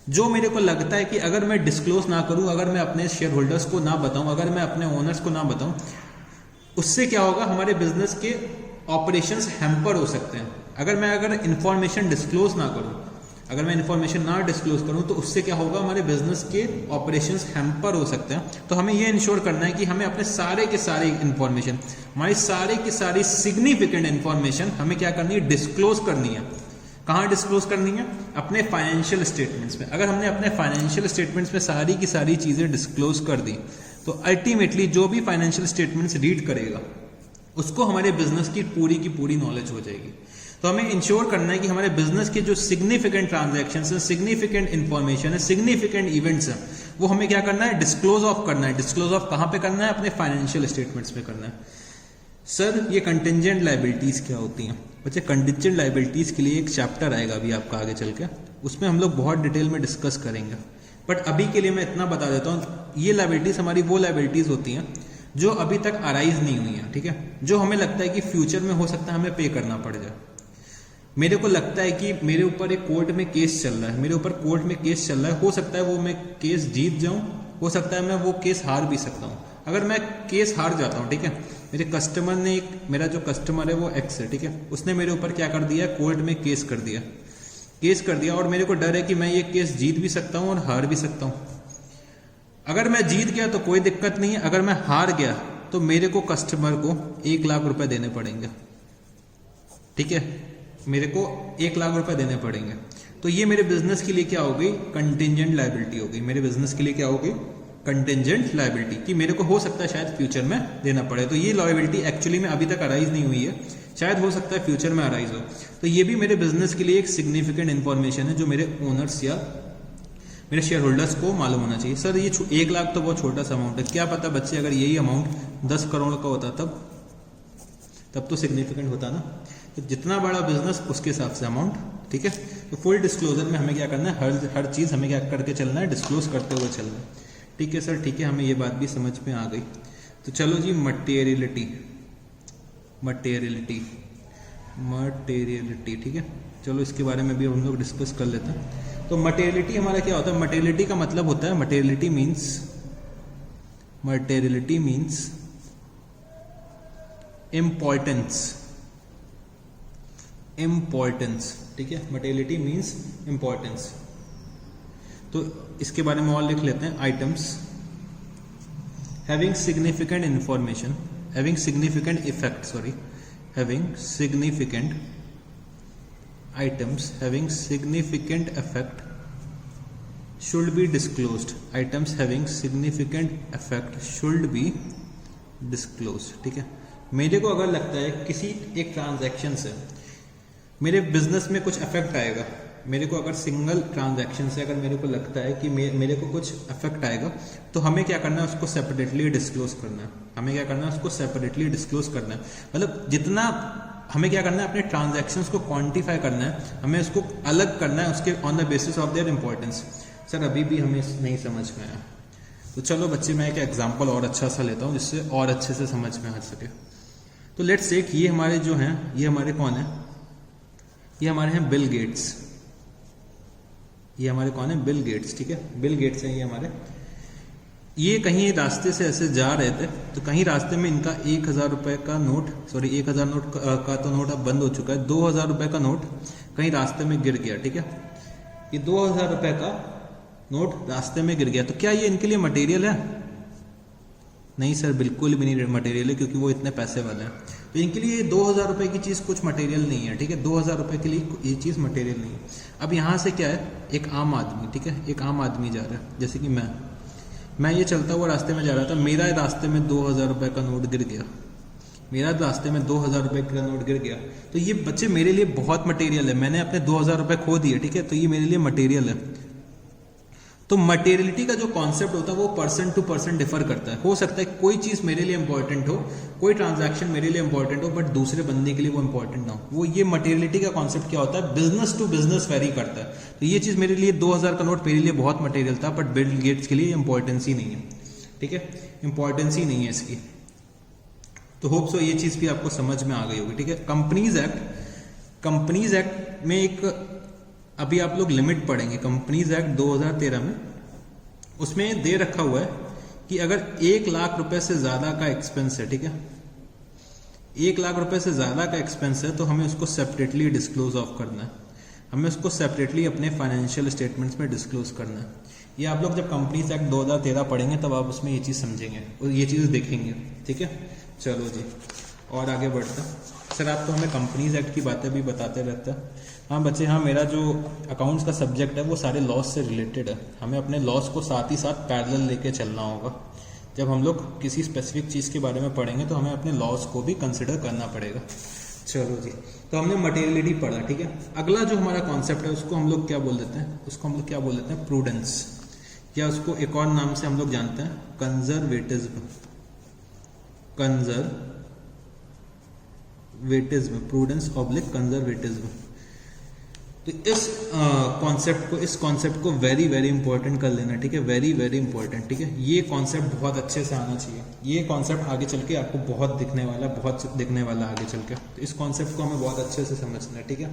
Speaker 1: जो मेरे को लगता है कि अगर मैं डिस्क्लोज ना करूं, अगर मैं अपने शेयर होल्डर्स को ना बताऊं, अगर मैं अपने ओनर्स को ना बताऊं, उससे क्या होगा, हमारे बिजनेस के ऑपरेशंस हैम्पर हो सकते हैं। अगर इंफॉर्मेशन डिस्क्लोज ना करूं, अगर मैं इंफॉर्मेशन ना डिस्क्लोज करूं, तो उससे क्या होगा, हमारे बिजनेस के ऑपरेशंस हैम्पर हो सकते हैं। तो हमें ये इंश्योर करना है कि हमें अपने सारे के सारे इंफॉर्मेशन, हमारी सारे की सारी सिग्निफिकेंट इंफॉर्मेशन हमें क्या करनी है, डिस्क्लोज करनी है। कहाँ डिस्क्लोज करनी है, अपने फाइनेंशियल स्टेटमेंट्स में। अगर हमने अपने फाइनेंशियल स्टेटमेंट्स में सारी की सारी चीजें डिस्क्लोज कर दी, तो अल्टीमेटली जो भी फाइनेंशियल स्टेटमेंट्स रीड करेगा, उसको हमारे बिजनेस की पूरी नॉलेज हो जाएगी। तो हमें इंश्योर करना है कि हमारे बिजनेस के जो सिग्निफिकेंट ट्रांजैक्शंस हैं, सिग्निफिकेंट इंफॉर्मेशन है, सिग्निफिकेंट इवेंट्स हैं, वो हमें क्या करना है, डिस्क्लोज ऑफ करना है। डिस्क्लोज ऑफ कहाँ पे करना है, अपने फाइनेंशियल स्टेटमेंट्स में करना है। सर ये कंटिजेंट लायबिलिटीज क्या होती हैं? बच्चे कंटिजेंट लायबिलिटीज के लिए एक चैप्टर आएगा अभी आपका आगे चल के, उसमें हम लोग बहुत डिटेल में डिस्कस करेंगे। बट अभी के लिए मैं इतना बता देता हूँ, ये लायबिलिटीज हमारी वो लायबिलिटीज होती हैं जो अभी तक अराइज नहीं हुई हैं, ठीक है, जो हमें लगता है कि फ्यूचर में हो सकता है हमें पे करना पड़ जाए। मेरे को लगता है कि मेरे ऊपर एक कोर्ट में केस चल रहा है, मेरे ऊपर कोर्ट में केस चल रहा है, हो सकता है वो मैं केस जीत जाऊं, हो सकता है मैं वो केस हार भी सकता हूं। अगर मैं केस हार जाता हूं, ठीक है, मेरे कस्टमर ने मेरा जो कस्टमर है वो एक्स है, ठीक है, उसने मेरे ऊपर क्या कर दिया, कोर्ट में केस कर दिया, और मेरे को डर है कि मैं ये केस जीत भी सकता हूं और हार भी सकता हूं। अगर मैं जीत गया तो कोई दिक्कत नहीं है, अगर मैं हार गया तो मेरे को कस्टमर को 1 लाख रुपए देने पड़ेंगे, ठीक है, मेरे को 1 लाख रुपए देने पड़ेंगे। तो ये मेरे बिजनेस के लिए क्या हो गई, कंटिजेंट लायबिलिटी हो गई। मेरे बिजनेस के लिए क्या हो गई, कंटिजेंट लायबिलिटी, कि मेरे को हो सकता है शायद फ्यूचर में देना पड़े। तो ये लायबिलिटी एक्चुअली में अभी तक अराइज नहीं हुई है, शायद हो सकता है फ्यूचर में अराइज हो। तो ये भी मेरे बिजनेस के लिए एक सिग्निफिकेंट इन्फॉर्मेशन है जो मेरे ओनर्स या मेरे शेयर होल्डर्स को मालूम होना चाहिए। सर ये 1 लाख तो बहुत छोटा सा अमाउंट है, क्या पता बच्चे अगर यही अमाउंट 10 करोड़ का होता तब तो सिग्निफिकेंट होता ना। तो जितना बड़ा बिजनेस उसके हिसाब से अमाउंट, ठीक है। तो फुल डिस्क्लोजर में हमें क्या करना है, हर चीज हमें क्या करके चलना है, डिस्क्लोज करते हुए चलना है, ठीक है सर, ठीक है, हमें ये बात भी समझ में आ गई। तो चलो जी, मटेरियलिटी, ठीक है, चलो इसके बारे में भी हम लोग डिस्कस कर लेते हैं। तो मटेरियलिटी हमारा क्या होता है, मटेरियलिटी का मतलब होता है, मटेरियलिटी मीन्स इम्पोर्टेंस, ठीक है, मटेरियलिटी मीन्स इम्पोर्टेंस। तो इसके बारे में और लिख लेते हैं, items having significant information, having significant effect, having significant items having significant effect should be disclosed. Items having significant effect should be disclosed, ठीक है। मेरे को अगर लगता है किसी एक ट्रांजैक्शन से मेरे बिजनेस में कुछ इफेक्ट आएगा, मेरे को अगर सिंगल ट्रांजैक्शन से अगर मेरे को लगता है कि मेरे को कुछ इफेक्ट आएगा, तो हमें क्या करना है, उसको सेपरेटली डिस्क्लोज करना है। मतलब जितना हमें क्या करना है, अपने ट्रांजैक्शंस को क्वांटिफाई करना है, हमें उसको अलग करना है उसके on the basis of their importance. Sir अभी भी हमें नहीं समझ में आया, तो चलो बच्चे मैं एक एग्जाम्पल और अच्छा सा लेता हूँ जिससे और अच्छे से समझ में आ सके। तो लेट्स से ये हमारे जो हैं, ये हमारे कौन है, ये हमारे हैं बिल गेट्स। ये हमारे कौन है, बिल गेट्स, ठीक है, बिल गेट्स हैं ये हमारे। ये कहीं रास्ते से ऐसे जा रहे थे, तो कहीं रास्ते में इनका 1000 रुपए का नोट, 1000 नोट का तो नोट अब बंद हो चुका है, 2000 रुपए का नोट कहीं रास्ते में गिर गया, ठीक है। ये 2000 रुपए का नोट रास्ते में गिर गया, तो क्या ये इनके लिए मटेरियल है? नहीं सर, बिल्कुल भी नहीं मटेरियल है, क्योंकि वो इतने पैसे वाले हैं। तो इनके लिए 2000 रुपए की चीज कुछ मटेरियल नहीं है, ठीक है, 2000 रुपए के लिए ये चीज मटेरियल नहीं है। अब यहाँ से क्या है, एक आम आदमी, ठीक है, एक आम आदमी जा रहा है, जैसे कि मैं ये चलता हुआ रास्ते में जा रहा था, मेरा रास्ते में 2000 रुपए का नोट गिर गया, तो ये बच्चे मेरे लिए बहुत मटेरियल है। मैंने अपने 2000 रुपए खो दिए, ठीक है, तो ये मेरे लिए मटेरियल है। तो मटेरियलिटी का जो कॉन्सेप्ट होता है वो पर्सन टू पर्सन डिफर करता है। हो सकता है कोई चीज मेरे लिए इंपॉर्टेंट हो, कोई ट्रांजैक्शन मेरे लिए इंपॉर्टेंट हो, बट दूसरे बंदे के लिए वो इंपॉर्टेंट ना हो। वो ये मटेरियलिटी का कॉन्सेप्ट क्या होता है, बिजनेस टू बिजनेस वेरी करता है। तो ये चीज मेरे लिए 2000 का नोट मेरे लिए बहुत मटेरियल था, बट बिल गेट्स के लिए इंपॉर्टेंस ही नहीं है, ठीक है, इंपॉर्टेंस ही नहीं है इसकी। तो होप सो ये चीज भी आपको समझ में आ गई होगी, ठीक है। कंपनीज एक्ट में एक अभी आप लोग लिमिट पढ़ेंगे कंपनीज एक्ट 2013 में, उसमें दे रखा हुआ है कि अगर 1 लाख रुपए से ज्यादा का एक्सपेंस है, ठीक है, 1 लाख रुपए से ज्यादा का एक्सपेंस है तो हमें उसको सेपरेटली डिस्क्लोज ऑफ करना है, हमें उसको सेपरेटली अपने फाइनेंशियल स्टेटमेंट्स में डिस्क्लोज करना है। ये आप लोग जब कंपनीज एक्ट 2013 पढ़ेंगे तब आप उसमें ये चीज़ समझेंगे और ये चीज़ देखेंगे, ठीक है। चलो जी और आगे बढ़ता। सर आप तो हमें कंपनीज एक्ट की बातें भी बताते रहते हैं। हाँ बच्चे, हाँ मेरा जो अकाउंट्स का सब्जेक्ट है वो सारे लॉस से रिलेटेड है, हमें अपने लॉस को साथ ही साथ पैरेलल लेके चलना होगा। जब हम लोग किसी स्पेसिफिक चीज़ के बारे में पढ़ेंगे तो हमें अपने लॉस को भी कंसिडर करना पड़ेगा। चलो जी, तो हमने मटेरियलिटी पढ़ा, ठीक है। अगला जो हमारा कॉन्सेप्ट है उसको हम लोग क्या बोल देते हैं, उसको हम लोग क्या बोल देते हैं, प्रूडेंस, या उसको एक और नाम से हम लोग जानते हैं conservatism. Conservatism, prudence oblique conservatism. तो इस कॉन्सेप्ट को वेरी वेरी इंपॉर्टेंट कर लेना, ठीक है, वेरी वेरी इंपॉर्टेंट, ठीक है। ये कॉन्सेप्ट बहुत अच्छे से आना चाहिए, ये कॉन्सेप्ट आगे चल के आपको बहुत दिखने वाला आगे चल के। तो इस कॉन्सेप्ट को हमें बहुत अच्छे से समझना है, ठीक है,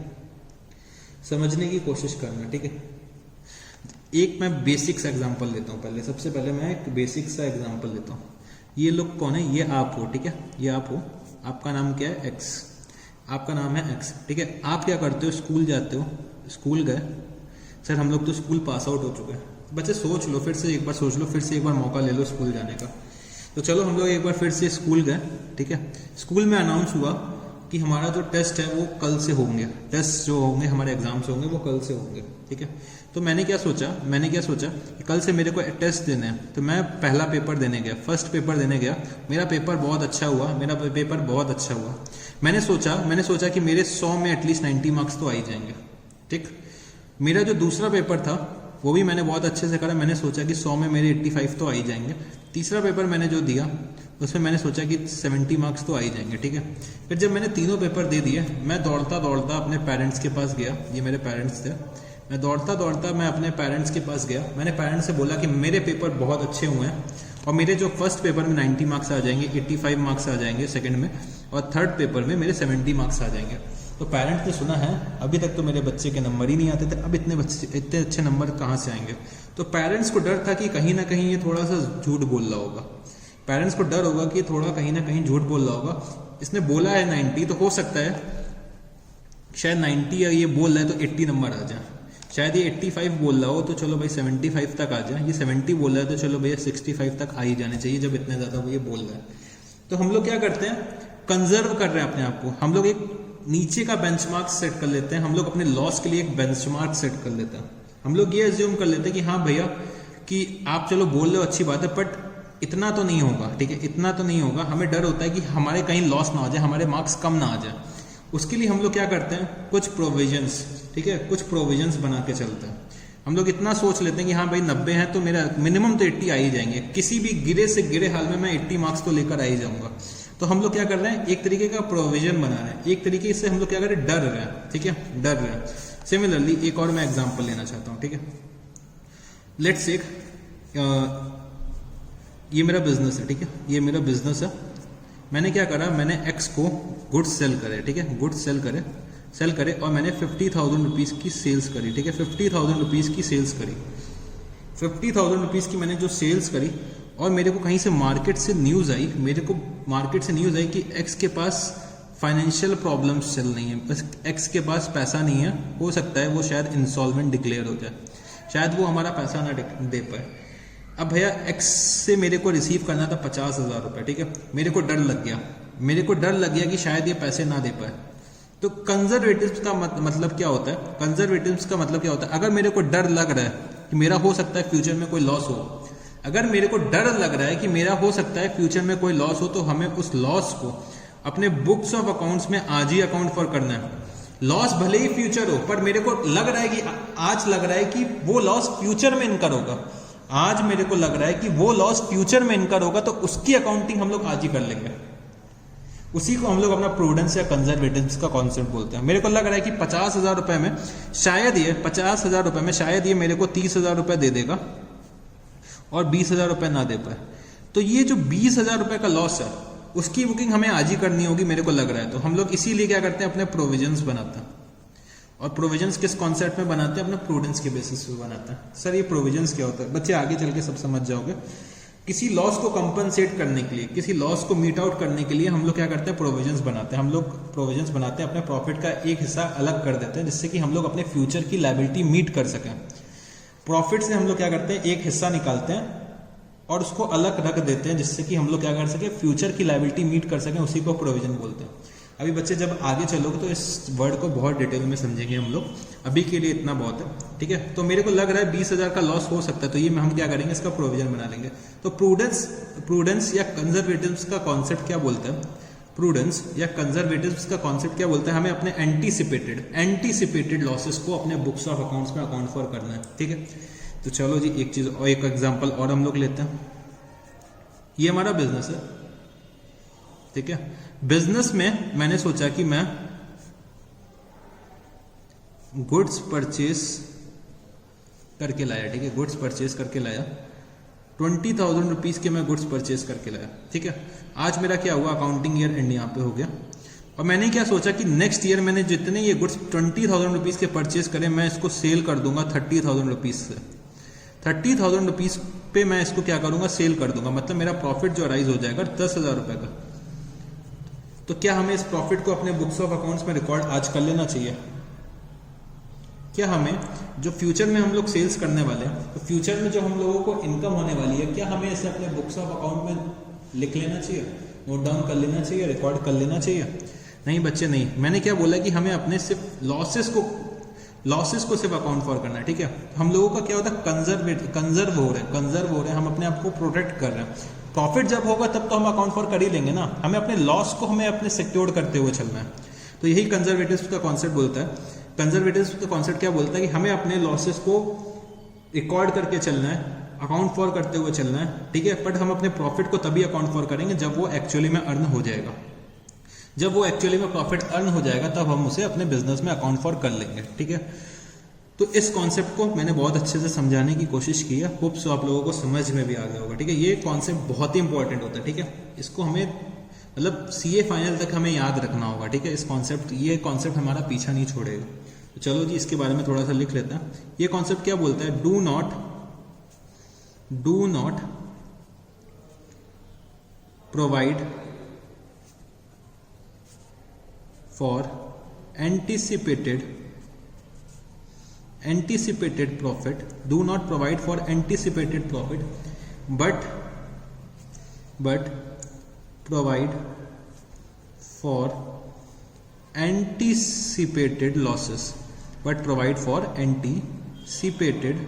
Speaker 1: समझने की कोशिश करना, ठीक है। एक मैं बेसिक सा एग्जांपल लेता हूँ पहले, सबसे पहले मैं एक बेसिक सा एग्जांपल लेता हूँ। ये लोग कौन है, ये आप हो, ठीक है, ये आप हो, आपका नाम क्या है, एक्स, आपका नाम है एक्स, ठीक है। आप क्या करते हो, स्कूल जाते हो, स्कूल गए, सर हम लोग तो स्कूल पास आउट हो चुके हैं। बच्चे सोच लो, फिर से एक बार सोच लो, फिर से एक बार मौका ले लो स्कूल जाने का। तो चलो हम लोग एक बार फिर से स्कूल गए, ठीक है। स्कूल में अनाउंस हुआ कि हमारा जो टेस्ट है वो कल से होंगे, टेस्ट जो होंगे हमारे एग्जाम्स होंगे वो कल से होंगे, ठीक है। तो मैंने क्या सोचा कि कल से मेरे को टेस्ट देने हैं, तो मैं पहला पेपर देने गया, फर्स्ट पेपर देने गया, मेरा पेपर बहुत अच्छा हुआ, मैंने सोचा कि मेरे 100 में एटलीस्ट 90 मार्क्स तो आ ही जाएंगे, ठीक। मेरा जो दूसरा पेपर था वो भी मैंने बहुत अच्छे से करा, मैंने सोचा कि 100 में मेरे 85 तो आ ही जाएंगे। तीसरा पेपर मैंने जो दिया उसमें मैंने सोचा कि 70 मार्क्स तो आ ही जाएंगे, ठीक है। फिर जब मैंने तीनों पेपर दे दिए, मैं दौड़ता अपने पेरेंट्स के पास गया, ये मेरे पेरेंट्स थे, मैं दौड़ता मैं अपने पेरेंट्स के पास गया, मैंने पेरेंट्स से बोला कि मेरे पेपर बहुत अच्छे हुए हैं और मेरे जो फर्स्ट पेपर में 90 मार्क्स आ जाएंगे, 85 मार्क्स आ जाएंगे सेकंड में, और थर्ड पेपर में मेरे 70 मार्क्स आ जाएंगे। तो पेरेंट्स ने सुना है अभी तक तो मेरे बच्चे के नंबर ही नहीं आते थे, अब इतने अच्छे नंबर कहाँ से आएंगे। तो पेरेंट्स को डर था कि कहीं ना कहीं ये थोड़ा सा झूठ बोल रहा होगा, पेरेंट्स को डर होगा कि थोड़ा कहीं ना कहीं झूठ बोल रहा होगा। इसने बोला है 90, तो हो सकता है शायद 90 या ये बोल रहा है तो 80 नंबर आ जाए, शायद ये 85 बोल रहा हो तो चलो भाई 75 तक आ जाए, ये 70 बोल रहा है तो चलो भैया 65 तक आ ही जाने चाहिए जब इतने ज्यादा वो ये बोल रहा है। तो हम लोग क्या करते हैं, कंजर्व कर रहे हैं अपने आप को, हम लोग एक नीचे का बेंचमार्क सेट कर लेते हैं, हम लोग अपने लॉस के लिए एक बेंचमार्क सेट कर लेते हैं। हम लोग ये एज्यूम कर लेते हैं कि हाँ भैया कि आप चलो बोल रहे हो अच्छी बात है, बट इतना तो नहीं होगा, ठीक है, इतना तो नहीं होगा। हमें डर होता है कि हमारे कहीं लॉस ना हो जाए, हमारे मार्क्स कम ना आ जाए। उसके लिए हम लोग क्या करते हैं, कुछ प्रोविजंस, ठीक है, कुछ प्रोविजंस बना के चलते हैं। हम लोग इतना सोच लेते हैं कि हाँ भाई 90 है तो मेरा मिनिमम तो 80 आ ही जाएंगे, किसी भी गिरे से गिरे हाल में मैं 80 मार्क्स तो लेकर आ ही जाऊंगा। तो हम लोग क्या कर रहे हैं, एक तरीके का प्रोविजन बना रहे हैं, एक तरीके से हम लोग क्या कर रहे हैं, डर रहे हैं, ठीक है, डर रहे हैं। सिमिलरली एक और मैं एग्जाम्पल लेना चाहता हूँ, ठीक है। लेट्स से ये मेरा बिजनेस है, ठीक है, ये मेरा बिजनेस है। मैंने क्या करा, मैंने एक्स को गुड्स सेल करे, ठीक है, गुड्स सेल करे और मैंने 50,000 रुपीज़ की सेल्स करी, ठीक है, 50,000 रुपीज़ की सेल्स करी, 50,000 रुपीज़ की मैंने जो सेल्स करी, और मेरे को कहीं से मार्केट से न्यूज़ आई कि एक्स के पास फाइनेंशियल प्रॉब्लम्स चल रही हैं, बस एक्स के पास पैसा नहीं है, हो सकता है वो शायद इंसॉल्वेंट डिक्लेयर हो जाए, शायद वो हमारा पैसा ना दे पाए। अब भैया एक्स से मेरे को रिसीव करना था 50,000 रुपये, ठीक है, मेरे को डर लग गया कि शायद ये पैसे ना दे पाए। तो कंजर्वेटिव्स का मतलब क्या होता है, कंजर्वेटिव्स का मतलब क्या होता है, अगर मेरे को डर लग रहा है कि मेरा हो सकता है फ्यूचर में कोई लॉस हो, अगर मेरे को डर लग रहा है कि मेरा हो सकता है फ्यूचर में कोई लॉस हो, तो हमें उस लॉस को अपने बुक्स ऑफ अकाउंट्स में आज ही अकाउंट फॉर करना है। लॉस भले ही फ्यूचर हो, पर मेरे को लग रहा है कि आज लग रहा है कि वो लॉस फ्यूचर में इनकर होगा, आज मेरे को लग रहा है कि वो लॉस फ्यूचर में इनकर होगा, तो उसकी अकाउंटिंग हम लोग आज ही कर लेंगे। उसी को हम लोग अपना प्रूडेंस या कंजर्वेटिव्स का कॉन्सेप्ट बोलते हैं। मेरे को लग रहा है कि 50,000 रुपए में शायद ये 50,000 रुपए में शायद ये मेरे को 30,000 रुपए दे देगा और 20,000 रुपए ना दे पाए, तो ये जो 20,000 रुपए का लॉस है उसकी बुकिंग हमें आज ही करनी होगी, मेरे को लग रहा है। तो हम लोग इसीलिए क्या करते हैं, अपने प्रोविजंस बनाते हैं, और प्रोविजंस किस कॉन्सेप्ट में बनाते हैं? अपने प्रूडेंस के बेसिस पे बनाते हैं। सर ये प्रोविजंस क्या होता है? बच्चे आगे चल के सब समझ जाओगे। किसी लॉस को कंपनसेट करने के लिए, किसी लॉस को मीट आउट करने के लिए हम लोग क्या करते हैं? प्रोविजंस बनाते हैं। हम लोग प्रोविजंस बनाते हैं, अपने प्रॉफिट का एक हिस्सा अलग कर देते हैं जिससे कि हम लोग अपने फ्यूचर की लायबिलिटी मीट कर सकें। प्रॉफिट से हम लोग क्या करते हैं? एक हिस्सा निकालते हैं और उसको अलग रख देते हैं जिससे कि हम लोग क्या कर सके? फ्यूचर की लायबिलिटी मीट कर सकें। उसी को प्रोविजन बोलते हैं। अभी बच्चे जब आगे चलोगे तो इस वर्ड को बहुत डिटेल में समझेंगे हम लोग। अभी के लिए इतना बहुत है, ठीक है। तो मेरे को लग रहा है 20,000 का लॉस हो सकता है, तो ये हम क्या करेंगे? इसका प्रोविजन बना लेंगे। तो प्रूडेंस या कंजर्वेटिव्स का कॉन्सेप्ट क्या बोलता है? प्रूडेंस या कंजर्वेटिव्स का कॉन्सेप्ट क्या बोलता है? हमें अपने एंटीसिपेटेड लॉसेस को अपने बुक्स ऑफ अकाउंट्स में अकाउंट फॉर करना है, ठीक है। तो चलो जी एक चीज और, एक एग्जांपल और हम लोग लेते हैं। ये हमारा बिजनेस है, ठीक है। बिजनेस में मैंने सोचा कि मैं गुड्स परचेस करके लाया, ठीक है। गुड्स परचेस करके लाया, 20,000 रुपीज के मैं गुड्स परचेस करके लाया, ठीक है। आज मेरा क्या हुआ? अकाउंटिंग ईयर एंड यहाँ पे हो गया। और मैंने क्या सोचा कि नेक्स्ट ईयर मैंने जितने ये गुड्स 20,000 रुपीज के परचेस करे, मैं इसको सेल कर दूंगा 30,000 रुपीज से। 30,000 रुपीज पे मैं इसको क्या करूंगा? सेल कर दूंगा। मतलब मेरा प्रॉफिट जो राइज हो जाएगा 10,000 रुपए का। तो क्या हमें इस प्रॉफिट को अपने बुक्स ऑफ अकाउंट्स में रिकॉर्ड आज कर लेना चाहिए? क्या हमें जो फ्यूचर में हम लोग सेल्स करने वाले हैं, तो फ्यूचर में जो हम लोगों को इनकम होने वाली है, क्या हमें इसे अपने बुक्स ऑफ अकाउंट में लिख लेना चाहिए? नोट डाउन कर लेना चाहिए? रिकॉर्ड कर लेना चाहिए? नहीं बच्चे नहीं। मैंने क्या बोला कि हमें अपने सिर्फ लॉसेस को सिर्फ अकाउंट फॉर करना है, ठीक है। हम लोगों का क्या होता है? कंजर्व हो रहे हैं, हम अपने आप को प्रोटेक्ट कर रहे हैं। प्रॉफिट जब होगा तब तो हम अकाउंट फॉर कर ही लेंगे ना। हमें अपने लॉस को हमें अपने सिक्योर करते हुए चलना है। तो यही कंजर्वेटिव्स का कॉन्सेप्ट बोलता है। कंजर्वेटिव्स का कॉन्सेप्ट क्या बोलता है? कि हमें अपने लॉसेस को रिकॉर्ड करके चलना है, अकाउंट फॉर करते हुए चलना है, ठीक है। बट हम अपने प्रॉफिट को तभी अकाउंट फॉर करेंगे जब वो एक्चुअली में अर्न हो जाएगा। जब वो एक्चुअली में प्रॉफिट अर्न हो जाएगा तब हम उसे अपने बिजनेस में अकाउंट फॉर कर लेंगे, ठीक है। तो इस कॉन्सेप्ट को मैंने बहुत अच्छे से समझाने की कोशिश की है। होप सो आप लोगों को समझ में भी आ गया होगा, ठीक है। ये कॉन्सेप्ट बहुत ही इंपॉर्टेंट होता है, ठीक है। इसको हमें मतलब सीए फाइनल तक हमें याद रखना होगा, ठीक है। ये कॉन्सेप्ट हमारा पीछा नहीं छोड़ेगा। तो चलो जी इसके बारे में थोड़ा सा लिख लेते हैं। ये कॉन्सेप्ट क्या बोलता है? Do not provide for anticipated profit. Do not provide for anticipated profit, but provide for anticipated losses. But provide for anticipated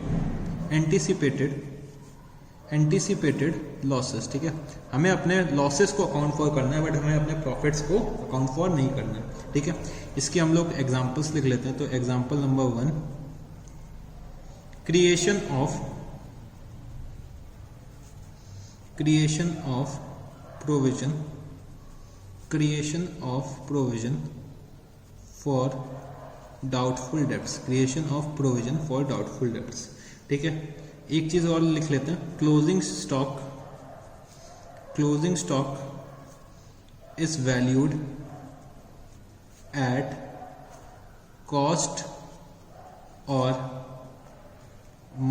Speaker 1: losses, ठीक है। हमें अपने लॉसेस को अकाउंट फॉर करना है, बट हमें अपने प्रॉफिट्स को अकाउंट फॉर नहीं करना है, ठीक है। इसके हम लोग एग्जांपल्स लिख लेते हैं। तो example number 1, creation of provision for doubtful debts. Creation of provision for doubtful debts, ठीक है। एक चीज और लिख लेते हैं। Closing stock is valued at cost or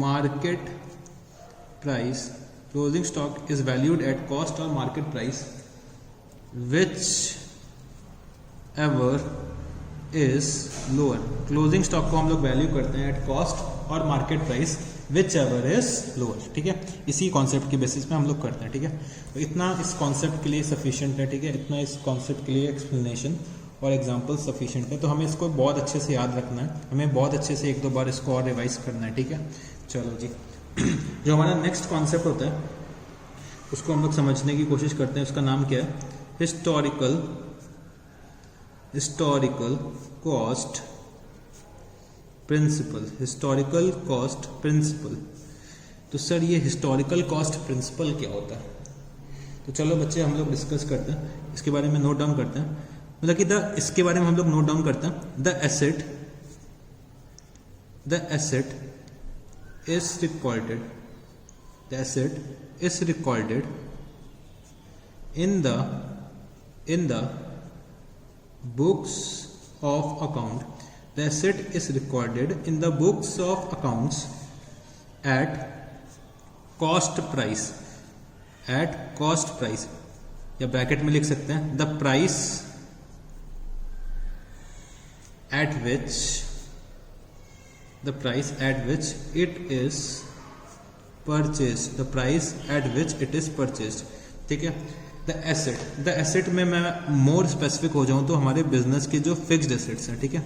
Speaker 1: market price. Closing stock is valued at cost or market price whichever is lower. Closing stock को हम लोग वैल्यू करते हैं at cost or market price whichever is lower, ठीक है। इसी concept के basis पे हम लोग करते हैं, ठीक है। तो इतना इस कॉन्सेप्ट के लिए सफिशिएंट है, ठीक है। इतना इस कॉन्सेप्ट के लिए एक्सप्लेनेशन और एग्जाम्पल सफिशिएंट है। तो हमें इसको बहुत अच्छे से याद रखना है, हमें बहुत अच्छे से 1-2 बार इसको और रिवाइज करना है, ठीक है। चलो जी जो हमारा नेक्स्ट कॉन्सेप्ट होता है उसको हम लोग समझने की कोशिश करते हैं। उसका नाम क्या है? Historical cost principle. Historical cost principle. तो सर ये हिस्टोरिकल कॉस्ट प्रिंसिपल क्या होता है? तो चलो बच्चे हम लोग डिस्कस करते हैं, इसके बारे में नोट डाउन करते हैं। मतलब कि इसके बारे में हम लोग नोट डाउन करते हैं। The asset is recorded in the books of account the asset is recorded in the books of accounts at cost price, at cost price, या ब्रैकेट में लिख सकते हैं the price at which, the price at which it is purchase, the price at which it is purchase. ठीक है, the asset में मैं more specific हो जाऊं तो हमारे बिजनेस के जो फिक्स्ड एसेट्स हैं, ठीक है,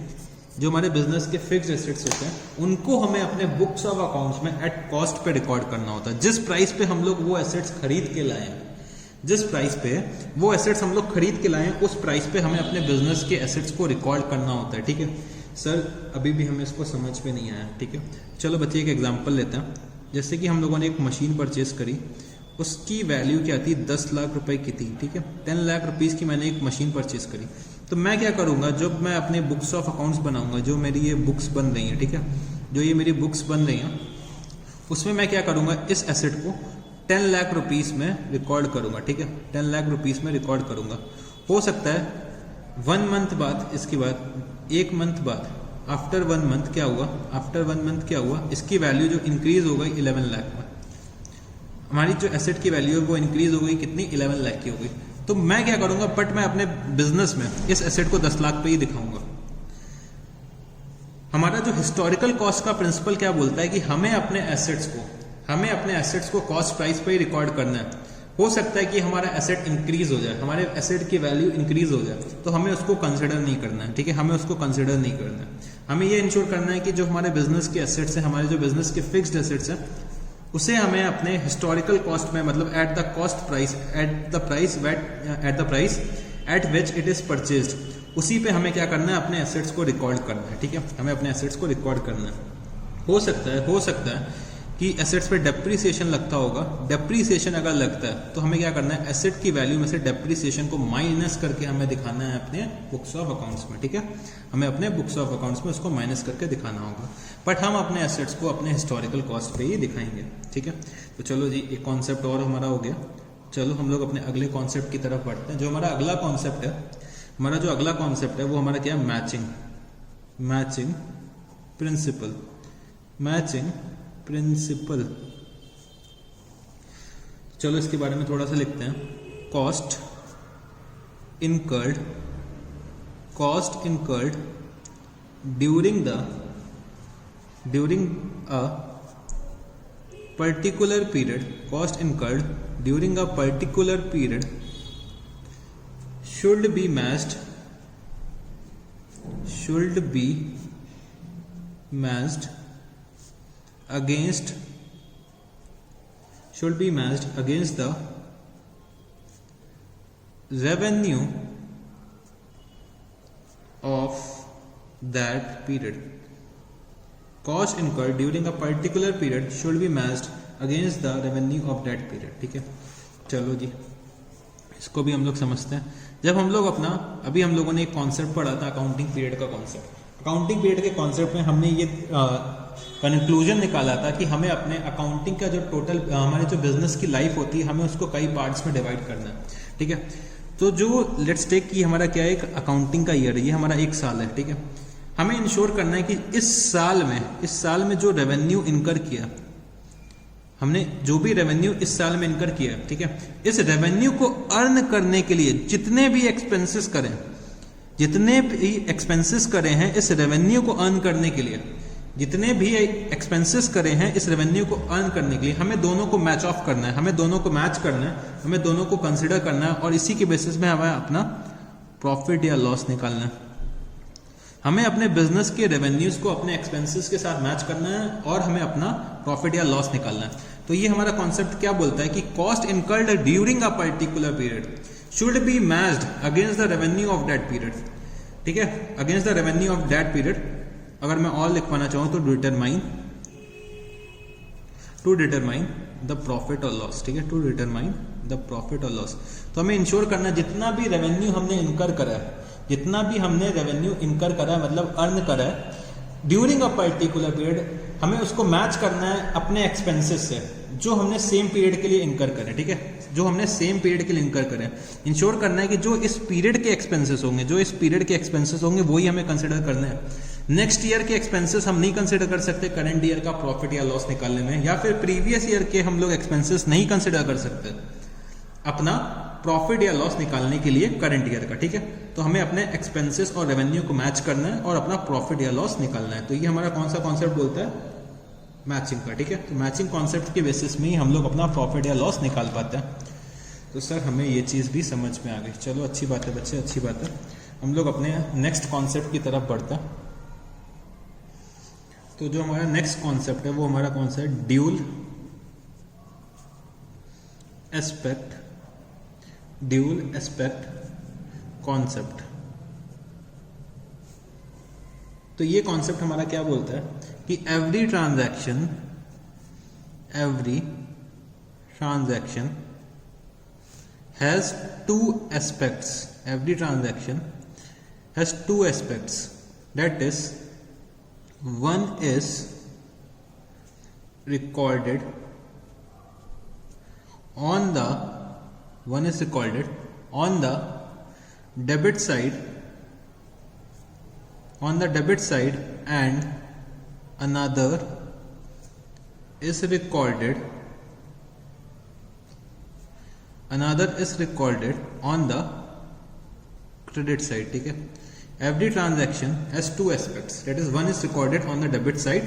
Speaker 1: जो हमारे बिजनेस के फिक्स्ड एसेट्स होते हैं उनको हमें अपने बुक्स ऑफ अकाउंट्स में एट कॉस्ट पे रिकॉर्ड करना होता है। जिस प्राइस पे हम लोग वो एसेट्स खरीद के लाए हैं, जिस प्राइस पे वो एसेट्स हम लोग खरीद के लाए हैं, उस प्राइस पे हमें अपने बिजनेस के एसेट्स को रिकॉर्ड करना होता है। ठीक है सर, अभी भी हमें इसको समझ में नहीं आया। ठीक है, चलो बच्चे एक एग्जांपल लेते हैं। जैसे कि हम लोगों ने एक मशीन परचेज करी, उसकी वैल्यू क्या थी, 10 लाख रुपए की थी। ठीक है, 10 लाख रुपीज़ की मैंने एक मशीन परचेज करी। तो मैं क्या करूंगा, जब मैं अपने बुक्स ऑफ अकाउंट्स बनाऊंगा, जो मेरी ये बुक्स बन रही हैं, ठीक है, जो ये मेरी बुक्स बन रही हैं, उसमें मैं क्या करूंगा, इस एसेट को 10 लाख रुपीज़ में रिकॉर्ड करूंगा। ठीक है, 10 लाख रुपीज़ में रिकॉर्ड करूंगा। हो सकता है 1 मंथ बाद, इसके बाद 1 मंथ बाद, आफ्टर 1 मंथ क्या हुआ, आफ्टर 1 मंथ क्या हुआ, इसकी वैल्यू जो इंक्रीज हो गई 11 लाख में। हमारी जो एसेट की वैल्यू है वो इंक्रीज हो गई कितनी, 11 लाख की हो गई। तो मैं क्या करूंगा, बट मैं अपने बिजनेस में इस एसेट को 10 लाख पे ही दिखाऊंगा। हमारा जो हिस्टोरिकल कॉस्ट का प्रिंसिपल क्या बोलता है कि हमें अपने एसेट्स को कॉस्ट प्राइस पे ही रिकॉर्ड करना है। हो सकता है कि हमारा एसेट इंक्रीज हो जाए, हमारे एसेट की वैल्यू इंक्रीज हो जाए, तो हमें उसको कंसिडर नहीं करना है। ठीक है, हमें उसको कंसिडर नहीं करना है। हमें ये इंश्योर करना है कि जो हमारे बिजनेस के एसेट्स हैं, हमारे जो बिजनेस के फिक्स्ड एसेट्स हैं, उसे हमें अपने हिस्टोरिकल कॉस्ट में, मतलब at the cost price, at the price at which it is purchased, उसी पे हमें क्या करना है, अपने एसेट्स को रिकॉर्ड करना है। ठीक है, हमें अपने एसेट्स को रिकॉर्ड करना है। हो सकता है कि एसेट्स पे डेप्रीसिएशन लगता होगा। डेप्रीसिएशन अगर लगता है तो हमें क्या करना है, एसेट की वैल्यू में से डेप्रीसिएशन को माइनस करके हमें दिखाना है अपने बुक्स ऑफ अकाउंट्स में। ठीक है, हमें अपने बुक्स ऑफ अकाउंट्स में उसको माइनस करके दिखाना होगा, बट हम अपने एसेट्स को अपने हिस्टोरिकल कॉस्ट पे ही दिखाएंगे। ठीक है, तो चलो जी, एक कॉन्सेप्ट और हमारा हो गया। चलो हम लोग अपने अगले कॉन्सेप्ट की तरफ बढ़ते हैं। जो हमारा अगला कॉन्सेप्ट है, वो हमारा क्या है, मैचिंग प्रिंसिपल। चलो इसके बारे में थोड़ा सा लिखते हैं। Cost incurred during a particular period, cost incurred during a particular period should be matched against the revenue of that period. Cost incurred during a particular period should be matched against the revenue of that period. ठीक है, चलो जी, इसको भी हम लोग समझते हैं। जब हम लोग अभी हम लोगों ने एक कॉन्सेप्ट पढ़ा था, अकाउंटिंग पीरियड का कॉन्सेप्ट। अकाउंटिंग पीरियड के कॉन्सेप्ट में हमने ये कंक्लूजन निकाला था कि हमें अपने अकाउंटिंग का जो टोटल हमारे जो बिजनेस की लाइफ होती है, हमें उसको कई पार्ट्स में डिवाइड करना है। ठीक है, तो जो लेट्स टेक कि हमारा क्या है, एक अकाउंटिंग का ईयर, ये हमारा 1 साल है। ठीक है, हमें इंश्योर करना है कि इस साल में जो रेवेन्यू इनकर किया, हमने जो भी रेवेन्यू इस साल में इनकर किया, ठीक है, इस रेवेन्यू को अर्न करने के लिए जितने भी एक्सपेंसेस करे हैं इस रेवेन्यू को अर्न करने के लिए, जितने भी एक्सपेंसेस करे हैं इस रेवेन्यू को अर्न करने के लिए, हमें दोनों को मैच ऑफ करना है, हमें दोनों को मैच करना है, हमें दोनों को कंसिडर करना है, और इसी के बेसिस में हमें अपना प्रॉफिट या लॉस निकालना है। हमें अपने बिजनेस के रेवेन्यूज को अपने एक्सपेंसेस के साथ मैच करना है और हमें अपना प्रॉफिट या लॉस निकालना है। तो ये हमारा कॉन्सेप्ट क्या बोलता है कि cost incurred during a particular period should be matched against the revenue of that period. ठीक है, against the revenue of that period. अगर मैं और लिखवाना चाहूं तो टू डिटरमाइन द प्रॉफिट और लॉस। ठीक है, टू डिटरमाइन द प्रॉफिट और लॉस। तो हमें इंश्योर करना, जितना भी रेवेन्यू हमने इनकर करा है, मतलब अर्न करा है ड्यूरिंग अ पर्टिकुलर पीरियड, हमें उसको मैच करना है अपने एक्सपेंसेस से जो हमने सेम पीरियड के लिए इनकर करें। ठीक है, जो हमने सेम पीरियड के लिए इनकर करें, इंश्योर करना है कि जो इस पीरियड के एक्सपेंसेस होंगे वही हमें कंसिडर करना है। नेक्स्ट ईयर के एक्सपेंसेस हम नहीं कंसिडर कर सकते करंट ईयर का प्रॉफिट या लॉस निकालने में, या फिर प्रीवियस ईयर के हम लोग एक्सपेंसेस नहीं कंसिडर कर सकते अपना प्रॉफिट या लॉस निकालने के लिए करंट ईयर का, ठीक है। तो हमें अपने एक्सपेंसेस और रेवेन्यू को मैच करना है और अपना प्रॉफिट या लॉस निकालना है। तो ये हमारा कौन सा कॉन्सेप्ट बोलता है, मैचिंग का, ठीक है। तो मैचिंग कॉन्सेप्ट के बेसिस में ही हम लोग अपना प्रॉफिट या लॉस निकाल पाते हैं। तो सर हमें ये चीज़ भी समझ में आ गई, चलो अच्छी बात है बच्चे, अच्छी बात है। हम लोग अपने नेक्स्ट कॉन्सेप्ट की तरफ बढ़ते हैं। तो जो हमारा नेक्स्ट कॉन्सेप्ट है वो हमारा कौन सा है, ड्यूल एस्पेक्ट कॉन्सेप्ट। तो ये कॉन्सेप्ट हमारा क्या बोलता है कि every transaction has two aspects. Every transaction has two aspects. That is, one is recorded on the debit side, and another is recorded on the credit side, ठीक है। Every transaction has two aspects, that is, one is recorded on the debit side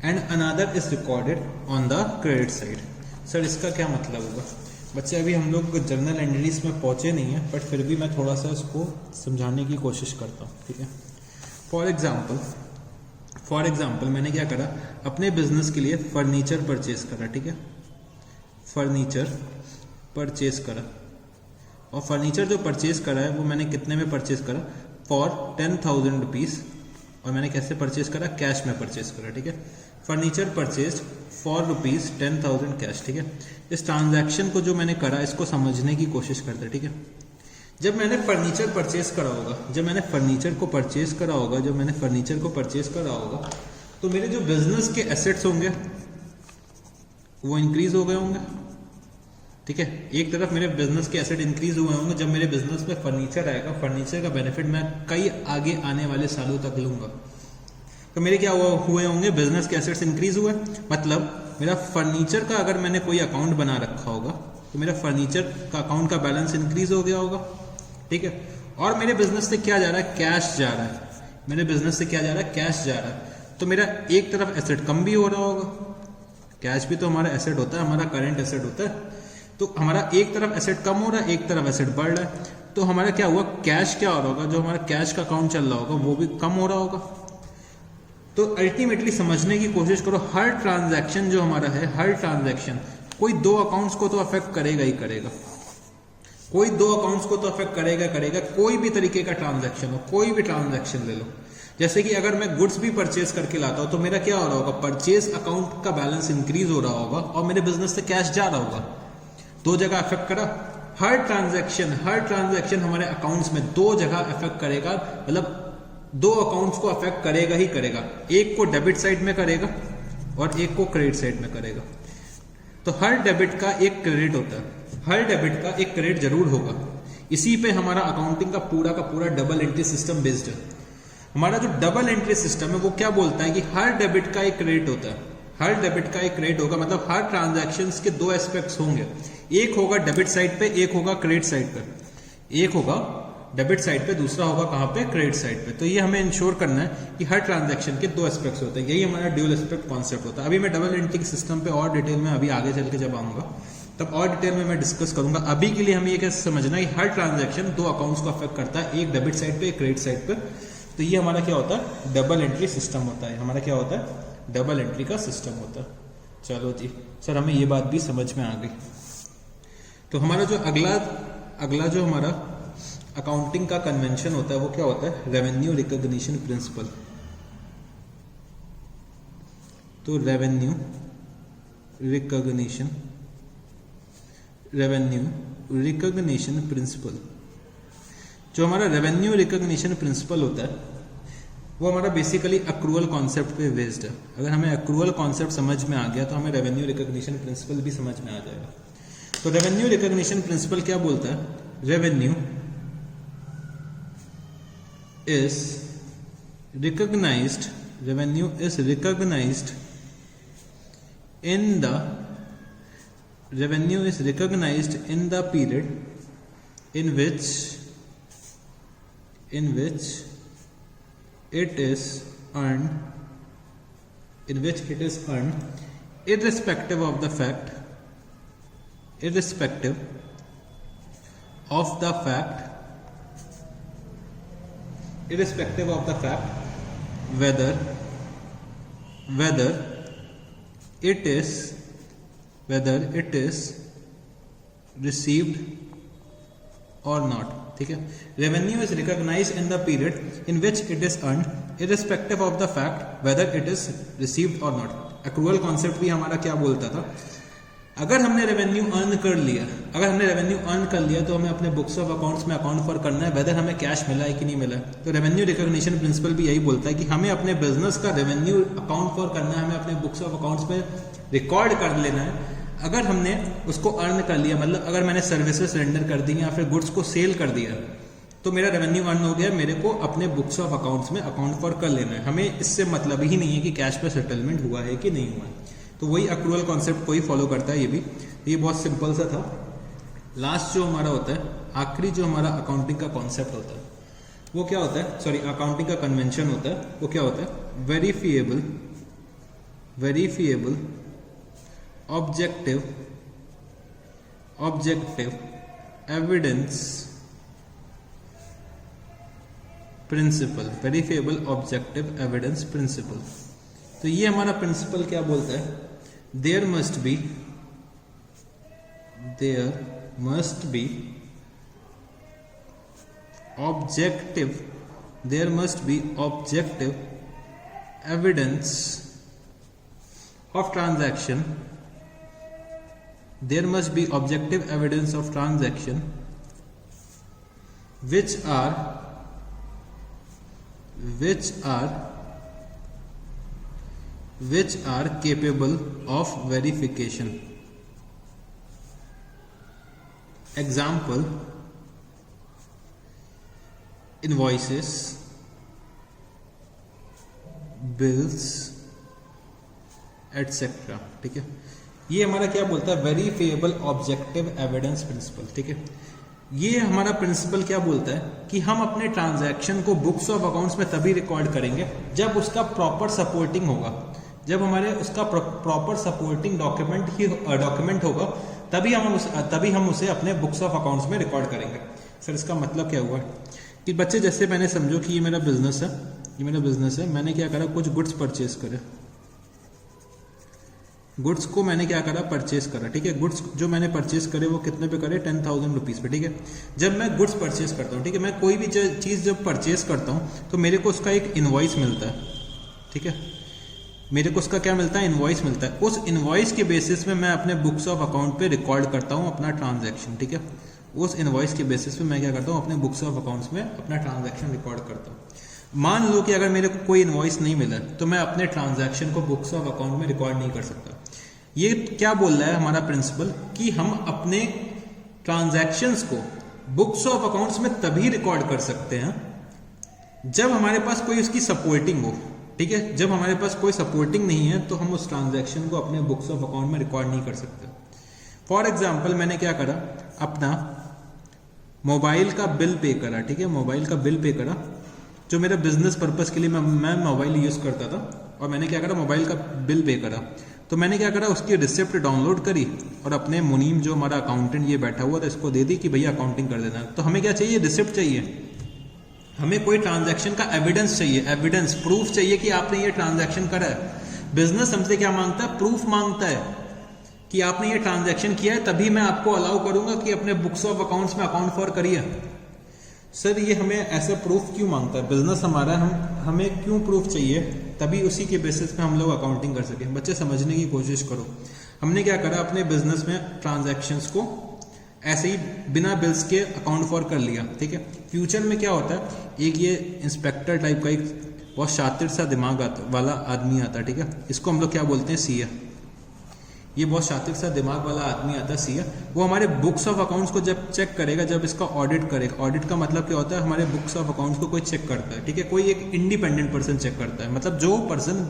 Speaker 1: and another is recorded on the credit side. Sir इसका क्या मतलब होगा बच्चे, अभी हम लोग जर्नल एंट्रीज में पहुंचे नहीं है, बट फिर भी मैं थोड़ा सा इसको समझाने की कोशिश करता हूँ, ठीक है। फॉर एग्जाम्पल मैंने क्या करा, अपने बिजनेस के लिए फर्नीचर परचेज करा, ठीक है। फर्नीचर परचेज करा, और फर्नीचर जो परचेज करा है वो मैंने कितने में परचेज करा, फॉर 10,000 रुपीज़। और मैंने कैसे परचेज करा, कैश में परचेज करा, ठीक है। फर्नीचर परचेज फॉर ₹10,000 कैश, ठीक है। इस ट्रांजैक्शन को जो मैंने करा इसको समझने की कोशिश करते हैं, ठीक है। जब मैंने फर्नीचर परचेज करा होगा, तो मेरे जो बिजनेस के एसेट्स होंगे वो इंक्रीज हो गए होंगे, ठीक है। एक तरफ मेरे बिजनेस के एसेट इंक्रीज हुए होंगे, जब मेरे बिजनेस में फर्नीचर आएगा, फर्नीचर का बेनिफिट मैं कई आगे आने वाले सालों तक लूंगा। तो मेरे क्या हुए होंगे, बिजनेस के एसेट्स इंक्रीज हुए, मतलब मेरा फर्नीचर का अगर मैंने कोई अकाउंट बना रखा होगा तो मेरा फर्नीचर का अकाउंट का बैलेंस इंक्रीज हो गया होगा, ठीक है। और मेरे बिजनेस से क्या जा रहा है, कैश जा रहा है, तो मेरा एक तरफ एसेट कम भी हो रहा होगा, कैश भी तो हमारा एसेट होता है, हमारा करंट एसेट होता है। तो हमारा एक तरफ एसेट कम हो रहा है, एक तरफ एसेट बढ़ रहा है, तो हमारा क्या हुआ, कैश क्या हो रहा होगा, जो हमारा कैश का अकाउंट चल रहा होगा वो भी कम हो रहा होगा। तो अल्टीमेटली समझने की कोशिश करो, हर ट्रांजैक्शन जो हमारा है, हर ट्रांजैक्शन कोई दो अकाउंट्स को तो अफेक्ट करेगा ही करेगा, कोई भी तरीके का ट्रांजैक्शन हो, कोई भी ट्रांजैक्शन ले लो। जैसे कि अगर मैं गुड्स भी परचेज करके लाता हूं तो मेरा क्या हो रहा होगा, परचेज अकाउंट का बैलेंस इंक्रीज हो रहा होगा और मेरे बिजनेस से कैश जा रहा होगा। दो जगह अफेक्ट करा, हर ट्रांजैक्शन हमारे अकाउंट्स में दो जगह अफेक्ट करेगा, मतलब दो अकाउंट्स को अफेक्ट करेगा ही करेगा, एक को डेबिट साइड में करेगा और एक को क्रेडिट साइड में करेगा। तो हर डेबिट का एक क्रेडिट होता है, हर डेबिट का एक क्रेडिट जरूर होगा। इसी पे हमारा अकाउंटिंग का पूरा डबल एंट्री सिस्टम बेस्ड है। हमारा जो डबल एंट्री सिस्टम है वो क्या बोलता है कि हर डेबिट का एक क्रेडिट होता है, मतलब हर ट्रांजैक्शंस के दो एस्पेक्ट्स होंगे, एक होगा डेबिट साइड पे, एक होगा क्रेडिट साइड पे, एक होगा डेबिट साइड पे, दूसरा होगा कहां पे, क्रेडिट साइड पे। तो ये हमें इंश्योर करना है कि हर ट्रांजैक्शन के दो एस्पेक्ट्स होते हैं, यही हमारा ड्यूल एस्पेक्ट कॉन्सेप्ट होता है। अभी मैं डबल एंट्री सिस्टम पे और डिटेल में अभी आगे चल के जब आऊंगा तब और डिटेल में मैं डिस्कस करूंगा। अभी के लिए हमें ये कैसे समझना है कि हर ट्रांजैक्शन दो अकाउंट्स को अफेक्ट करता है, एक डेबिट साइड पे, एक क्रेडिट साइड पे। तो ये हमारा क्या होता है, डबल एंट्री सिस्टम होता है, हमारा क्या होता है, डबल एंट्री का सिस्टम होता है। चलो जी सर, हमें ये बात भी समझ में आ गई। तो हमारा जो अगला जो हमारा अकाउंटिंग का कन्वेंशन होता है वो क्या होता है, रेवेन्यू रिकॉग्निशन प्रिंसिपल। तो रेवेन्यू रिकॉग्निशन प्रिंसिपल, जो हमारा रेवेन्यू रिकॉग्निशन प्रिंसिपल होता है वो हमारा बेसिकली अक्रूवल कॉन्सेप्ट पे बेस्ड है। अगर हमें अक्रूवल कॉन्सेप्ट समझ में आ गया तो हमें रेवेन्यू रिकॉग्निशन प्रिंसिपल भी समझ में आ जाएगा। तो रेवेन्यू रिकॉग्निशन प्रिंसिपल क्या बोलता है, revenue is recognized, revenue is recognized in the, revenue is recognized in the period in which it is earned, irrespective of the fact whether it is received or not, ठीक है। Revenue is recognise in the period in which it is earned irrespective of the fact whether it is received और not. Accrual concept भी हमारा क्या बोलता था, अगर हमने रेवेन्यू अर्न कर लिया तो हमें अपने बुक्स ऑफ अकाउंट्स में अकाउंट फॉर करना है वेदर हमें कैश मिला है कि नहीं मिला है। तो रेवेन्यू रिकॉग्निशन प्रिंसिपल भी यही बोलता है कि हमें अपने बिजनेस का रेवेन्यू अकाउंट फॉर करना है, हमें अपने बुक्स ऑफ अकाउंट्स में रिकॉर्ड कर लेना है। अगर हमने उसको अर्न कर लिया, मतलब अगर मैंने सर्विसेज रेंडर कर दी या फिर गुड्स को सेल कर दिया, तो मेरा रेवेन्यू अर्न हो गया, मेरे को अपने बुक्स ऑफ अकाउंट्स में अकाउंट फॉर कर लेना है। हमें इससे मतलब ही नहीं है कि कैश पे सेटलमेंट हुआ है कि नहीं हुआ है। तो वही एक्रूअल कॉन्सेप्ट को ही फॉलो करता है ये भी। ये बहुत सिंपल सा था। लास्ट जो हमारा होता है, आखिरी जो हमारा अकाउंटिंग का कॉन्सेप्ट होता है वो क्या होता है, सॉरी अकाउंटिंग का कन्वेंशन होता है, वो क्या होता है, verifiable objective evidence principle, verifiable objective evidence principle. तो ये हमारा प्रिंसिपल क्या बोलता है, there must be objective evidence of transaction, there must be objective evidence of transaction which are capable of verification. Example, invoices, bills, etc. ठीक है, ये हमारा क्या बोलता है, वेरीफिएबल ऑब्जेक्टिव एविडेंस प्रिंसिपल। ठीक है, ये हमारा प्रिंसिपल क्या बोलता है कि हम अपने ट्रांजैक्शन को बुक्स ऑफ अकाउंट्स में तभी रिकॉर्ड करेंगे जब उसका प्रॉपर सपोर्टिंग होगा, जब हमारे उसका प्रॉपर सपोर्टिंग डॉक्यूमेंट होगा, तभी हम उसे अपने बुक्स ऑफ अकाउंट्स में रिकॉर्ड करेंगे। सर इसका मतलब क्या हुआ कि बच्चे जैसे मैंने समझो कि ये मेरा बिजनेस है, मैंने क्या करा, कुछ गुड्स परचेज करे, गुड्स को मैंने क्या करा, परचेज करा। ठीक है, गुड्स जो मैंने परचेज करे वो कितने पे करे, 10,000 रुपीज़ पे। ठीक है, जब मैं गुड्स परचेज करता हूँ, ठीक है, मैं कोई भी चीज़ जब परचेज करता हूँ तो मेरे को उसका एक इनवॉइस मिलता है। ठीक है, मेरे को उसका क्या मिलता है, इनवॉइस मिलता है। उस इनवॉइस के बेसिस में मैं अपने बुक्स ऑफ अकाउंट पे रिकॉर्ड करता हूँ अपना ट्रांजैक्शन। ठीक है, उस इनवॉइस के बेसिस पे मैं क्या करता हूँ, अपने बुक्स ऑफ अकाउंट्स में अपना ट्रांजैक्शन रिकॉर्ड करता हूँ। मान लो कि अगर मेरे को कोई इनवॉइस नहीं मिला तो मैं अपने ट्रांजैक्शन को बुक्स ऑफ अकाउंट में रिकॉर्ड नहीं कर सकता। ये क्या बोल रहा है हमारा प्रिंसिपल कि हम अपने ट्रांजैक्शंस को बुक्स ऑफ अकाउंट्स में तभी रिकॉर्ड कर सकते हैं जब हमारे पास कोई उसकी सपोर्टिंग हो। ठीक है, जब हमारे पास कोई सपोर्टिंग नहीं है तो हम उस ट्रांजैक्शन को अपने बुक्स ऑफ अकाउंट में रिकॉर्ड नहीं कर सकते। फॉर एग्जाम्पल, मैंने क्या करा, अपना मोबाइल का बिल पे करा। ठीक है, मोबाइल का बिल पे करा, जो मेरा बिजनेस पर्पस के लिए मैं मोबाइल यूज करता था, और मैंने क्या करा, मोबाइल का बिल पे करा। तो मैंने क्या करा, उसकी रिसिप्ट डाउनलोड करी और अपने मुनीम जो हमारा अकाउंटेंट ये बैठा हुआ था इसको दे दी कि भैया अकाउंटिंग कर देना। तो हमें क्या चाहिए, रिसिप्ट चाहिए, हमें कोई ट्रांजैक्शन का एविडेंस चाहिए, एविडेंस प्रूफ चाहिए कि आपने ये ट्रांजैक्शन करा है। बिजनेस हमसे क्या मांगता है, प्रूफ मांगता है कि आपने ये ट्रांजैक्शन किया है, तभी मैं आपको अलाउ करूंगा कि अपने बुक्स ऑफ अकाउंट्स में अकाउंट फॉर करिए। सर ये हमें ऐसा प्रूफ क्यों मांगता है, बिजनेस हमारा, हमें क्यों प्रूफ चाहिए, तभी उसी के बेसिस पे हम लोग अकाउंटिंग कर सकें। बच्चे समझने की कोशिश करो, हमने क्या करा, अपने बिजनेस में ट्रांजैक्शंस को ऐसे ही बिना बिल्स के अकाउंट फॉर कर लिया। ठीक है, फ्यूचर में क्या होता है, एक ये इंस्पेक्टर टाइप का एक बहुत शातिर सा दिमाग वाला आदमी आता है। ठीक है, इसको हम लोग क्या बोलते हैं, सीए। ये बहुत शातिर सा दिमाग वाला आदमी आता है सीए, वो हमारे बुक्स ऑफ अकाउंट्स को जब चेक करेगा, जब इसका ऑडिट करेगा, ऑडिट का मतलब क्या होता है, हमारे बुक्स ऑफ अकाउंट्स को कोई चेक करता है, ठीक है, कोई एक इंडिपेंडेंट पर्सन चेक करता है, मतलब जो पर्सन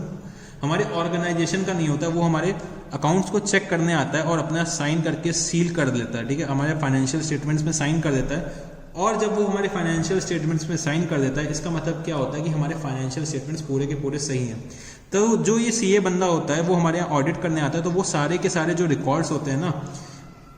Speaker 1: हमारे ऑर्गेनाइजेशन का नहीं होता, वो हमारे अकाउंट्स को चेक करने आता है और अपना साइन करके सील कर लेता है, ठीक है, हमारे फाइनेंशियल स्टेटमेंट्स में साइन कर देता है। और जब वो हमारे फाइनेंशियल स्टेटमेंट्स में साइन कर देता है, इसका मतलब क्या होता है कि हमारे फाइनेंशियल स्टेटमेंट्स पूरे के पूरे सही हैं। तो जो ये सीए बंदा होता है वो हमारे यहाँ ऑडिट करने आता है, तो वो सारे के सारे जो रिकॉर्ड्स होते हैं ना,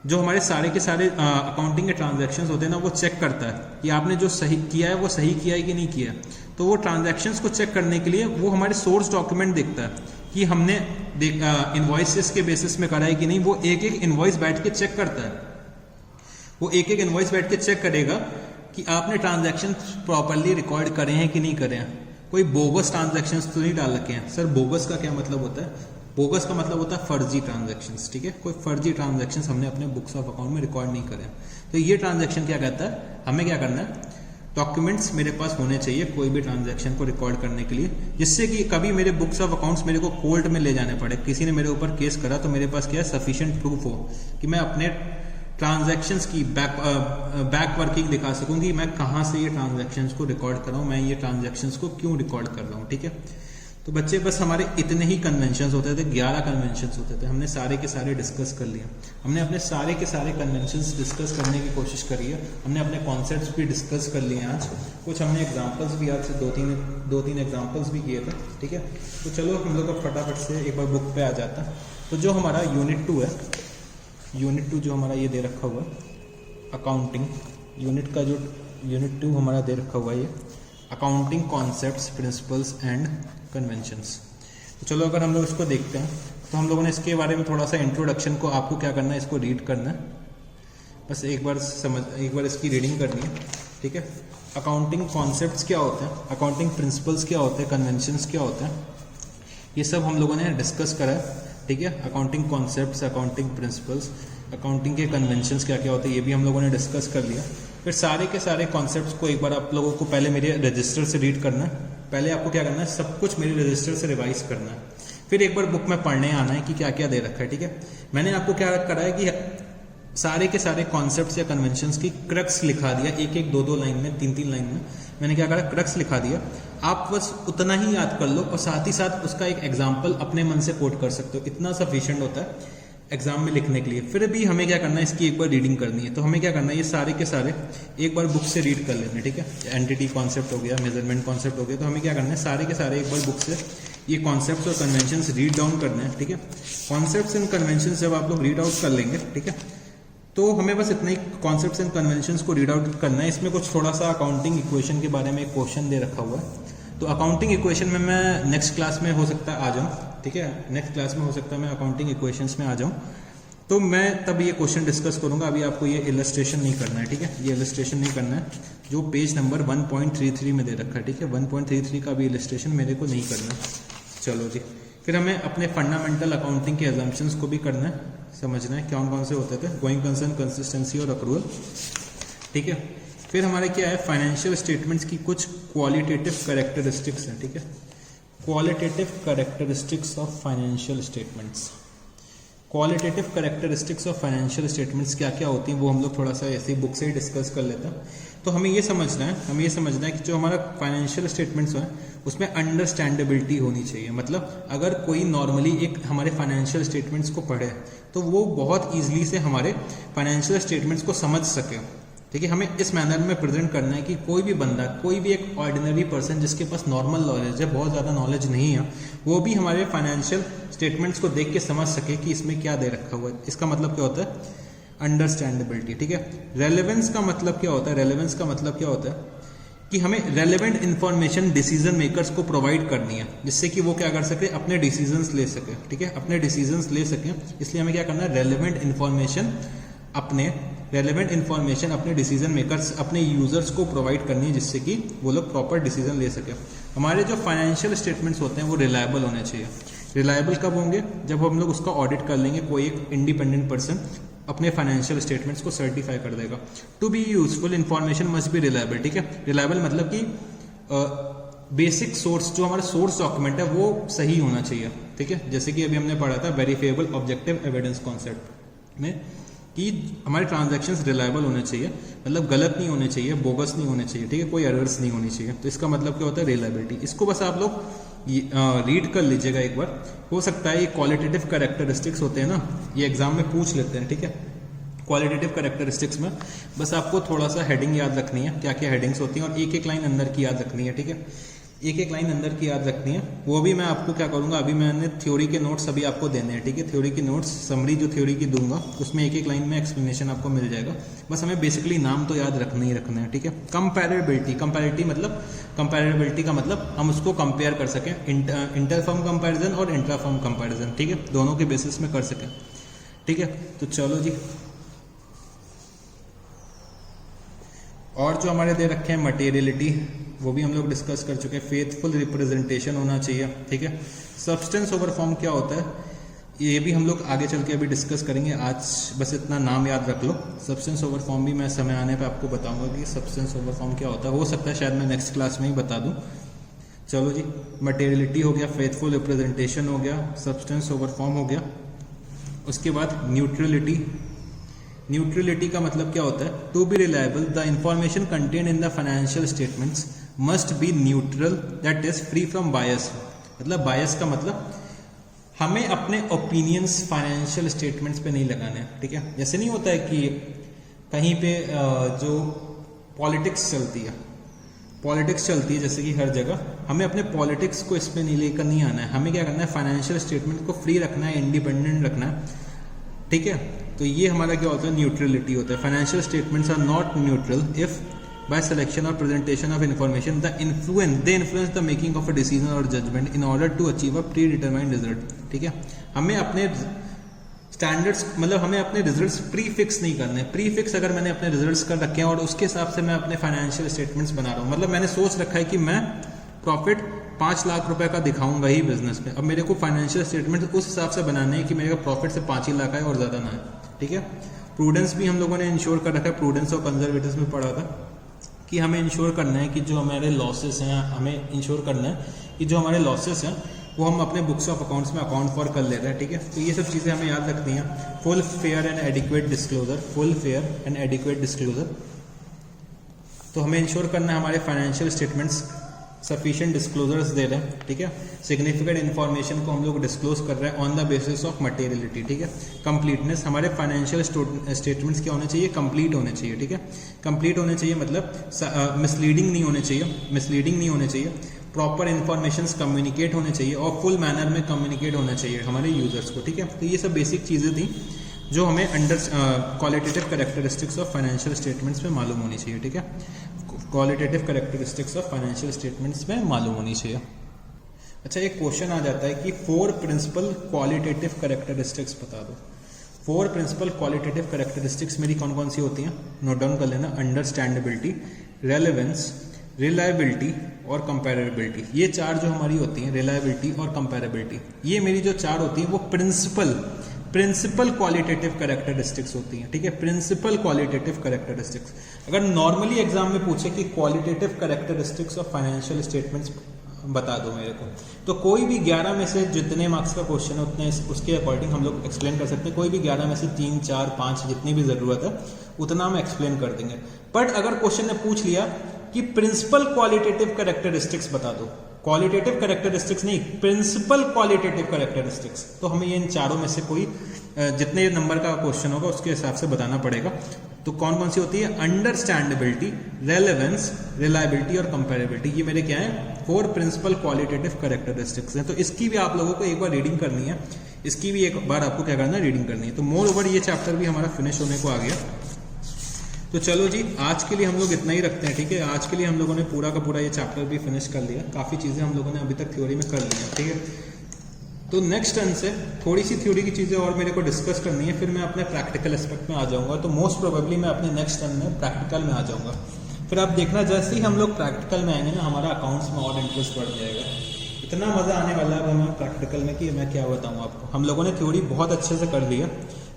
Speaker 1: जो हमारे सारे के सारे अकाउंटिंग के ट्रांजैक्शंस होते हैं ना, वो चेक करता है कि आपने जो सही किया है वो सही किया है कि नहीं किया है। तो वो ट्रांजैक्शंस को चेक करने के लिए वो हमारे सोर्स डॉक्यूमेंट देखता है कि हमने इनवॉइसेस के बेसिस में करा है कि नहीं। वो एक एक इनवॉइस बैठ के चेक करता है, वो एक एक इनवॉइस बैठ के चेक करेगा कि आपने ट्रांजैक्शन प्रॉपरली रिकॉर्ड करे हैं कि नहीं करे हैं, कोई बोगस ट्रांजैक्शंस तो नहीं डाल रखे हैं। सर बोगस का क्या मतलब होता है? बोगस का मतलब होता है फर्जी ट्रांजैक्शंस, ठीक है, कोई फर्जी ट्रांजैक्शंस हमने अपने बुक्स ऑफ अकाउंट में रिकॉर्ड नहीं करे। तो ये ट्रांजैक्शन क्या कहता है, हमें क्या करना है, डॉक्यूमेंट्स मेरे पास होने चाहिए कोई भी ट्रांजैक्शन को रिकॉर्ड करने के लिए, जिससे कि कभी मेरे बुक्स ऑफ अकाउंट्स मेरे को कोर्ट में ले जाने पड़े, किसी ने मेरे ऊपर केस करा तो मेरे पास क्या है, सफिशिएंट प्रूफ हो कि मैं अपने ट्रांजैक्शंस की बैक वर्किंग दिखा सकूं कि मैं कहाँ से ये ट्रांजैक्शंस को रिकॉर्ड कर रहा हूँ, मैं ये ट्रांजैक्शंस को क्यों रिकॉर्ड कर रहा हूँ, ठीक है। तो बच्चे बस हमारे इतने ही कन्वेंशंस होते थे, 11 कन्वेंशंस होते थे, हमने सारे के सारे डिस्कस कर लिए। हमने अपने सारे के सारे कन्वेंशंस डिस्कस करने की कोशिश करी है, हमने अपने कॉन्सेप्ट्स भी डिस्कस कर लिए आज, कुछ हमने एग्जांपल्स भी आज से दो तीन एग्जांपल्स भी किए थे, ठीक है। तो चलो हम लोग अब फटाफट से एक बार बुक पे आ जाता है। तो जो हमारा यूनिट 2 है, यूनिट 2 जो हमारा ये दे रखा हुआ है अकाउंटिंग, यूनिट का जो यूनिट 2 हमारा दे रखा हुआ है ये accounting concepts, principles and conventions. तो चलो अगर हम लोग इसको देखते हैं तो हम लोगों ने इसके बारे में थोड़ा सा इंट्रोडक्शन को आपको क्या करना है, इसको रीड करना है, बस एक बार इसकी रीडिंग करनी है, ठीक है। अकाउंटिंग कॉन्सेप्ट्स क्या होते हैं, अकाउंटिंग प्रिंसिपल्स क्या होते हैं, कन्वेंशंस क्या होते हैं, ये सब हम लोगों ने डिस्कस करा है, ठीक है। Accounting concepts, accounting principles, accounting के कन्वेंशंस क्या क्या होते हैं, ये भी हम लोगों ने डिस्कस कर लिया। फिर सारे के सारे कॉन्सेप्ट्स को एक बार आप लोगों को पहले मेरे रजिस्टर से रीड करना है, पहले आपको क्या करना है, सब कुछ मेरे रजिस्टर से रिवाइज करना है, फिर एक बार बुक में पढ़ने आना है कि क्या क्या दे रखा है, ठीक है। मैंने आपको क्या करा है कि सारे के सारे कॉन्सेप्ट्स या कन्वेंशंस की क्रक्स लिखा दिया, एक एक दो लाइन में, तीन लाइन में मैंने क्या करा, क्रक्स लिखा दिया। आप बस उतना ही याद कर लो और साथ ही साथ उसका एक एग्जाम्पल अपने मन से कोट कर सकते हो, इतना सफिशिएंट होता है एग्जाम में लिखने के लिए। फिर भी हमें क्या करना है, इसकी एक बार रीडिंग करनी है। तो हमें क्या करना है, ये सारे के सारे एक बार बुक से रीड कर लेना, ठीक है। एंटिटी कॉन्सेप्ट हो गया, मेजरमेंट कॉन्सेप्ट हो गया, तो हमें क्या करना है, सारे के सारे एक बार बुक से ये कॉन्सेप्ट्स और कन्वेंशंस रीड डाउन करना है, ठीक है। कॉन्सेप्ट्स एंड कन्वेंशंस जब आप लोग रीड आउट कर लेंगे, ठीक है, तो हमें बस इतना ही कॉन्सेप्ट्स एंड कन्वेंशंस को रीड आउट करना है। इसमें कुछ थोड़ा सा अकाउंटिंग इक्वेशन के बारे में एक क्वेश्चन दे रखा हुआ है, तो अकाउंटिंग इक्वेशन में मैं नेक्स्ट क्लास में हो सकता है आ जाऊँ, ठीक है, नेक्स्ट क्लास में हो सकता है मैं अकाउंटिंग इक्वेशंस में आ जाऊँ, तो मैं तब ये क्वेश्चन डिस्कस करूंगा। अभी आपको ये इलस्ट्रेशन नहीं करना है, ठीक है, ये इलस्ट्रेशन नहीं करना है जो पेज नंबर 1.33 में दे रखा है, ठीक है। 1.33 का भी इलस्ट्रेशन मेरे को नहीं करना है। चलो जी, फिर हमें अपने फंडामेंटल अकाउंटिंग के एजम्पशंस को भी करना है, समझना है कौन कौन से होते थे, गोइंग कंसर्न, कंसिस्टेंसी और अप्रूवल, ठीक है। फिर हमारे क्या है, फाइनेंशियल स्टेटमेंट्स की कुछ क्वालिटेटिव कैरेक्टरिस्टिक्स हैं, ठीक है, qualitative characteristics of financial statements. Qualitative characteristics of financial statements क्या क्या होती हैं वो हम लोग थोड़ा सा ऐसे ही बुक से ही डिस्कस कर लेते हैं। तो हमें ये समझना है कि जो हमारा फाइनेंशियल स्टेटमेंट्स है उसमें अंडरस्टैंडेबिलिटी होनी चाहिए। मतलब अगर कोई नॉर्मली एक हमारे फाइनेंशियल स्टेटमेंट्स को पढ़े तो वो बहुत ईजिली से हमारे फाइनेंशियल स्टेटमेंट्स को समझ सके, ठीक है। हमें इस मैनर में प्रेजेंट करना है कि कोई भी बंदा, कोई भी एक ऑर्डिनरी पर्सन जिसके पास नॉर्मल नॉलेज है, बहुत ज़्यादा नॉलेज नहीं है, वो भी हमारे फाइनेंशियल स्टेटमेंट्स को देख के समझ सके कि इसमें क्या दे रखा हुआ है। इसका मतलब क्या होता है, अंडरस्टैंडेबिलिटी, ठीक है। रेलेवेंस का मतलब क्या होता है, रेलेवेंस का मतलब क्या होता है कि हमें रेलेवेंट इन्फॉर्मेशन डिसीजन मेकर्स को प्रोवाइड करनी है, जिससे कि वो क्या कर सके, अपने डिसीजंस ले सके, ठीक है, अपने डिसीजंस ले सके। इसलिए हमें क्या करना है, रेलेवेंट इन्फॉर्मेशन अपने डिसीजन मेकर्स, अपने यूजर्स को प्रोवाइड करनी है, जिससे कि वो लोग प्रॉपर डिसीजन ले सके। हमारे जो फाइनेंशियल स्टेटमेंट्स होते हैं वो रिलायबल होने चाहिए। रिलायबल कब होंगे, जब हम लोग उसका ऑडिट कर लेंगे, कोई एक इंडिपेंडेंट पर्सन अपने फाइनेंशियल स्टेटमेंट्स को सर्टिफाई कर देगा। To be useful information must be reliable, ठीक है। रिलायबल मतलब कि बेसिक सोर्स जो हमारा सोर्स डॉक्यूमेंट है वो सही होना चाहिए, ठीक है। जैसे कि अभी हमने पढ़ा था वेरीफाइबल ऑब्जेक्टिव एविडेंस कॉन्सेप्ट में कि हमारे ट्रांजैक्शंस रिलायबल होने चाहिए, मतलब गलत नहीं होने चाहिए, बोगस नहीं होने चाहिए, ठीक है, कोई एरर्स नहीं होनी चाहिए। तो इसका मतलब क्या होता है, रिलायबिलिटी। इसको बस आप लोग रीड कर लीजिएगा एक बार, हो सकता है ये क्वालिटेटिव कैरेक्टरिस्टिक्स होते हैं ना, ये एग्जाम में पूछ लेते हैं, ठीक है। क्वालिटेटिव कैरेक्टरिस्टिक्स में बस आपको थोड़ा सा हेडिंग याद रखनी है, क्या क्या हेडिंग्स होती हैं, और एक एक लाइन अंदर की याद रखनी है, ठीक है, एक एक लाइन अंदर की याद रखनी है। वो भी मैं आपको क्या करूंगा, अभी मैंने थ्योरी के नोट्स अभी आपको देने हैं, ठीक है, थ्योरी के नोट्स समरी जो थ्योरी की दूंगा उसमें एक एक लाइन में एक्सप्लेनेशन आपको मिल जाएगा। बस हमें बेसिकली नाम तो याद रखने ही रखने हैं, ठीक है। कंपैरेबिलिटी, कंपैरेबिलिटी का मतलब हम उसको कंपेयर कर सकें, इंटर फर्म कंपेरिजन और इंट्रा फर्म कंपेरिजन, ठीक है, दोनों के बेसिस में कर सकें, ठीक है। तो चलो जी, और जो हमारे दे रखे हैं मटेरियलिटी, वो भी हम लोग डिस्कस कर चुके हैं। फेथफुल रिप्रेजेंटेशन होना चाहिए, ठीक है। सब्सटेंस ओवर फॉर्म क्या होता है, ये भी हम लोग आगे चल के अभी डिस्कस करेंगे, आज बस इतना नाम याद रख लो। सब्सटेंस ओवर फॉर्म भी मैं समय आने पे आपको बताऊंगा कि सब्सटेंस ओवर फॉर्म क्या होता है, हो सकता है शायद मैं नेक्स्ट क्लास में ही बता दूं। चलो जी, मटेरियलिटी हो गया, फेथफुल रिप्रेजेंटेशन हो गया, सब्सटेंस ओवर फॉर्म हो गया। उसके बाद न्यूट्रलिटी। न्यूट्रलिटी का मतलब क्या होता है, to be reliable the information contain in the financial statements must be neutral that is free from bias. मतलब बायस का मतलब हमें अपने ओपिनियंस फाइनेंशियल स्टेटमेंट्स पे नहीं लगाने, ठीक है। जैसे नहीं होता है कि कहीं पे जो पॉलिटिक्स चलती है जैसे कि हर जगह, हमें अपने पॉलिटिक्स को इस पे नहीं लेकर नहीं आना है, हमें क्या करना है, फाइनेंशियल स्टेटमेंट को फ्री रखना है, इंडिपेंडेंट रखना है, ठीक है। तो ये हमारा क्या होता है, न्यूट्रलिटी होता है। Financial statements are not neutral if by selection or presentation of information they influence the making of a decision or judgement in order to achieve a predetermined result, ठीक है। हमें अपने स्टैंडर्ड्स, मतलब हमें अपने results pre fix नहीं करने। Pre fix अगर मैंने अपने रिजल्ट्स कर रखे हैं और उसके हिसाब से मैं अपने फाइनेंशियल स्टेटमेंट्स बना रहा हूँ, मतलब मैंने सोच रखा है कि मैं प्रॉफिट 5 लाख रुपए का दिखाऊंगा ही बिजनेस में, अब मेरे को फाइनेंशियल स्टेटमेंट उस हिसाब से बनाने हैं कि मेरे का प्रॉफिट से 5 ही लाख आए और ज़्यादा ना है, ठीक है। प्रूडेंस भी हम लोगों ने इंश्योर कर रखा है, प्रूडेंस और कंजर्वेटिव्स में पढ़ा था कि हमें इंश्योर करना है कि जो हमारे लॉसेस हैं, हमें इंश्योर करना है कि जो हमारे लॉसेस हैं वो हम अपने बुक्स ऑफ अकाउंट्स में अकाउंट फॉर कर ले रहे हैं, ठीक है। तो ये सब चीज़ें हमें याद रखनी है। Full fair and adequate disclosure, तो हमें इंश्योर करना है हमारे फाइनेंशियल स्टेटमेंट्स सफिशिएंट डिस्क्लोजर्स दे रहे हैं, ठीक है। सिग्निफिकेंट इन्फॉर्मेशन को हम लोग डिस्क्लोज कर रहे हैं on the basis of materiality, ठीक है। कंप्लीटनेस, हमारे फाइनेंशियल स्टेटमेंट्स क्या होने चाहिए, कंप्लीट होने चाहिए, ठीक है। कंप्लीट होने चाहिए मतलब मिसलीडिंग नहीं होने चाहिए, प्रॉपर इन्फॉर्मेशंस कम्युनिकेट होने चाहिए और फुल मैनर में कम्युनिकेट होना चाहिए हमारे यूजर्स को, ठीक है। तो ये सब बेसिक चीज़ें थी जो हमें under qualitative characteristics of financial statements में मालूम होनी चाहिए, ठीक है। Qualitative characteristics of financial statements में मालूम होनी चाहिए। अच्छा, एक क्वेश्चन आ जाता है कि 4 प्रिंसिपल क्वालिटेटिव कैरेक्टरिस्टिक्स बता दो। 4 प्रिंसिपल क्वालिटेटिव कैरेक्टरिस्टिक्स मेरी कौन कौन सी होती हैं, नोट डाउन कर लेना। अंडरस्टैंडेबिलिटी, रेलेवेंस, रिलायबिलिटी और कंपैरेबिलिटी। ये 4 जो हमारी होती हैं, रिलायबिलिटी और कंपैरेबिलिटी, ये मेरी जो 4 होती हैं वो प्रिंसिपल क्वालिटेटिव कैरेक्टरिस्टिक्स होती हैं, ठीक है। Principle qualitative characteristics. अगर नॉर्मली एग्जाम में पूछे कि qualitative characteristics of financial statements बता दो मेरे को, तो कोई भी 11 में से जितने मार्क्स का क्वेश्चन है उतने उसके अकॉर्डिंग हम लोग एक्सप्लेन कर सकते हैं। कोई भी 11 में से 3, 4, 5 जितनी भी जरूरत है उतना हम एक्सप्लेन कर देंगे। बट अगर क्वेश्चन ने पूछ लिया कि प्रिंसिपल क्वालिटेटिव कैरेक्टरिस्टिक्स बता दो, क्वालिटेटिव कैरेक्टरिस्टिक्स नहीं, प्रिंसिपल क्वालिटेटिव कैरेक्टरिस्टिक्स, तो हमें ये इन चारों में से कोई जितने नंबर का क्वेश्चन होगा उसके हिसाब से बताना पड़ेगा। तो कौन कौन सी होती है, अंडरस्टैंडेबिलिटी, रेलेवेंस, रिलायबिलिटी और कंपैरेबिलिटी। ये मेरे क्या है, 4 प्रिंसिपल क्वालिटेटिव कैरेक्टरिस्टिक्स हैं। तो इसकी भी आप लोगों को एक बार रीडिंग करनी है, इसकी भी एक बार आपको क्या करना है, रीडिंग करनी है। तो मोर ओवर ये चैप्टर भी हमारा फिनिश होने को आ गया। तो चलो जी, आज के लिए हम लोग इतना ही रखते हैं, ठीक है। आज के लिए हम लोगों ने पूरा का पूरा ये चैप्टर भी फिनिश कर लिया। काफ़ी चीज़ें हम लोगों ने अभी तक थ्योरी में कर ली हैं, ठीक है। तो नेक्स्ट टर्न से थोड़ी सी थ्योरी की चीज़ें और मेरे को डिस्कस करनी है, फिर मैं अपने प्रैक्टिकल एस्पेक्ट में आ जाऊँगा। तो मोस्ट प्रोबेबली मैं अपने नेक्स्ट टर्न में प्रैक्टिकल में आ जाऊँगा। फिर आप देखना, जैसे ही हम लोग प्रैक्टिकल में आएंगे ना, हमारा अकाउंट्स में और इंटरेस्ट बढ़ जाएगा। इतना मज़ा आने वाला है हमें प्रैक्टिकल में कि मैं क्या बताऊँ आपको। हम लोगों ने थ्योरी बहुत अच्छे से कर लिया,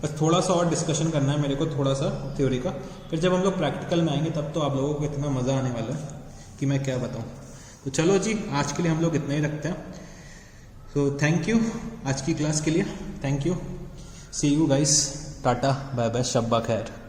Speaker 1: बस थोड़ा सा और डिस्कशन करना है मेरे को, थोड़ा सा थ्योरी का। फिर जब हम लोग प्रैक्टिकल में आएंगे तब तो आप लोगों को इतना मज़ा आने वाला है कि मैं क्या बताऊँ। तो चलो जी, आज के लिए हम लोग इतना ही रखते हैं। तो थैंक यू आज की क्लास के लिए, thank you, see you guys, tata bye bye, शब्बा खैर।